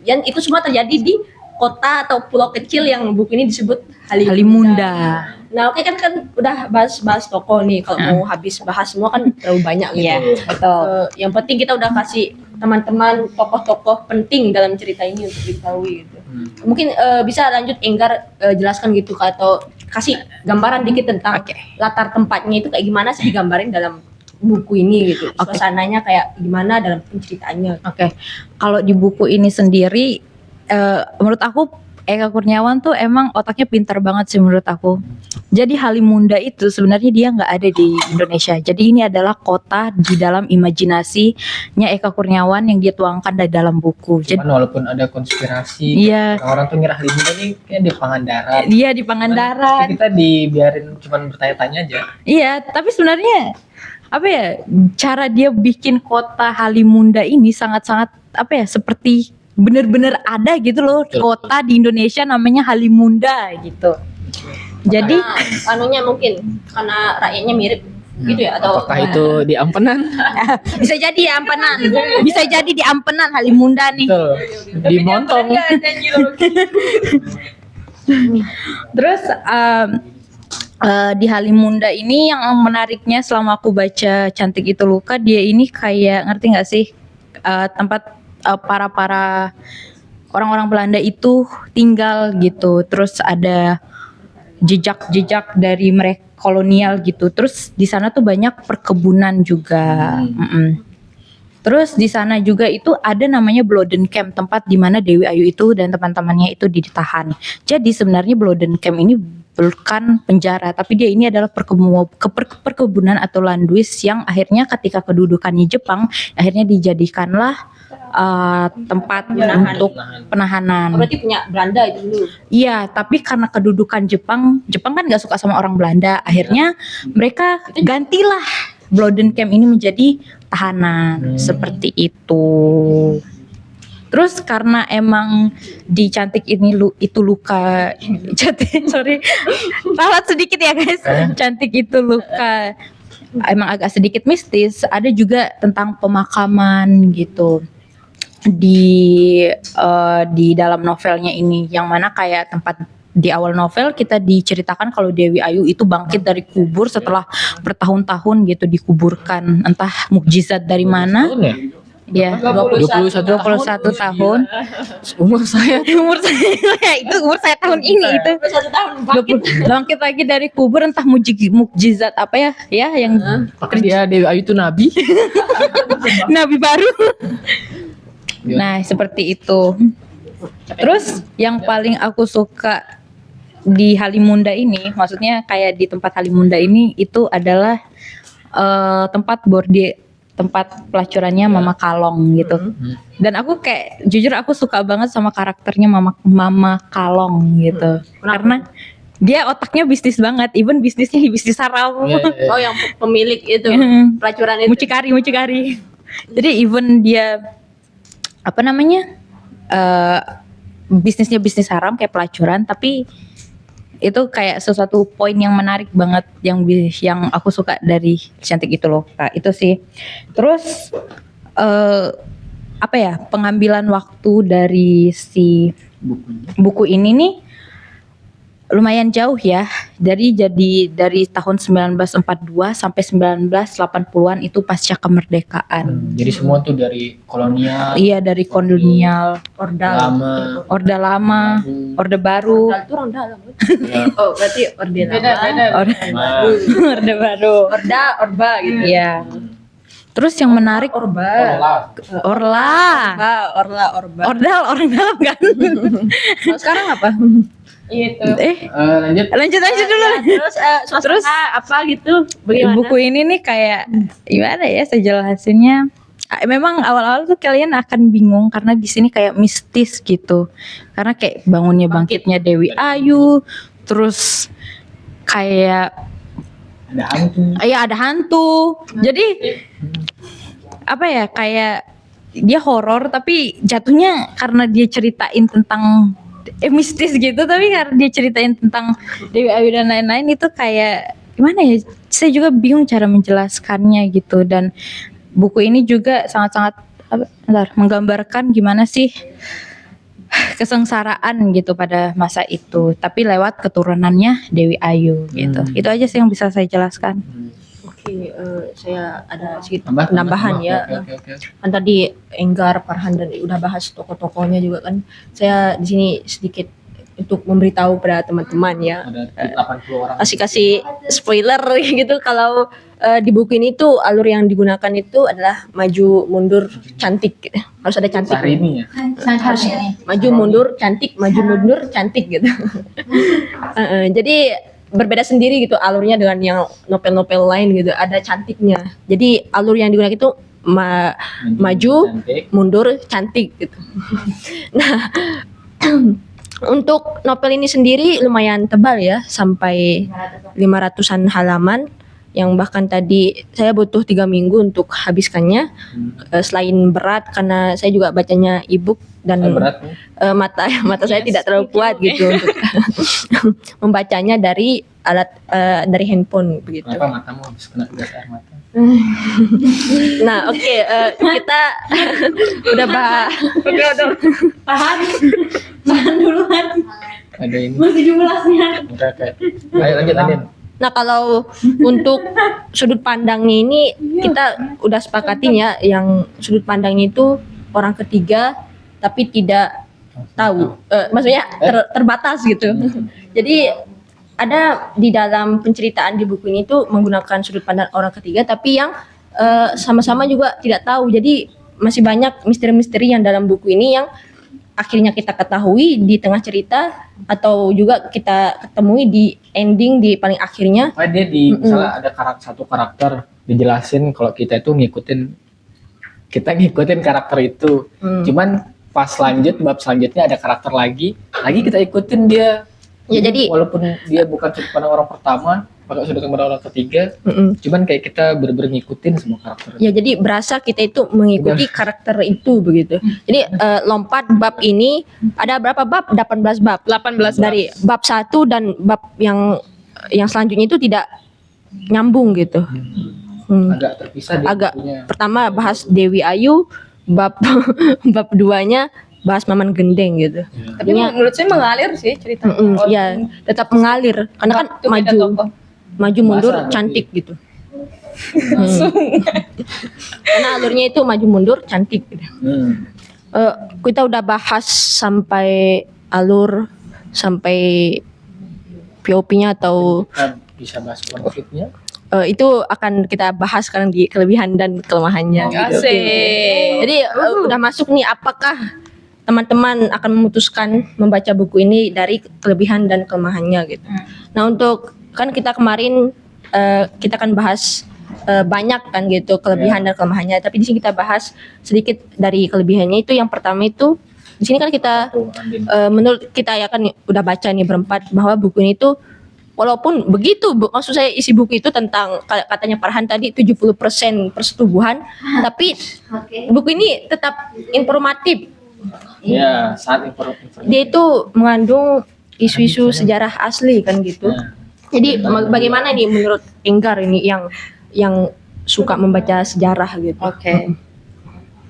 Dan itu semua terjadi di kota atau pulau kecil yang buku ini disebut Halimunda. Nah, oke kan udah bahas tokoh nih. Kalau mau habis bahas semua kan terlalu banyak gitu. Iya, betul. Yang penting kita udah kasih teman-teman tokoh-tokoh penting dalam cerita ini untuk diketahui gitu. Mungkin bisa lanjut Enggar jelaskan gitu, atau kasih gambaran dikit tentang latar tempatnya itu kayak gimana sih digambarin dalam buku ini gitu. Suasananya kayak gimana dalam penceritaannya. Oke. Kalau di buku ini sendiri menurut aku Eka Kurniawan tuh emang otaknya pintar banget sih menurut aku. Jadi Halimunda itu sebenarnya dia nggak ada di Indonesia. Jadi ini adalah kota di dalam imajinasinya Eka Kurniawan yang dia tuangkan di dalam buku. Jadi cuman walaupun ada konspirasi, Iya. orang tuh ngira Halimunda ini kayak di Pangandaran. dia di Pangandaran. Kita dibiarin cuman bertanya-tanya aja. Iya, tapi sebenarnya apa ya, cara dia bikin kota Halimunda ini sangat-sangat apa ya, seperti bener-bener ada gitu loh. Betul. Kota di Indonesia namanya Halimunda gitu. Jadi Anunya mungkin karena rakyatnya mirip gitu ya, atau Apakah itu di Ampenan? bisa jadi di Ampenan, bisa jadi di Ampenan Halimunda nih. Betul. Di Montong. Terus di Halimunda ini yang menariknya selama aku baca Cantik Itu Luka, dia ini kayak ngerti nggak sih tempat para orang-orang Belanda itu tinggal gitu. Terus ada jejak-jejak dari mereka kolonial gitu. Terus di sana tuh banyak perkebunan juga. Terus di sana juga itu ada namanya Bloden Camp, tempat di mana Dewi Ayu itu dan teman-temannya itu ditahan. Jadi sebenarnya Bloden Camp ini bukan penjara, tapi dia ini adalah perkebunan atau landuis yang akhirnya ketika kedudukannya Jepang, akhirnya dijadikanlah tempat untuk penahanan. berarti punya Belanda itu dulu. Iya, tapi karena kedudukan Jepang kan nggak suka sama orang Belanda, akhirnya mereka gantilah Bloden Camp ini menjadi tahanan seperti itu. Terus karena emang di Cantik Itu Luka, ralat sedikit ya guys. Cantik Itu Luka emang agak sedikit mistis. Ada juga tentang pemakaman gitu di dalam novelnya ini, yang mana kayak tempat di awal novel kita diceritakan kalau Dewi Ayu itu bangkit dari kubur setelah bertahun-tahun gitu dikuburkan, entah mukjizat dari mana. Tahun ya? Ya, 21 tahun. Umur saya Umur saya itu umur saya tahun ini itu. 1 tahun bangkit. Bangkit lagi dari kubur, entah mukjizat apa ya yang Apakah dia Dewi Ayu itu nabi? nabi baru. Nah, seperti itu. Terus yang paling aku suka di Halimunda ini, maksudnya kayak di tempat Halimunda ini itu adalah tempat pelacurannya Mama Kalong gitu. Dan aku kayak jujur aku suka banget sama karakternya Mama Kalong gitu. Karena dia otaknya bisnis banget, even bisnisnya bisnis haram. Oh, yang pemilik itu pelacuran itu. Mucikari. Jadi even dia apa namanya bisnisnya bisnis haram kayak pelacuran, tapi itu kayak sesuatu poin yang menarik banget yang aku suka dari Cantik itu loh Kak. Itu sih. Terus apa ya, pengambilan waktu dari si buku ini nih lumayan jauh ya. Dari tahun 1942 sampai 1980-an itu pasca kemerdekaan. Jadi semua tuh dari kolonial, Iya, dari kolonial, Ordal. Orde Lama, Orde Baru, Ordal itu orang dalam. ya, Oh, berarti orde lama. Beda. nah, Orde Baru. Orba gitu. Iya. Terus yang menarik Orba. Orla. Orba. Ordal orang dalam kan. Kalau sekarang apa? Gitu. lanjut. Lanjut dulu. Terus suasana apa gitu? Bagaimana? Buku ini nih kayak gimana ya saya jelasinnya? Memang awal-awal tuh kalian akan bingung karena di sini kayak mistis gitu. Karena kayak bangunnya bangkitnya Dewi Ayu, terus kayak Ada hantu. ada hantu. Jadi apa ya, kayak dia horor tapi jatuhnya karena dia ceritain tentang mistis gitu, tapi karena dia ceritain tentang Dewi Ayu dan lain-lain itu kayak gimana ya, saya juga bingung cara menjelaskannya gitu. Dan buku ini juga sangat-sangat menggambarkan gimana sih kesengsaraan gitu pada masa itu, tapi lewat keturunannya Dewi Ayu gitu. Itu aja sih yang bisa saya jelaskan. Oke, saya ada sedikit Tambah, penambahan tambah. ya. Oke. Kan tadi Enggar, Farhan dan udah bahas tokoh-tokohnya juga kan. Saya di sini sedikit untuk memberitahu pada teman-teman ya. Ada 80 orang. Kasih spoiler gitu kalau di buku ini tuh alur yang digunakan itu adalah maju mundur cantik gitu. Harus ada cantik. Hari ini ya. Harus maju mundur cantik, maju mundur cantik gitu. Jadi berbeda sendiri gitu alurnya dengan yang novel-novel lain gitu, ada cantiknya. Jadi alur yang digunakan itu maju Cantik. mundur cantik gitu. Nah, untuk novel ini sendiri lumayan tebal ya, sampai 500-an halaman, yang bahkan tadi saya butuh 3 minggu untuk habiskannya. Selain berat karena saya juga bacanya ebook dan Berat nih. mata saya tidak terlalu kuat gitu untuk membacanya dari alat dari handphone begitu. Kenapa matamu habis kena gas air mata? Nah, oke, kita udah Tahan duluan. Ada ini. 17-nya. Oke. Ayo lanjut Andin. Nah, kalau untuk sudut pandangnya ini kita udah sepakatin ya, yang sudut pandangnya itu orang ketiga tapi tidak tahu, maksudnya terbatas gitu. Jadi ada di dalam penceritaan di buku ini tuh menggunakan sudut pandang orang ketiga tapi yang sama-sama juga tidak tahu. Jadi masih banyak misteri-misteri yang dalam buku ini yang akhirnya kita ketahui di tengah cerita atau juga kita ketemui di ending di paling akhirnya. Dia misalnya ada satu karakter dijelasin kalau kita itu ngikutin karakter itu. Cuman pas bab selanjutnya ada karakter lagi kita ikutin dia. Ya, jadi walaupun dia bukan sudut pandang orang pertama, pakai sudut pandang orang ketiga, cuman kayak kita bener-bener ngikutin semua karakter. ya jadi berasa kita itu mengikuti karakter itu begitu. Jadi lompat bab ini ada berapa bab? 18 bab. 18 Dari bab 1 dan bab yang selanjutnya itu tidak nyambung gitu. Agak terpisah dia Agak punya. pertama bahas Dewi Ayu, bab bab 2-nya bahas Maman Gendeng gitu. Tapi menurut saya mengalir sih cerita. Ya, tetap mengalir karena kan Itu beda tokoh. maju mundur Bahasa cantik gitu. Karena alurnya itu maju mundur cantik gitu. Kita udah bahas sampai alur, sampai POP-nya atau Kita bisa bahas konfliknya. itu akan kita bahas sekarang di kelebihan dan kelemahannya. Gitu. Asik. Jadi udah masuk nih, apakah teman-teman akan memutuskan membaca buku ini dari kelebihan dan kelemahannya gitu. Nah, untuk kan kita kemarin kita akan bahas banyak kan gitu kelebihan dan kelemahannya, tapi di sini kita bahas sedikit dari kelebihannya. Itu yang pertama itu di sini kan kita menurut kita ya kan udah baca nih berempat bahwa buku ini tuh walaupun begitu maksud saya isi buku itu tentang katanya Farhan tadi 70% persetubuhan, tapi buku ini tetap informatif. Ya, saat informatif. Dia itu mengandung isu-isu sejarah asli kan gitu. Nah, Jadi bagaimana nih menurut Enggar ini yang suka membaca sejarah gitu? Oke.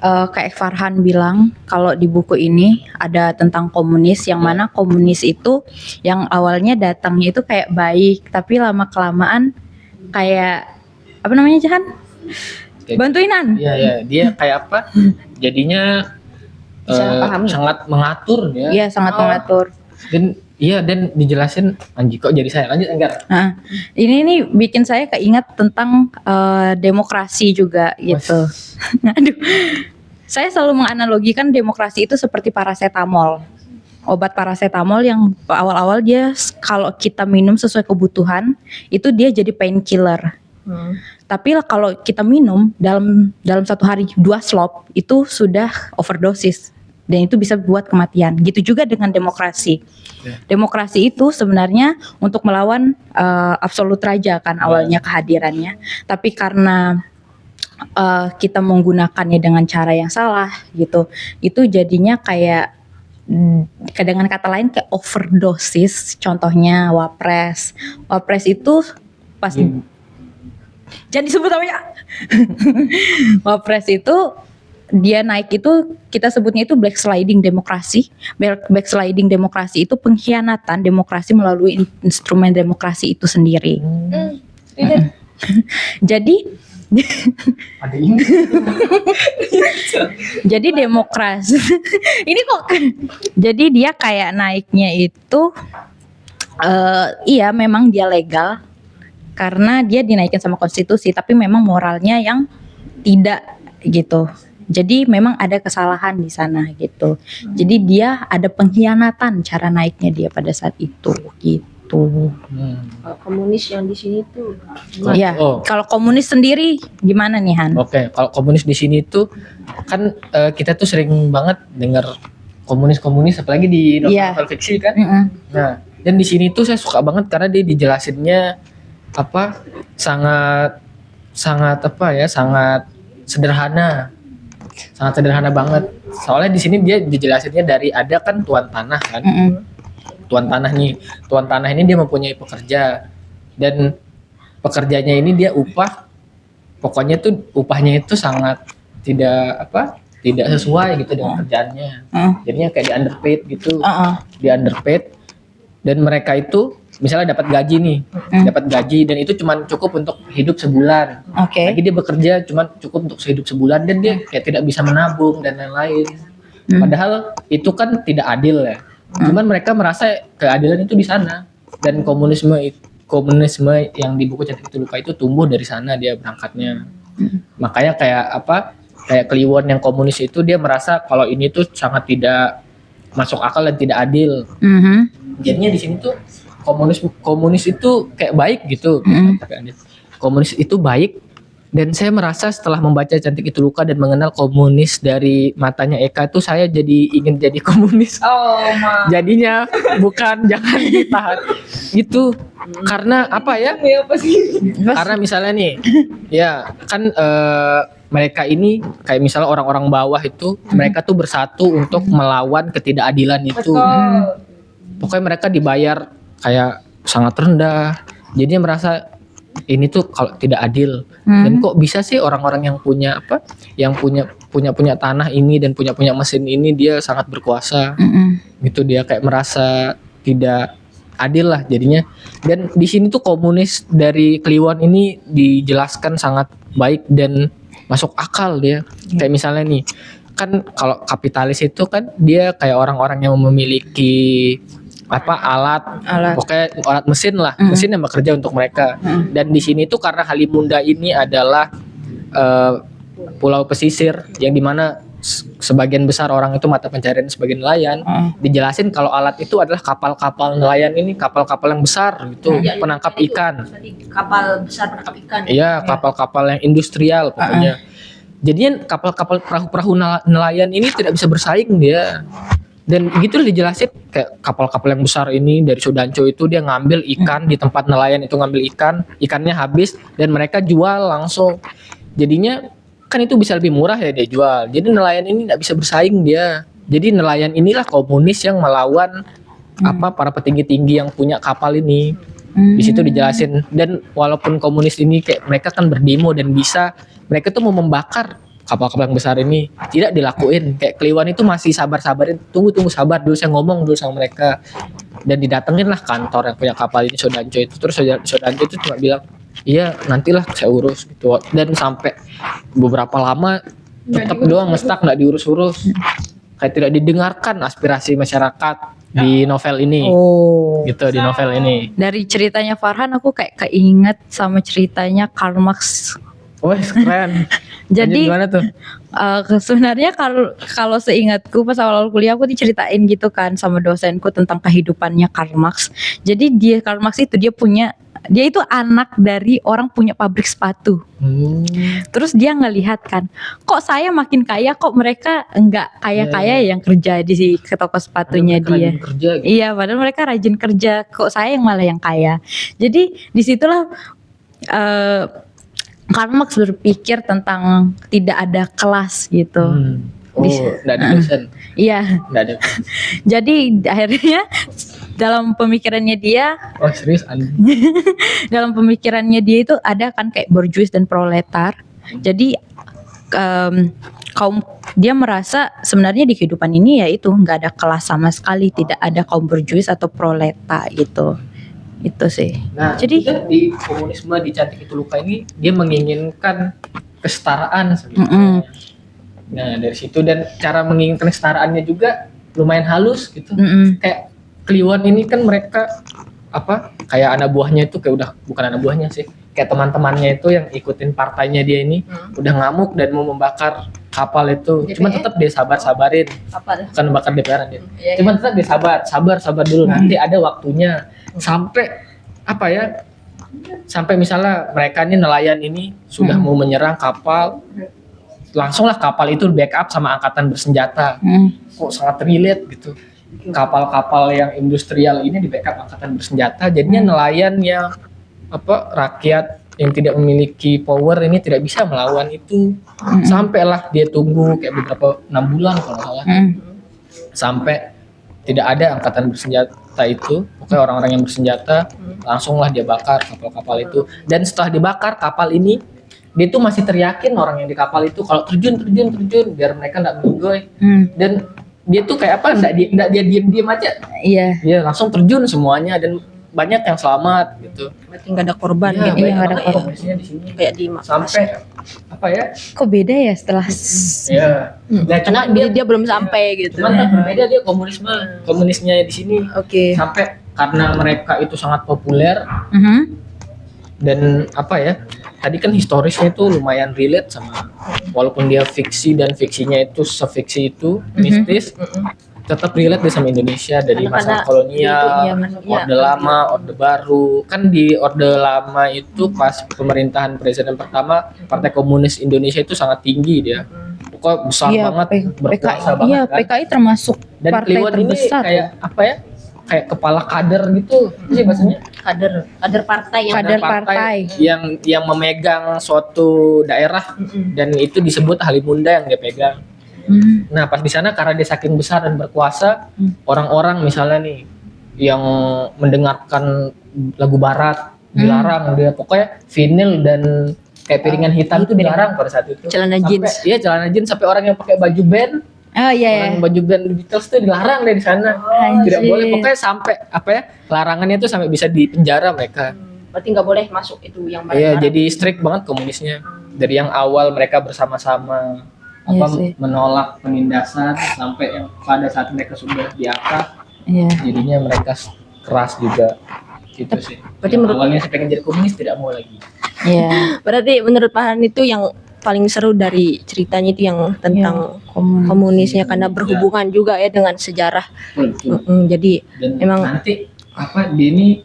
Kayak Farhan bilang kalau di buku ini ada tentang komunis, yang mana komunis itu yang awalnya datangnya itu kayak baik, tapi lama kelamaan kayak apa namanya Jahan? Kayak- Bantuinan. iya dia kayak apa? Jadinya Bisa pahami. sangat mengatur dia. Iya, sangat mengatur. Dan dijelasin anjing kok jadi saya. Lanjut Enggar. Nah, ini nih bikin saya keinget tentang demokrasi juga gitu. Aduh, saya selalu menganalogikan demokrasi itu seperti paracetamol. Obat paracetamol yang awal-awal dia kalau kita minum sesuai kebutuhan, itu dia jadi painkiller. Tapi kalau kita minum dalam satu hari 2 slop itu sudah overdosis dan itu bisa buat kematian. Gitu juga dengan demokrasi. Ya. Demokrasi itu sebenarnya untuk melawan absolut raja kan awalnya kehadirannya. Tapi karena kita menggunakannya dengan cara yang salah gitu, itu jadinya kayak dengan kata lain kayak overdosis. Contohnya Wapres. Wapres itu pas jangan disebut namanya. Wapres itu dia naik itu kita sebutnya itu backsliding demokrasi. Backsliding demokrasi itu pengkhianatan demokrasi melalui instrumen demokrasi itu sendiri. Jadi Ada ini. jadi demokrasi ini kok jadi dia kayak naiknya itu iya memang dia legal karena dia dinaikkan sama konstitusi, tapi memang moralnya yang tidak gitu. Jadi memang ada kesalahan di sana gitu. Jadi dia ada pengkhianatan cara naiknya dia pada saat itu gitu. Kalau komunis yang di sini tuh Iya. Oh. Kalau komunis sendiri gimana nih Han? Oke, kalau komunis di sini tuh kan kita tuh sering banget dengar komunis apalagi di Iya. novel fiksi kan. Mm-mm. Nah, dan di sini tuh saya suka banget karena dia dijelasinnya apa sangat sederhana. Sangat sederhana banget. Soalnya di sini dia dijelasinnya dari ada kan tuan tanah kan. Mm-mm. Tuan tanah ini dia mempunyai pekerja dan pekerjanya ini dia pokoknya tuh upahnya itu sangat tidak sesuai gitu dengan kerjaannya. Jadinya kayak di underpaid gitu. Di underpaid dan mereka itu misalnya dapat gaji nih, dapat gaji dan itu cuma cukup untuk hidup sebulan. Oke. Lagi dia bekerja cuma cukup untuk hidup sebulan dan dia kayak tidak bisa menabung dan lain-lain. Padahal itu kan tidak adil ya. Cuman mereka merasa keadilan itu di sana dan komunisme yang di buku Cantik Itu Luka itu tumbuh dari sana dia berangkatnya. Makanya kayak Kliwon yang komunis itu dia merasa kalau ini tuh sangat tidak masuk akal dan tidak adil. Jadinya di sini tuh komunis itu kayak baik gitu. Komunis itu baik dan saya merasa setelah membaca Cantik Itu Luka dan mengenal komunis dari matanya Eka tuh saya jadi ingin jadi komunis. Oh, ma. Jadinya bukan jangan ditahan itu karena apa ya? Ya apa sih? Karena misalnya nih, ya kan mereka ini kayak misalnya orang-orang bawah itu mereka tuh bersatu untuk melawan ketidakadilan itu. Pokoknya mereka dibayar kayak sangat rendah. Jadinya merasa ini tuh kalau tidak adil. Dan kok bisa sih orang-orang yang punya punya tanah ini dan punya mesin ini dia sangat berkuasa. Gitu dia kayak merasa tidak adil lah jadinya. Dan di sini tuh komunis dari Kliwon ini dijelaskan sangat baik dan masuk akal dia. Kayak misalnya nih, kan kalau kapitalis itu kan dia kayak orang-orang yang memiliki alat pokoknya alat mesin lah, mesin yang bekerja untuk mereka. Dan di sini tuh karena Halimunda ini adalah pulau pesisir yang dimana sebagian besar orang itu mata pencarian sebagai nelayan. Dijelasin kalau alat itu adalah kapal-kapal nelayan ini, kapal-kapal yang besar gitu, penangkap ikan. kapal besar penangkap ikan. Iya, kapal-kapal yang industrial pokoknya. Jadinya kapal-kapal perahu-perahu nelayan ini tidak bisa bersaing dia. Dan gitu dijelasin kayak kapal-kapal yang besar ini dari Sudanco itu dia ngambil ikan di tempat nelayan itu ngambil ikannya habis dan mereka jual langsung. Jadinya kan itu bisa lebih murah ya dia jual. Jadi nelayan ini nggak bisa bersaing dia. Jadi nelayan inilah komunis yang melawan apa para petinggi-tinggi yang punya kapal ini. Di situ dijelasin, dan walaupun komunis ini kayak mereka kan berdemo dan bisa mereka tuh mau membakar kapal-kapal yang besar ini, tidak dilakuin. Kayak Kliwon itu masih sabar-sabarin, tunggu sabar dulu, saya ngomong dulu sama mereka. Dan didatengin lah kantor yang punya kapal ini, Sodanco itu. Terus Sodanco itu cuma bilang, iya nantilah saya urus gitu. Dan sampai beberapa lama tetap doang ngestak, nggak diurus-urus, kayak tidak didengarkan aspirasi masyarakat di novel ini. Gitu, di novel ini. Dari ceritanya Farhan aku kayak keinget sama ceritanya Karl Marx. Wah, keren. Jadi gimana tuh? sebenarnya kalau seingatku pas awal kuliah aku diceritain gitu kan sama dosenku tentang kehidupannya Karl Marx. Jadi Karl Marx itu dia itu anak dari orang punya pabrik sepatu. Terus dia ngelihat kan, kok saya makin kaya, kok mereka enggak kaya-kaya yang kerja di ke toko sepatunya dia. Kerja, gitu. Iya, padahal mereka rajin kerja, kok saya yang malah yang kaya. Jadi disitulah Karl Marx berpikir tentang tidak ada kelas gitu. Nggak ada dosen. Iya. Nggak ada. Jadi akhirnya dalam pemikirannya dia, Oh serius? dalam pemikirannya dia itu ada kan kayak borjuis dan proletar. Jadi dia merasa sebenarnya di kehidupan ini ya itu nggak ada kelas sama sekali, tidak ada kaum borjuis atau proleta gitu. Itu sih. Nah, jadi di komunisme di Cantik Itu Luka ini dia menginginkan kesetaraan sebenarnya. Nah dari situ, dan cara menginginkan kesetaraannya juga lumayan halus gitu. Kayak Kliwon ini kan mereka kayak anak buahnya itu kayak udah bukan anak buahnya sih, kayak teman-temannya itu yang ikutin partainya dia ini udah ngamuk dan mau membakar kapal itu. DPR? Cuman tetap dia sabarin, bukan bakar DPR dia. Cuman tetap dia sabar dulu, nanti ada waktunya. Sampai sampai misalnya mereka ini nelayan ini sudah mau menyerang kapal, langsunglah kapal itu backup sama angkatan bersenjata. Kok sangat relate gitu. Kapal-kapal yang industrial ini di backup angkatan bersenjata, jadinya nelayan yang rakyat yang tidak memiliki power ini tidak bisa melawan itu. Sampailah dia tunggu kayak beberapa 6 bulan kalau nggak salah, sampai tidak ada angkatan bersenjata itu, pokoknya orang-orang yang bersenjata langsunglah dia bakar kapal-kapal itu. Dan setelah dibakar kapal ini, dia tuh masih teriakin orang yang di kapal itu kalau terjun biar mereka nggak menggoy. Dan dia tuh kayak nggak dia diem aja. iya. Dia langsung terjun semuanya, dan banyak yang selamat gitu. Berarti nggak ada korban Iya, gitu. iya, nggak ada korban. Komunisnya di sini. Kayak di Sampai Kok beda ya setelah ya. Nah, karena dia belum sampai gitu. cuman kan berbeda dia komunisnya di sini. Oke. Sampai karena mereka itu sangat populer, dan tadi kan historisnya itu lumayan relate sama, walaupun dia fiksi dan fiksinya itu sefiksi itu mistis, tetap relate deh sama Indonesia dari masa kolonial, Orde Lama, Orde Baru. Kan di Orde Lama itu pas pemerintahan presiden pertama, Partai Komunis Indonesia itu sangat tinggi dia. Pokoknya besar banget, berkuasa banget. Iya, kan. PKI termasuk Dan partai Kliwon ini terbesar. kayak kayak kepala kader gitu. Apa sih bahasanya? Kader partai yang Kader partai. yang memegang suatu daerah, dan itu disebut Halimunda yang dia pegang. Nah pas di sana karena dia saking besar dan berkuasa, orang-orang misalnya nih yang mendengarkan lagu barat dilarang, dia pokoknya vinil dan kayak piringan hitam itu dilarang pada saat itu. Celana jeans. Iya, celana jeans, sampai orang yang pakai baju band, Oh iya. orang baju band Beatles itu dilarang deh di sana. Tidak Anjir. boleh, pokoknya sampai larangannya itu sampai bisa di penjara mereka. Berarti nggak boleh masuk itu yang Iya, barang-barang. jadi strict banget komunisnya. Dari yang awal mereka bersama-sama Iya sih. menolak penindasan, sampai yang pada saat mereka sudah diangkat, Iya. jadinya mereka keras juga. Gitu sih. Berarti Yang menurut- awalnya saya pengen jadi komunis, tidak mau lagi. Iya. Berarti menurut Farhan itu yang paling seru dari ceritanya itu yang tentang komunisnya, karena berhubungan juga ya dengan sejarah. Betul. Jadi Dan emang- nanti dia ini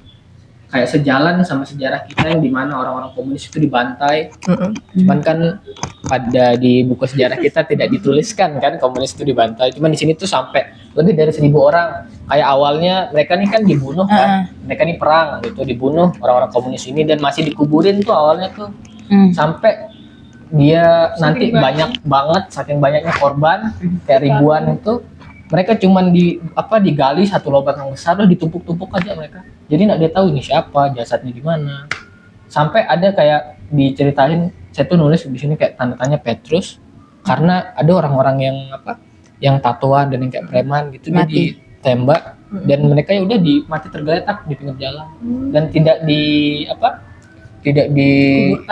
kayak sejalan sama sejarah kita yang dimana orang-orang komunis itu dibantai. Cuman kan pada di buku sejarah kita tidak dituliskan kan komunis itu dibantai. Cuman di sini tuh sampai lebih dari 1.000 orang. Kayak awalnya mereka nih kan dibunuh kan. Mereka nih perang gitu, dibunuh orang-orang komunis ini, dan masih dikuburin tuh awalnya tuh. Sampai dia nanti banyak banget, saking banyaknya korban kayak ribuan itu, mereka cuman digali satu lubang yang besar terus ditumpuk-tumpuk aja mereka. Jadi nggak dia tahu ini siapa, jasadnya di mana. Sampai ada kayak diceritain, saya tuh nulis di sini kayak tanda tanya Petrus karena ada orang-orang yang tatoan dan yang kayak preman gitu dia Mati. ditembak dan mereka ya udah mati tergeletak di pinggir jalan dan tidak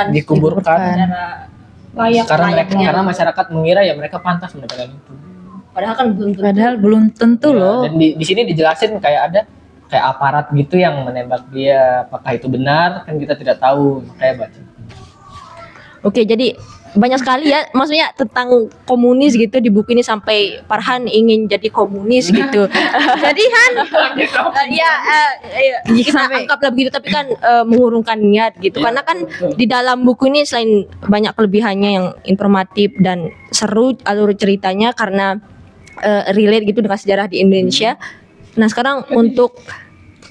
dikuburkan Layak. karena masyarakat mengira ya mereka pantas mendapatkan itu. Padahal kan belum tentu. Padahal belum tentu Ya, loh. dan di sini dijelasin kayak ada kayak aparat gitu yang menembak dia, apakah itu benar kan kita tidak tahu, makanya baca. Oke, jadi banyak sekali ya, maksudnya tentang komunis gitu di buku ini sampai Farhan ingin jadi komunis gitu. Jadi Han, kita anggaplah begitu, tapi kan mengurungkan niat gitu. Iya, Karena kan betul. di dalam buku ini selain banyak kelebihannya yang informatif dan seru alur ceritanya karena relate gitu dengan sejarah di Indonesia. Nah sekarang untuk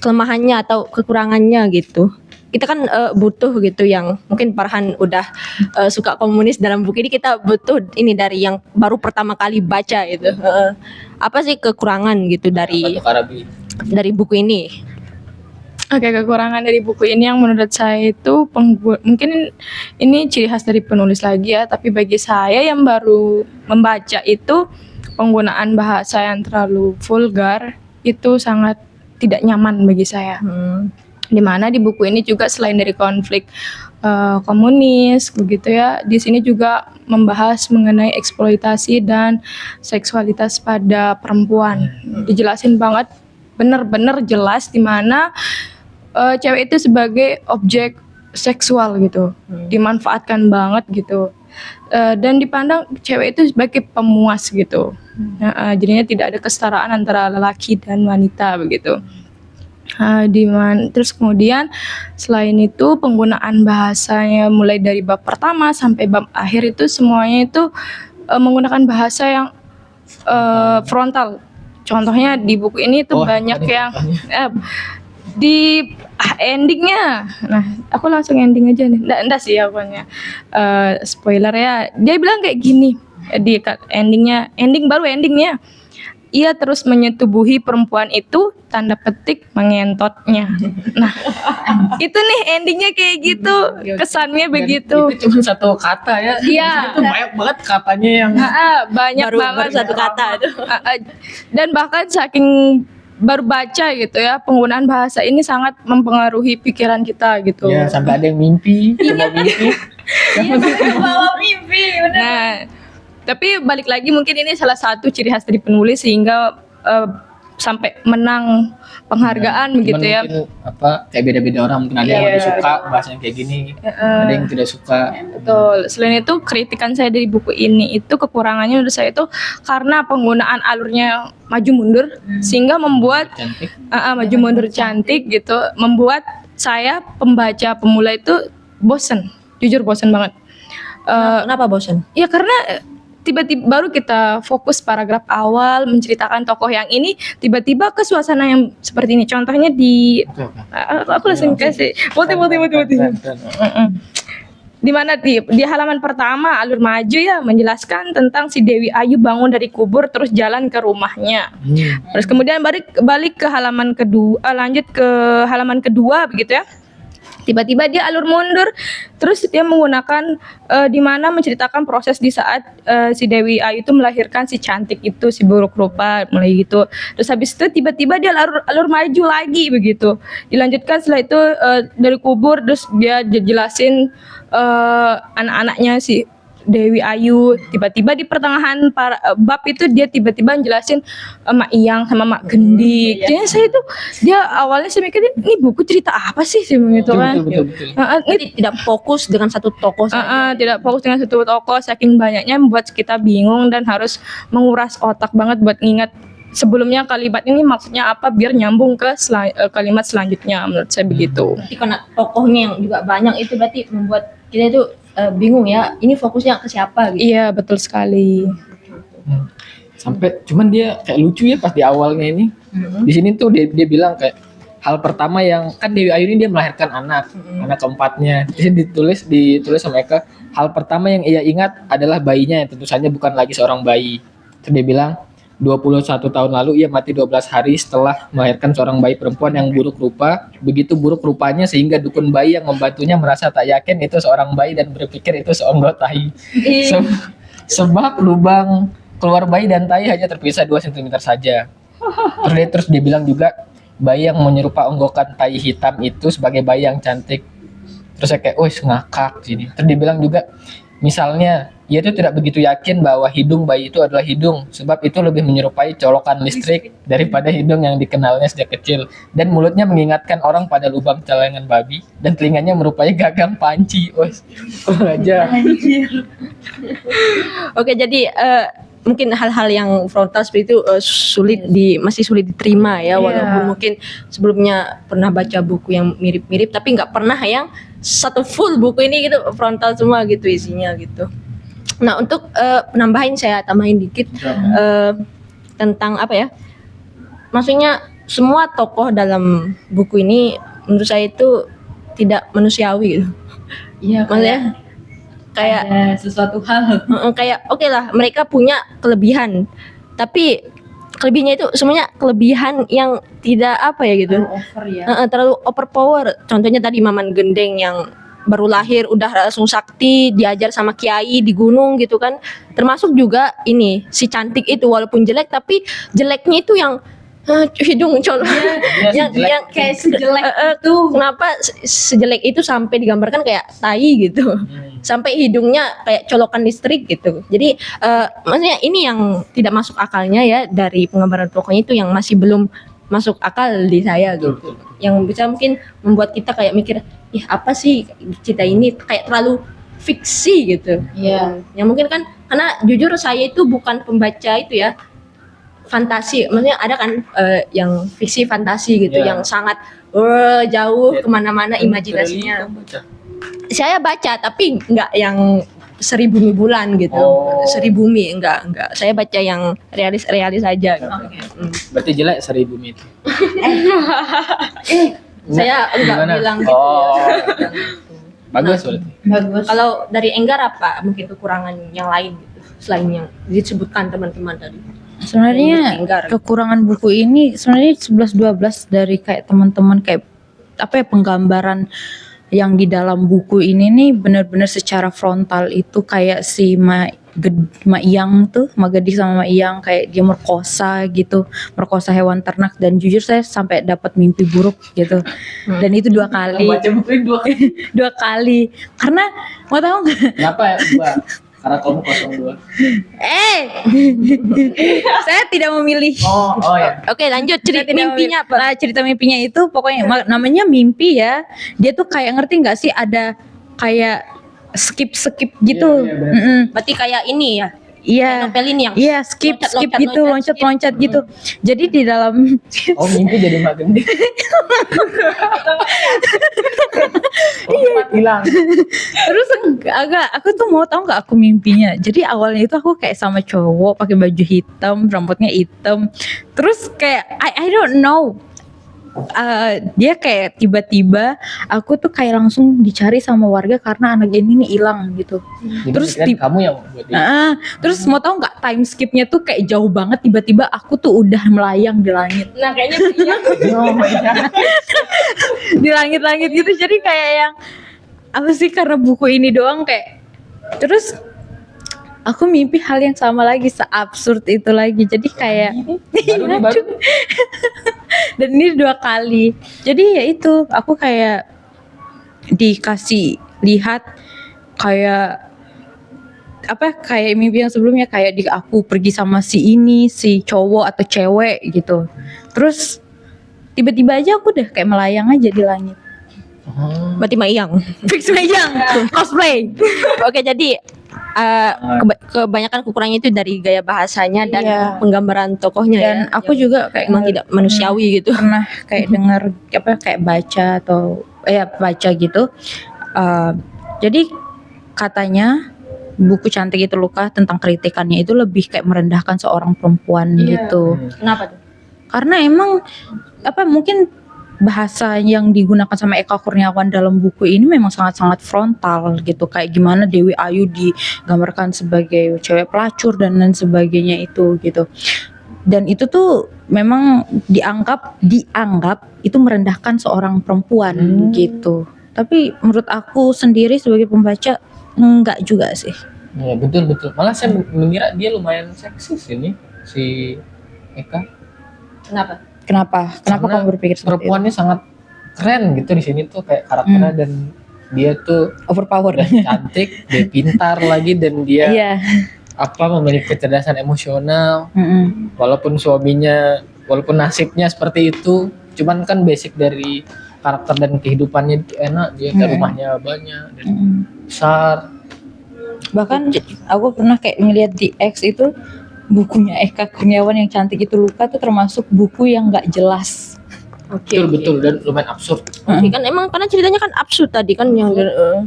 kelemahannya atau kekurangannya gitu. Kita kan butuh gitu yang mungkin Farhan udah suka komunis dalam buku ini, kita butuh ini dari yang baru pertama kali baca gitu. Apa sih kekurangan gitu dari Batu Karabi. buku ini? Oke, kekurangan dari buku ini yang menurut saya itu mungkin ini ciri khas dari penulis lagi ya, tapi bagi saya yang baru membaca itu penggunaan bahasa yang terlalu vulgar itu sangat tidak nyaman bagi saya. Dimana di buku ini juga selain dari konflik komunis begitu ya, di sini juga membahas mengenai eksploitasi dan seksualitas pada perempuan. Dijelasin banget, bener-bener jelas dimana cewek itu sebagai objek seksual gitu, dimanfaatkan banget gitu, dan dipandang cewek itu sebagai pemuas gitu. Jadinya tidak ada kesetaraan antara lelaki dan wanita begitu. Terus kemudian selain itu penggunaan bahasanya mulai dari bab pertama sampai bab akhir itu semuanya itu menggunakan bahasa yang frontal. Contohnya di buku ini tuh banyak yang di endingnya. Nah, aku langsung ending aja nih. Nggak sih akunya. Spoiler ya. Dia bilang kayak gini di endingnya. Ia terus menyetubuhi perempuan itu, tanda petik mengentotnya. Nah, itu nih endingnya kayak gitu, kesannya begitu. Itu cuma satu kata ya. Iya. Itu banyak banget katanya yang Banyak Baru banget satu kata itu. Dan bahkan saking baru baca gitu ya, penggunaan bahasa ini sangat mempengaruhi pikiran kita gitu. ya sampai ada yang mimpi, coba mimpi. Bawa mimpi, bener. Nah, tapi balik lagi mungkin ini salah satu ciri khas dari penulis sehingga sampai menang penghargaan Cuman begitu ya. mungkin kayak beda-beda orang, mungkin ada yang lebih suka bahasa yang kayak gini, ada yang tidak suka. Betul. Selain itu kritikan saya dari buku ini itu kekurangannya menurut saya itu karena penggunaan alurnya maju mundur sehingga membuat Cantik. maju mundur cantik gitu, membuat saya pembaca pemula itu bosen, jujur bosen banget. Kenapa bosan? Ya karena tiba-tiba baru kita fokus paragraf awal menceritakan tokoh yang ini, tiba-tiba ke suasana yang seperti ini. Contohnya di aku langsung kasih motif. Di mana di halaman pertama alur maju ya menjelaskan tentang si Dewi Ayu bangun dari kubur terus jalan ke rumahnya. Terus kemudian balik ke halaman kedua, lanjut ke halaman kedua begitu ya. Tiba-tiba dia alur mundur, terus dia menggunakan di mana menceritakan proses di saat si Dewi Ayu itu melahirkan si cantik itu, si buruk rupa, mulai gitu. Terus habis itu tiba-tiba dia alur maju lagi begitu. Dilanjutkan setelah itu dari kubur, terus dia jelasin anak-anaknya si Dewi Ayu. Tiba-tiba di pertengahan bab itu dia tiba-tiba jelasin Mak Iyang sama Mak Gendik. Jadi saya itu dia awalnya saya mikirin ini buku cerita apa sih gitu kan. Betul. Jadi tidak fokus dengan satu tokoh saja. Tidak fokus dengan satu tokoh, saking banyaknya membuat kita bingung dan harus menguras otak banget buat ngingat sebelumnya kalimat ini maksudnya apa biar nyambung ke kalimat selanjutnya, menurut saya begitu. Berarti karena tokohnya yang juga banyak itu berarti membuat kita itu bingung ya, ini fokusnya ke siapa gitu. Iya, betul sekali. Sampai cuman dia kayak lucu ya pas di awalnya ini. Di sini tuh dia bilang kayak hal pertama yang kan Dewi Ayu ini dia melahirkan anak keempatnya. Di sini ditulis sama Eka, hal pertama yang ia ingat adalah bayinya yang tentu saja bukan lagi seorang bayi. Terus dia bilang 21 tahun lalu ia mati 12 hari setelah melahirkan seorang bayi perempuan yang buruk rupa. Begitu buruk rupanya sehingga dukun bayi yang membantunya merasa tak yakin itu seorang bayi dan berpikir itu seonggok tahi. Sebab lubang keluar bayi dan tahi hanya terpisah 2 cm saja. Terus dia bilang juga bayi yang menyerupai onggokan tahi hitam itu sebagai bayi yang cantik. Terus saya kayak, ngakak sini. Terus dia bilang juga, misalnya, ia itu tidak begitu yakin bahwa hidung bayi itu adalah hidung, sebab itu lebih menyerupai colokan listrik daripada hidung yang dikenalnya sejak kecil. Dan mulutnya mengingatkan orang pada lubang celengan babi, dan telinganya merupai gagang panci. Aja. Oke, jadi mungkin hal-hal yang frontal seperti itu masih sulit diterima ya, walaupun mungkin sebelumnya pernah baca buku yang mirip-mirip, tapi nggak pernah yang satu full buku ini gitu frontal semua gitu isinya gitu. Nah, untuk penambahin saya tambahin dikit tentang apa ya? Maksudnya semua tokoh dalam buku ini menurut saya itu tidak manusiawi gitu. Iya, Maksudnya kayak ada sesuatu hal. kayak oke lah mereka punya kelebihan, tapi kelebihannya itu semuanya kelebihan yang tidak apa ya gitu. Over ya. Terlalu overpower. Contohnya tadi Maman Gendeng yang baru lahir udah langsung sakti, diajar sama kiai di gunung gitu kan. Termasuk juga ini si cantik itu walaupun jelek, tapi jeleknya itu yang hidung colok yang Kayak sejelek itu kenapa sejelek itu sampai digambarkan kayak tai gitu, sampai hidungnya kayak colokan listrik gitu. Jadi maksudnya ini yang tidak masuk akalnya ya, dari penggambaran tokohnya itu yang masih belum masuk akal di saya gitu, yang bisa mungkin membuat kita kayak mikir, ih apa sih cerita ini, kayak terlalu fiksi gitu. Iya. Yang mungkin kan karena jujur saya itu bukan pembaca itu ya fantasi, maksudnya ada kan yang fiksi fantasi gitu, yang sangat jauh kemana-mana imajinasinya. Saya baca tapi nggak yang Seri Bumi Bulan gitu, Seri Bumi enggak. Saya baca yang realis aja. Gitu. Berarti jelek Seri Bumi itu. Saya enggak Gimana? bilang gitu ya. Bagus berarti. Bagus. Kalau dari Enggar apa mungkin kekurangan yang lain gitu selain yang disebutkan teman-teman tadi? Sebenarnya Enggar. kekurangan buku ini sebenarnya 11-12 dari kayak teman-teman kayak apa ya, penggambaran yang di dalam buku ini nih benar-benar secara frontal itu kayak si Ma Iyang tuh, Ma Gadis sama Ma Iyang kayak dia merkosa gitu, merkosa hewan ternak, dan jujur saya sampai dapat mimpi buruk gitu. Dan itu 2 kali. Baca buku ini 2 kali. 2 kali. Karena mau tahu nggak? Kenapa ya? 2. Karena kamu 02. Saya tidak memilih. Oh ya. Oke, lanjut cerita Tidak mimpinya memilih. apa? Nah, cerita mimpinya itu pokoknya namanya mimpi ya. Dia tuh kayak ngerti nggak sih ada kayak skip gitu. Iya, benar. Mm-mm. Berarti kayak ini ya. Iya. Novel ini yang Iya, skip gitu, loncat gitu. Jadi di dalam Oh, mimpi jadi mak gending. Hilang. terus aku tuh mau tahu nggak aku mimpinya. Jadi awalnya itu aku kayak sama cowok pakai baju hitam, rambutnya hitam. Terus kayak I don't know. Dia kayak tiba-tiba aku tuh kayak langsung dicari sama warga karena anak ini nih hilang gitu. Terus kamu yang buat dia. Terus mau tahu nggak time skipnya tuh kayak jauh banget, tiba-tiba aku tuh udah melayang di langit. Nah, kayaknya iya. Oh my god. Di langit-langit gitu, jadi kayak yang apa sih, karena buku ini doang kayak. Terus aku mimpi hal yang sama lagi, seabsurd itu lagi. Jadi kayak Baru. dan ini 2 kali. Jadi ya itu, aku kayak dikasih lihat kayak apa, kayak mimpi yang sebelumnya kayak aku pergi sama si cowok atau cewek gitu. Terus tiba-tiba aja aku udah kayak melayang aja di langit. Berarti Ma Iyang. Fix megang cosplay. Oke, jadi kebanyakan kekurangannya itu dari gaya bahasanya dan Iya. penggambaran tokohnya Dan ya. aku juga kayak Emang tidak manusiawi gitu. pernah kayak dengar apa, kayak baca atau baca gitu. Jadi katanya buku Cantik Itu Luka tentang kritikannya itu lebih kayak merendahkan seorang perempuan gitu. Kenapa tuh? Karena emang apa, mungkin bahasa yang digunakan sama Eka Kurniawan dalam buku ini memang sangat-sangat frontal gitu, kayak gimana Dewi Ayu digambarkan sebagai cewek pelacur dan lain sebagainya itu gitu. Dan itu tuh memang dianggap itu merendahkan seorang perempuan gitu. Tapi menurut aku sendiri sebagai pembaca enggak juga sih. Ya betul. Malah saya mengira dia lumayan seksis ini si Eka. Kenapa? Kenapa Karena kamu berpikir seperti itu? perempuannya sangat keren gitu di sini tuh kayak karakternya dan dia tuh Overpower. udah cantik, dia pintar lagi dan dia Iya. memiliki kecerdasan emosional. Mm-mm. Walaupun nasibnya seperti itu, cuman kan basic dari karakter dan kehidupannya itu enak, dia kan rumahnya banyak dan Mm-mm. besar. Bahkan aku pernah kayak ngeliat di X itu bukunya Eka Kurniawan yang cantik itu luka tuh termasuk buku yang nggak jelas. Oke. Betul dan lumayan absurd. Oke, kan emang karena ceritanya kan absurd tadi kan yang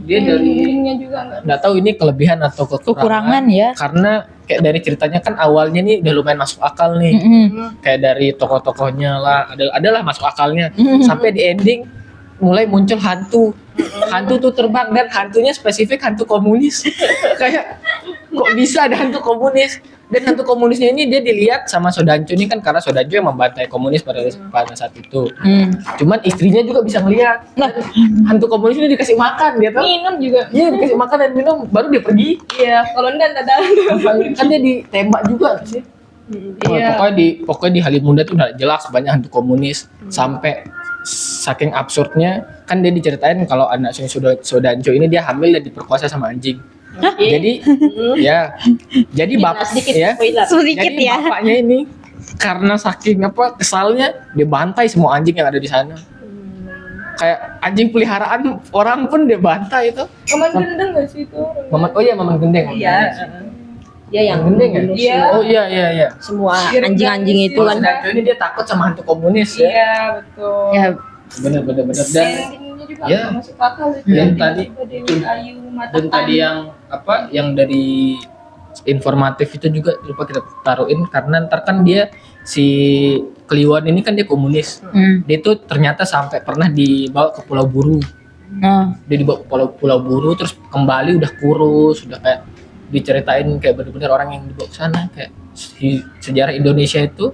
Dia dari Endingnya juga nggak tahu ini kelebihan atau Kekurangan ya. Karena kayak dari ceritanya kan awalnya nih udah lumayan masuk akal nih. Mm-mm. Kayak dari tokoh-tokohnya lah, adalah masuk akalnya. Mm-mm. Sampai di ending mulai muncul hantu tuh terbang dan hantunya spesifik hantu komunis. Kayak kok bisa ada hantu komunis, dan hantu komunisnya ini dia dilihat sama Sodanjo ini kan, karena Sodanjo yang membantai komunis pada saat itu. Cuman istrinya juga bisa ngelihat. Nah, hantu komunis ini dikasih makan dia tuh. minum juga. Iya, dikasih makan dan minum baru dia pergi. Iya, kalau enggak ada. Kan dia ditembak juga sih. Wah, pokoknya di Halimunda tuh udah jelas banyak hantu komunis. Sampai saking absurdnya kan dia diceritain kalau anak Sodanjo ini dia hamil dan diperkosa sama anjing. Jadi jadi bapak sedikit ya. spoiler. Jadi bapaknya ini karena saking kesalnya dia bantai semua anjing yang ada di sana. Kayak anjing peliharaan orang pun dia bantai itu. Maman gendeng nggak sih itu? Maman Gendeng. Iya. Dia yang Gendeng ya? bunuh Iya. Oh iya. semua Iya, anjing-anjing iya, itu iya. kan. Sodanjo ini dia takut sama hantu komunis ya. Iya, betul. Ya, Bener dan Endingnya juga Iya. nggak masuk akal itu. Dan tadi- Dewi Ayu mata dan tadi yang dari informatif itu juga lupa kita taruhin karena ntar kan dia si Kliwon ini kan dia komunis. Dia tuh ternyata sampai pernah dibawa ke Pulau Buru. Nah, Dia dibawa ke Pulau Buru terus kembali udah kurus, udah kayak diceritain kayak bener-bener orang yang dibawa ke sana. Kayak sejarah Indonesia itu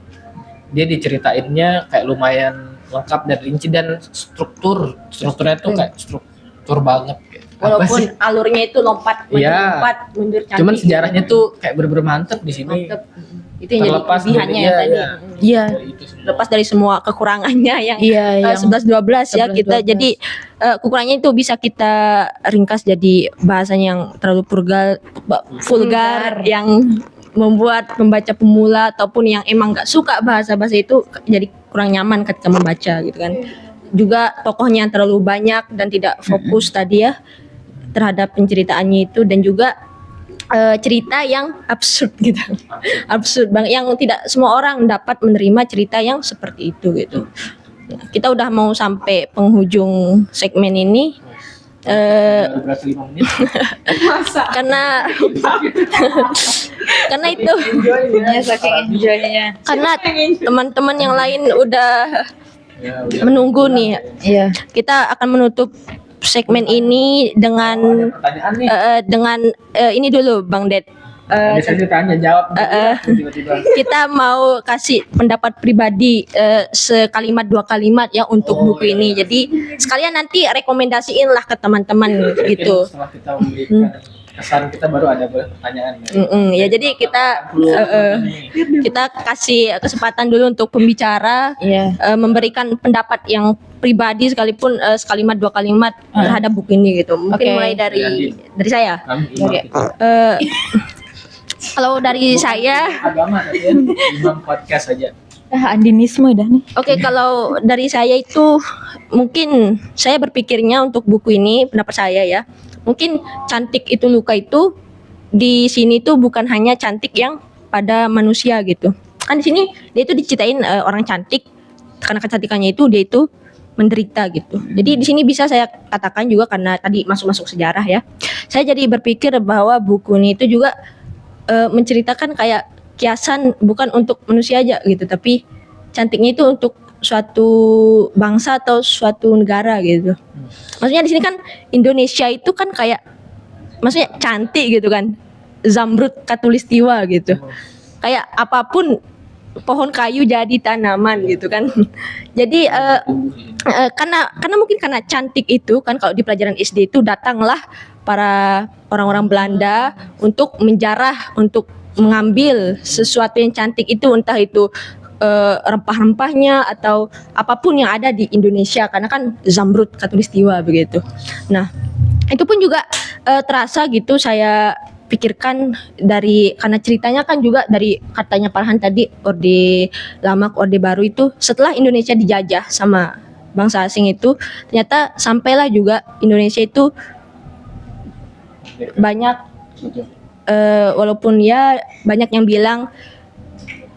dia diceritainnya kayak lumayan lengkap dan rinci, dan strukturnya tuh kayak struktur banget kayak. Apa Walaupun sih? alurnya itu lompat Iya. mundur cantik. Cuman sejarahnya tuh kayak bener-bener mantep di sini. mantep. Itu yang jadi Terlepas kelebihannya dari- yang tadi. iya. iya. Dari itu semua. Lepas dari semua kekurangannya yang Iya, yang 11-12 ya 11-12. kita jadi kekurangannya itu bisa kita ringkas jadi bahasanya yang terlalu vulgar yang membuat pembaca pemula ataupun yang emang nggak suka bahasa-bahasa itu jadi kurang nyaman ketika membaca gitu kan. Juga tokohnya yang terlalu banyak dan tidak fokus tadi ya terhadap penceritaannya itu, dan juga cerita yang absurd gitu. Absurd banget yang tidak semua orang dapat menerima cerita yang seperti itu gitu. Kita udah mau sampai penghujung segmen ini. Baru berasa 5 menit. Karena itu Ya, saking enjoy-nya. karena teman-teman yang lain udah Ya, udah. menunggu nih. Iya. Kita akan menutup segmen ini dengan Pertanyaan nih. dengan ini dulu Bang Ded. Biasanya ditanya jawab tiba-tiba. Kita mau kasih pendapat pribadi sekalimat dua kalimat ya untuk buku ini. Jadi sekalian nanti rekomendasiin lah ke teman-teman gitu. Setelah kita memberikan kesan kita baru ada pertanyaan. Ya jadi kita kasih kesempatan dulu untuk pembicara Iya. memberikan pendapat yang pribadi sekalipun sekalimat dua kalimat terhadap buku ini gitu. Mungkin Oke. mulai dari saya. Oke. Eh, Kalau dari saya, Agama tadi ya. Imam podcast aja. Andinisme dah nih. oke, kalau dari saya itu mungkin saya berpikirnya untuk buku ini, pendapat saya ya, mungkin cantik itu luka itu di sini tuh bukan hanya cantik yang pada manusia gitu. Kan di sini dia itu diceritain orang cantik karena kecantikannya itu dia itu menderita gitu. Jadi di sini bisa saya katakan juga karena tadi masuk sejarah ya. Saya jadi berpikir bahwa buku ini itu juga menceritakan kayak kiasan bukan untuk manusia aja gitu, tapi cantiknya itu untuk suatu bangsa atau suatu negara gitu. Maksudnya di sini kan Indonesia itu kan kayak maksudnya cantik gitu kan. Zamrud Katulistiwa gitu. Kayak apapun pohon kayu jadi tanaman gitu kan. Jadi karena mungkin karena cantik itu kan, kalau di pelajaran SD itu datanglah para orang-orang Belanda untuk menjarah, untuk mengambil sesuatu yang cantik itu, entah itu rempah-rempahnya atau apapun yang ada di Indonesia, karena kan zamrud khatulistiwa begitu. Nah, itu pun juga terasa gitu saya pikirkan karena ceritanya kan juga dari katanya Farhan tadi, Orde Lama ke Orde Baru itu setelah Indonesia dijajah sama bangsa asing itu, ternyata sampailah juga Indonesia itu banyak walaupun ya banyak yang bilang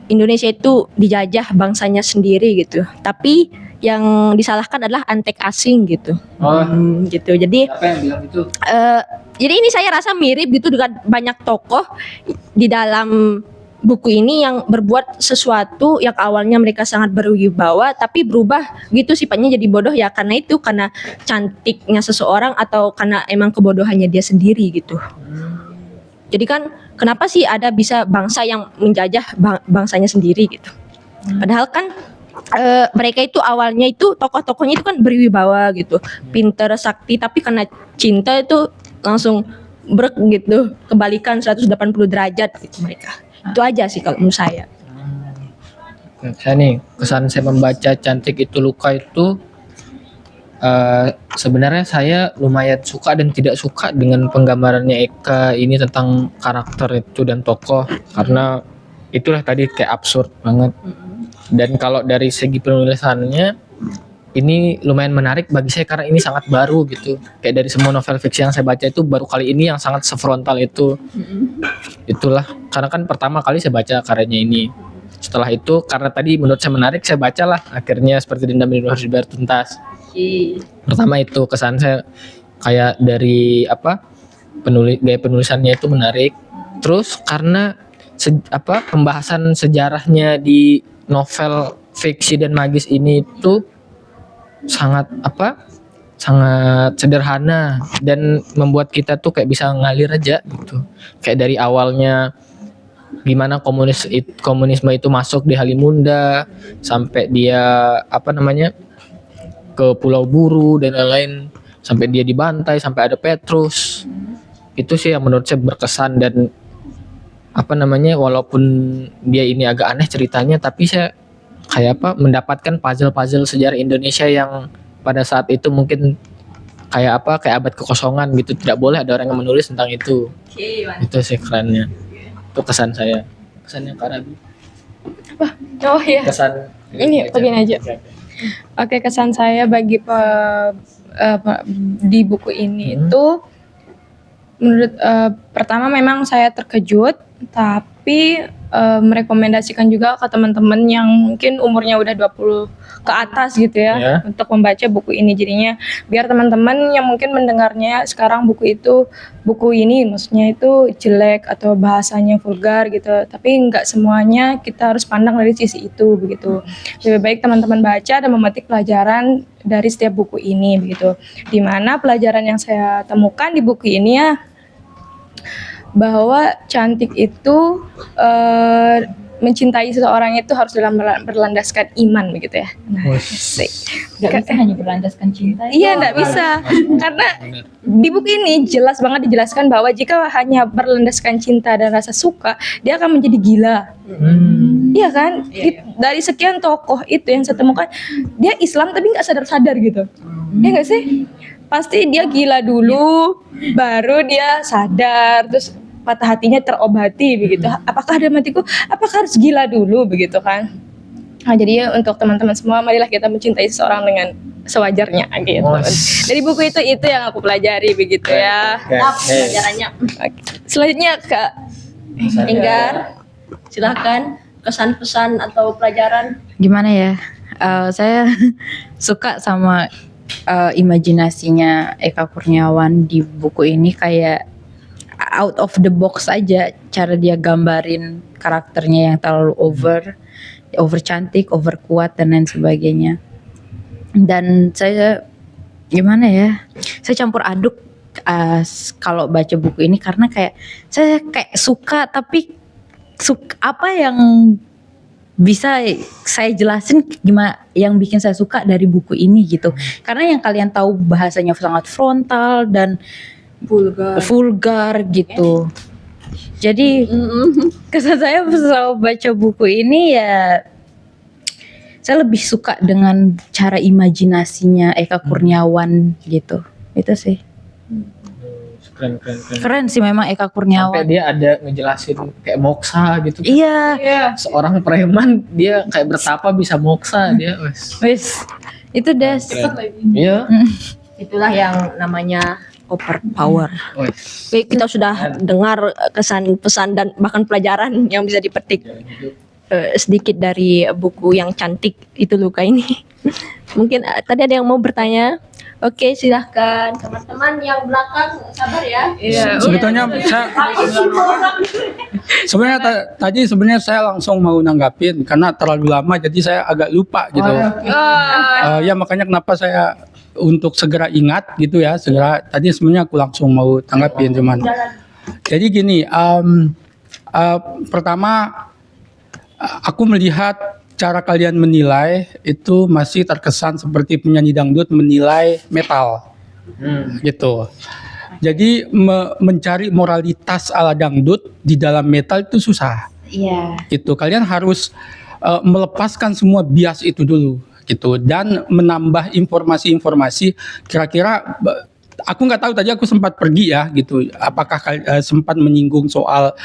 Indonesia itu dijajah bangsanya sendiri gitu, tapi yang disalahkan adalah antek asing gitu. Gitu. Jadi Siapa yang bilang itu? jadi ini saya rasa mirip gitu dengan banyak tokoh di dalam buku ini yang berbuat sesuatu yang awalnya mereka sangat berwibawa tapi berubah gitu sifatnya jadi bodoh, ya karena itu, karena cantiknya seseorang atau karena emang kebodohannya dia sendiri gitu. Jadi kan kenapa sih ada bisa bangsa yang menjajah bangsanya sendiri gitu. Padahal kan mereka itu awalnya itu tokoh-tokohnya itu kan berwibawa gitu, pinter, sakti, tapi karena cinta itu langsung brek gitu, kebalikan 180 derajat gitu mereka. Itu aja sih kalau menurut saya. Saya nih, kesan saya membaca Cantik Itu Luka itu sebenarnya saya lumayan suka dan tidak suka dengan penggambarannya Eka ini tentang karakter itu dan tokoh, karena itulah tadi kayak absurd banget. Dan kalau dari segi penulisannya ini lumayan menarik bagi saya karena ini sangat baru gitu. Kayak dari semua novel fiksi yang saya baca itu baru kali ini yang sangat sefrontal itu. Itulah karena kan pertama kali saya baca karyanya ini. Setelah itu karena tadi menurut saya menarik, saya bacalah akhirnya Seperti Dendam Rindu Harus Dibayar Tuntas. Pertama itu kesan saya kayak dari gaya penulisannya itu menarik. Terus karena pembahasan sejarahnya di novel fiksi dan magis ini itu sangat sederhana dan membuat kita tuh kayak bisa ngalir aja gitu. Kayak dari awalnya gimana komunisme itu masuk di Halimunda sampai dia ke Pulau Buru dan lain-lain, sampai dia dibantai, sampai ada Petrus. Itu sih yang menurut saya berkesan dan walaupun dia ini agak aneh ceritanya, tapi saya kayak mendapatkan puzzle-puzzle sejarah Indonesia yang pada saat itu mungkin kayak abad kekosongan gitu, tidak boleh ada orang yang menulis tentang itu. Itu sih kerennya. Itu kesan saya. Kesannya Kak Rabi. Oh iya. Kesan Ini begini aja. Oke, kesan saya bagi di buku ini itu menurut pertama memang saya terkejut, tapi merekomendasikan juga ke teman-teman yang mungkin umurnya udah 20 ke atas gitu ya, untuk membaca buku ini. Jadinya biar teman-teman yang mungkin mendengarnya sekarang buku ini maksudnya itu jelek atau bahasanya vulgar gitu, tapi nggak semuanya kita harus pandang dari sisi itu begitu. Lebih baik teman-teman baca dan memetik pelajaran dari setiap buku ini begitu. Dimana pelajaran yang saya temukan di buku ini ya, bahwa cantik itu mencintai seseorang itu harus berlandaskan iman begitu ya. Nah, Gak bisa hanya berlandaskan cinta. iya, nggak bisa. Karena di buku ini jelas banget dijelaskan bahwa jika hanya berlandaskan cinta dan rasa suka, dia akan menjadi gila. Iya kan? Dari sekian tokoh itu yang saya temukan, dia Islam tapi nggak sadar-sadar gitu. Iya nggak sih? Pasti dia gila dulu, baru dia sadar, terus patah hatinya terobati begitu. Apakah dalam hatiku, apakah harus gila dulu begitu kan? Nah, jadi untuk teman-teman semua, marilah kita mencintai seseorang dengan sewajarnya gitu. Dari buku itu yang aku pelajari begitu ya. Pelajarannya. Selanjutnya Kak Enggar, silahkan kesan pesan atau pelajaran. Gimana ya? Saya suka sama imajinasinya Eka Kurniawan di buku ini, kayak out of the box aja cara dia gambarin karakternya yang terlalu over cantik, over kuat dan lain sebagainya. Dan saya gimana ya? Saya campur aduk kalau baca buku ini, karena kayak saya kayak suka, tapi apa yang bisa saya jelasin gimana yang bikin saya suka dari buku ini gitu. Karena yang kalian tahu bahasanya sangat frontal dan vulgar gitu. Jadi kesan saya setelah baca buku ini ya saya lebih suka dengan cara imajinasinya Eka Kurniawan gitu. Itu sih. Keren. Keren sih memang Eka Sampai Kurniawan. dia ada ngejelasin kayak moksa gitu. Iya. Seorang preman dia kayak bertapa bisa moksa dia. Wes. Itu deh. Iya. Itulah yang namanya overpower. Wes. Oke, kita sudah dengar kesan, pesan dan bahkan pelajaran yang bisa dipetik sedikit dari buku yang cantik itu Luka ini. Mungkin tadi ada yang mau bertanya. Oke, silahkan teman-teman yang belakang sabar ya. Iya. Sebetulnya saya tadi sebenarnya saya langsung mau nanggapin karena terlalu lama jadi saya agak lupa gitu. Ya makanya kenapa saya untuk segera ingat gitu ya, segera tadi sebenarnya aku langsung mau tanggapin cuman. Jadi gini, pertama aku melihat cara kalian menilai itu masih terkesan seperti penyanyi dangdut menilai metal gitu. Jadi mencari moralitas ala dangdut di dalam metal itu susah. Iya. Gitu. Kalian harus melepaskan semua bias itu dulu gitu dan menambah informasi-informasi kira-kira aku nggak tahu tadi aku sempat pergi ya gitu. Apakah sempat menyinggung soal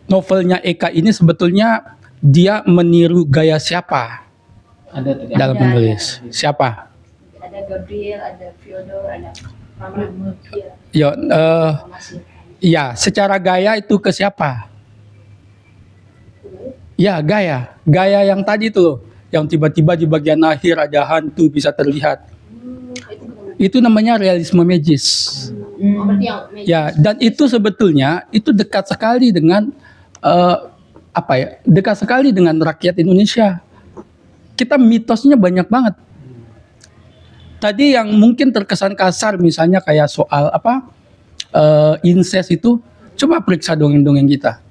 novelnya Eka ini sebetulnya dia meniru gaya siapa Ada tadi. dalam menulis? Siapa? Ada Gabriel, ada Fyodor, ada Mama. Ya, ya, secara gaya itu ke siapa? Ya, gaya yang tadi tuh, yang tiba-tiba di bagian akhir ada hantu bisa terlihat. Itu namanya realisme magis. Berarti yang Ya, dan itu sebetulnya itu dekat sekali dengan dekat sekali dengan rakyat Indonesia. Kita mitosnya banyak banget. Tadi yang mungkin terkesan kasar misalnya kayak soal incest itu, coba periksa dongeng-dongeng kita.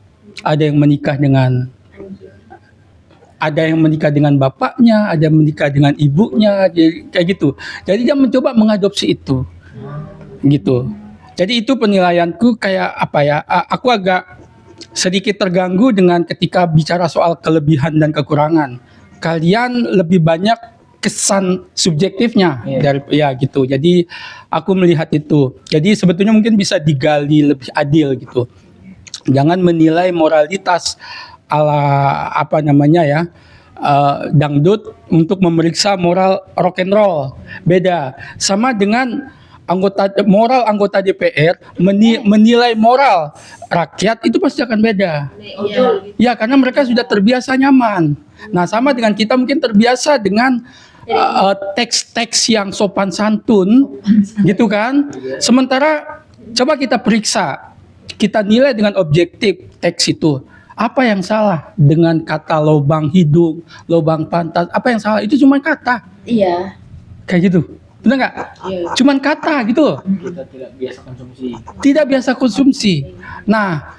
Ada yang menikah dengan bapaknya, ada yang menikah dengan ibunya, kayak gitu. Jadi dia mencoba mengadopsi itu, gitu. Jadi itu penilaianku kayak aku agak sedikit terganggu dengan ketika bicara soal kelebihan dan kekurangan. Kalian lebih banyak kesan subjektifnya dari gitu. Jadi aku melihat itu. Jadi sebetulnya mungkin bisa digali lebih adil gitu. Jangan menilai moralitas ala dangdut untuk memeriksa moral rock and roll. Beda. Sama dengan anggota DPR menilai moral rakyat itu pasti akan beda. Ya, karena mereka sudah terbiasa nyaman. Nah, sama dengan kita mungkin terbiasa dengan teks-teks yang sopan santun, gitu kan? Sementara coba kita periksa, kita nilai dengan objektif teks itu. Apa yang salah dengan kata lobang hidung, lobang pantat? Apa yang salah? Itu cuma kata. Iya. Kayak gitu. Benar nggak? Cuman kata gitu loh. Kita tidak biasa konsumsi. Tidak biasa konsumsi. Nah,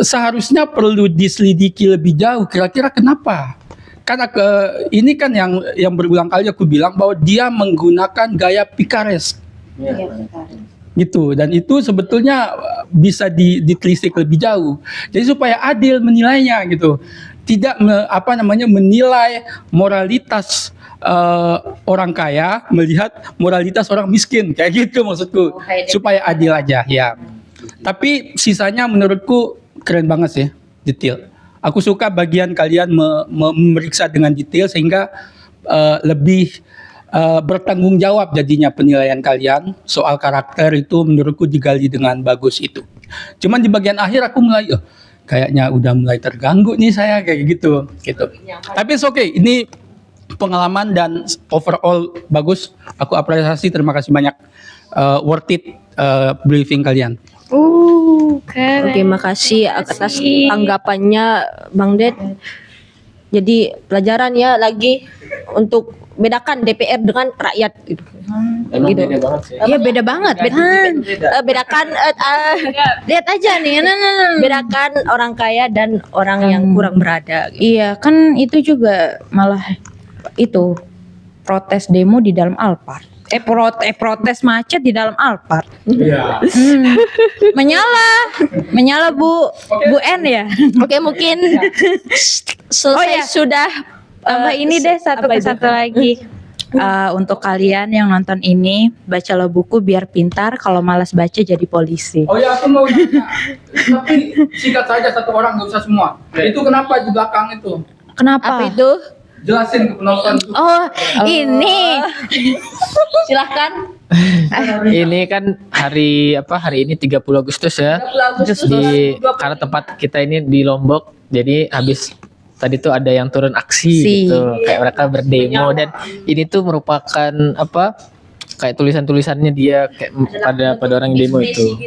seharusnya perlu diselidiki lebih jauh. Kira-kira kenapa? Karena ini kan yang berulang kali aku bilang bahwa dia menggunakan gaya pikares. Gitu. Dan itu sebetulnya bisa ditelisik lebih jauh. Jadi supaya adil menilainya gitu. Tidak menilai moralitas orang kaya melihat moralitas orang miskin, kayak gitu maksudku, supaya adil aja ya. Tapi sisanya menurutku keren banget sih, detail. Aku suka bagian kalian memeriksa dengan detail sehingga lebih bertanggung jawab jadinya penilaian kalian soal karakter itu menurutku digali dengan bagus itu. Cuman di bagian akhir aku mulai kayaknya udah mulai terganggu nih saya kayak gitu. Tapi it's okay, ini pengalaman dan overall bagus. Aku apresiasi, terima kasih banyak. Worth it briefing kalian. Keren. Oke, makasih atas tanggapannya Bang Ded. Jadi pelajaran ya lagi untuk bedakan DPR dengan rakyat gitu. Emang Gitu. beda banget sih. Iya beda banget. Bedakan Lihat aja nih. bedakan orang kaya dan orang yang kurang berada gitu. Iya kan itu juga malah itu protes demo di dalam Alphard. Protes macet di dalam Alphard. Iya. Menyala Bu N ya. Oke, mungkin selesai Oh, iya. sudah Tambah ini deh satu apa itu? lagi. Untuk kalian yang nonton ini, bacalah buku biar pintar. Kalau malas baca jadi polisi. Oh ya, aku mau nanya. Tapi singkat saja satu orang, nggak usah semua. Itu kenapa di belakang itu? Kenapa? apa itu? Jelasin ke penonton. Oh, ini. Silahkan. Ini kan hari ini 30 Agustus ya. 30 Agustus Di 2020. karena tempat kita ini di Lombok. Jadi habis tadi tuh ada yang turun aksi gitu. Kayak mereka berdemo dan ini tuh merupakan apa? Kayak tulisan-tulisannya dia kayak pada orang yang demo itu.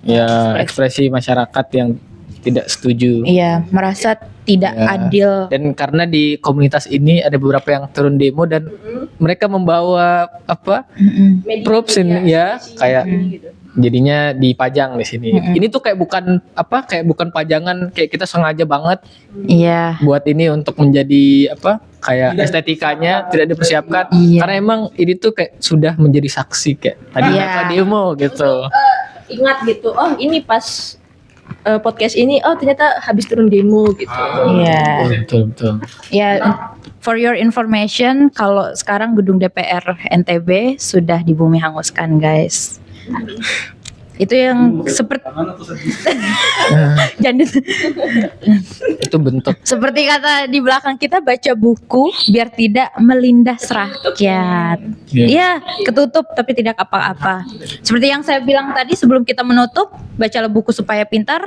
Ya, ekspresi masyarakat yang tidak setuju. Iya, merasa tidak Ya. adil. Dan karena di komunitas ini ada beberapa yang turun demo dan mereka membawa apa? Props ini ya, kayak jadinya dipajang di sini. Ini tuh kayak bukan pajangan, kayak kita sengaja banget Iya. buat ini untuk menjadi apa? Kayak estetikanya tidak dipersiapkan. Iya. Karena emang ini tuh kayak sudah menjadi saksi kayak tadi Iya. mereka demo gitu. Ingat gitu. Oh, ini pas podcast ini ternyata habis turun demo gitu. Iya. Betul. Ya, for your information, kalau sekarang gedung DPR NTB sudah dibumi hanguskan, guys. Itu yang seperti jadi Itu bentuk seperti kata di belakang kita, baca buku biar tidak melindas rakyat. Iya, ketutup tapi tidak apa-apa. Seperti yang saya bilang tadi sebelum kita menutup, bacalah buku supaya pintar.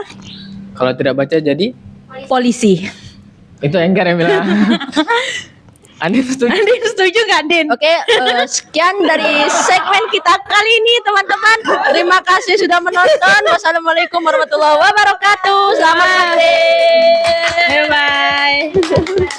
kalau tidak baca jadi Polisi. itu Enggar yang bilang. Andi setuju. Andin setuju gak, Din? Oke, sekian dari segmen kita kali ini, teman-teman. Terima kasih sudah menonton. Wassalamualaikum warahmatullahi wabarakatuh. Selamat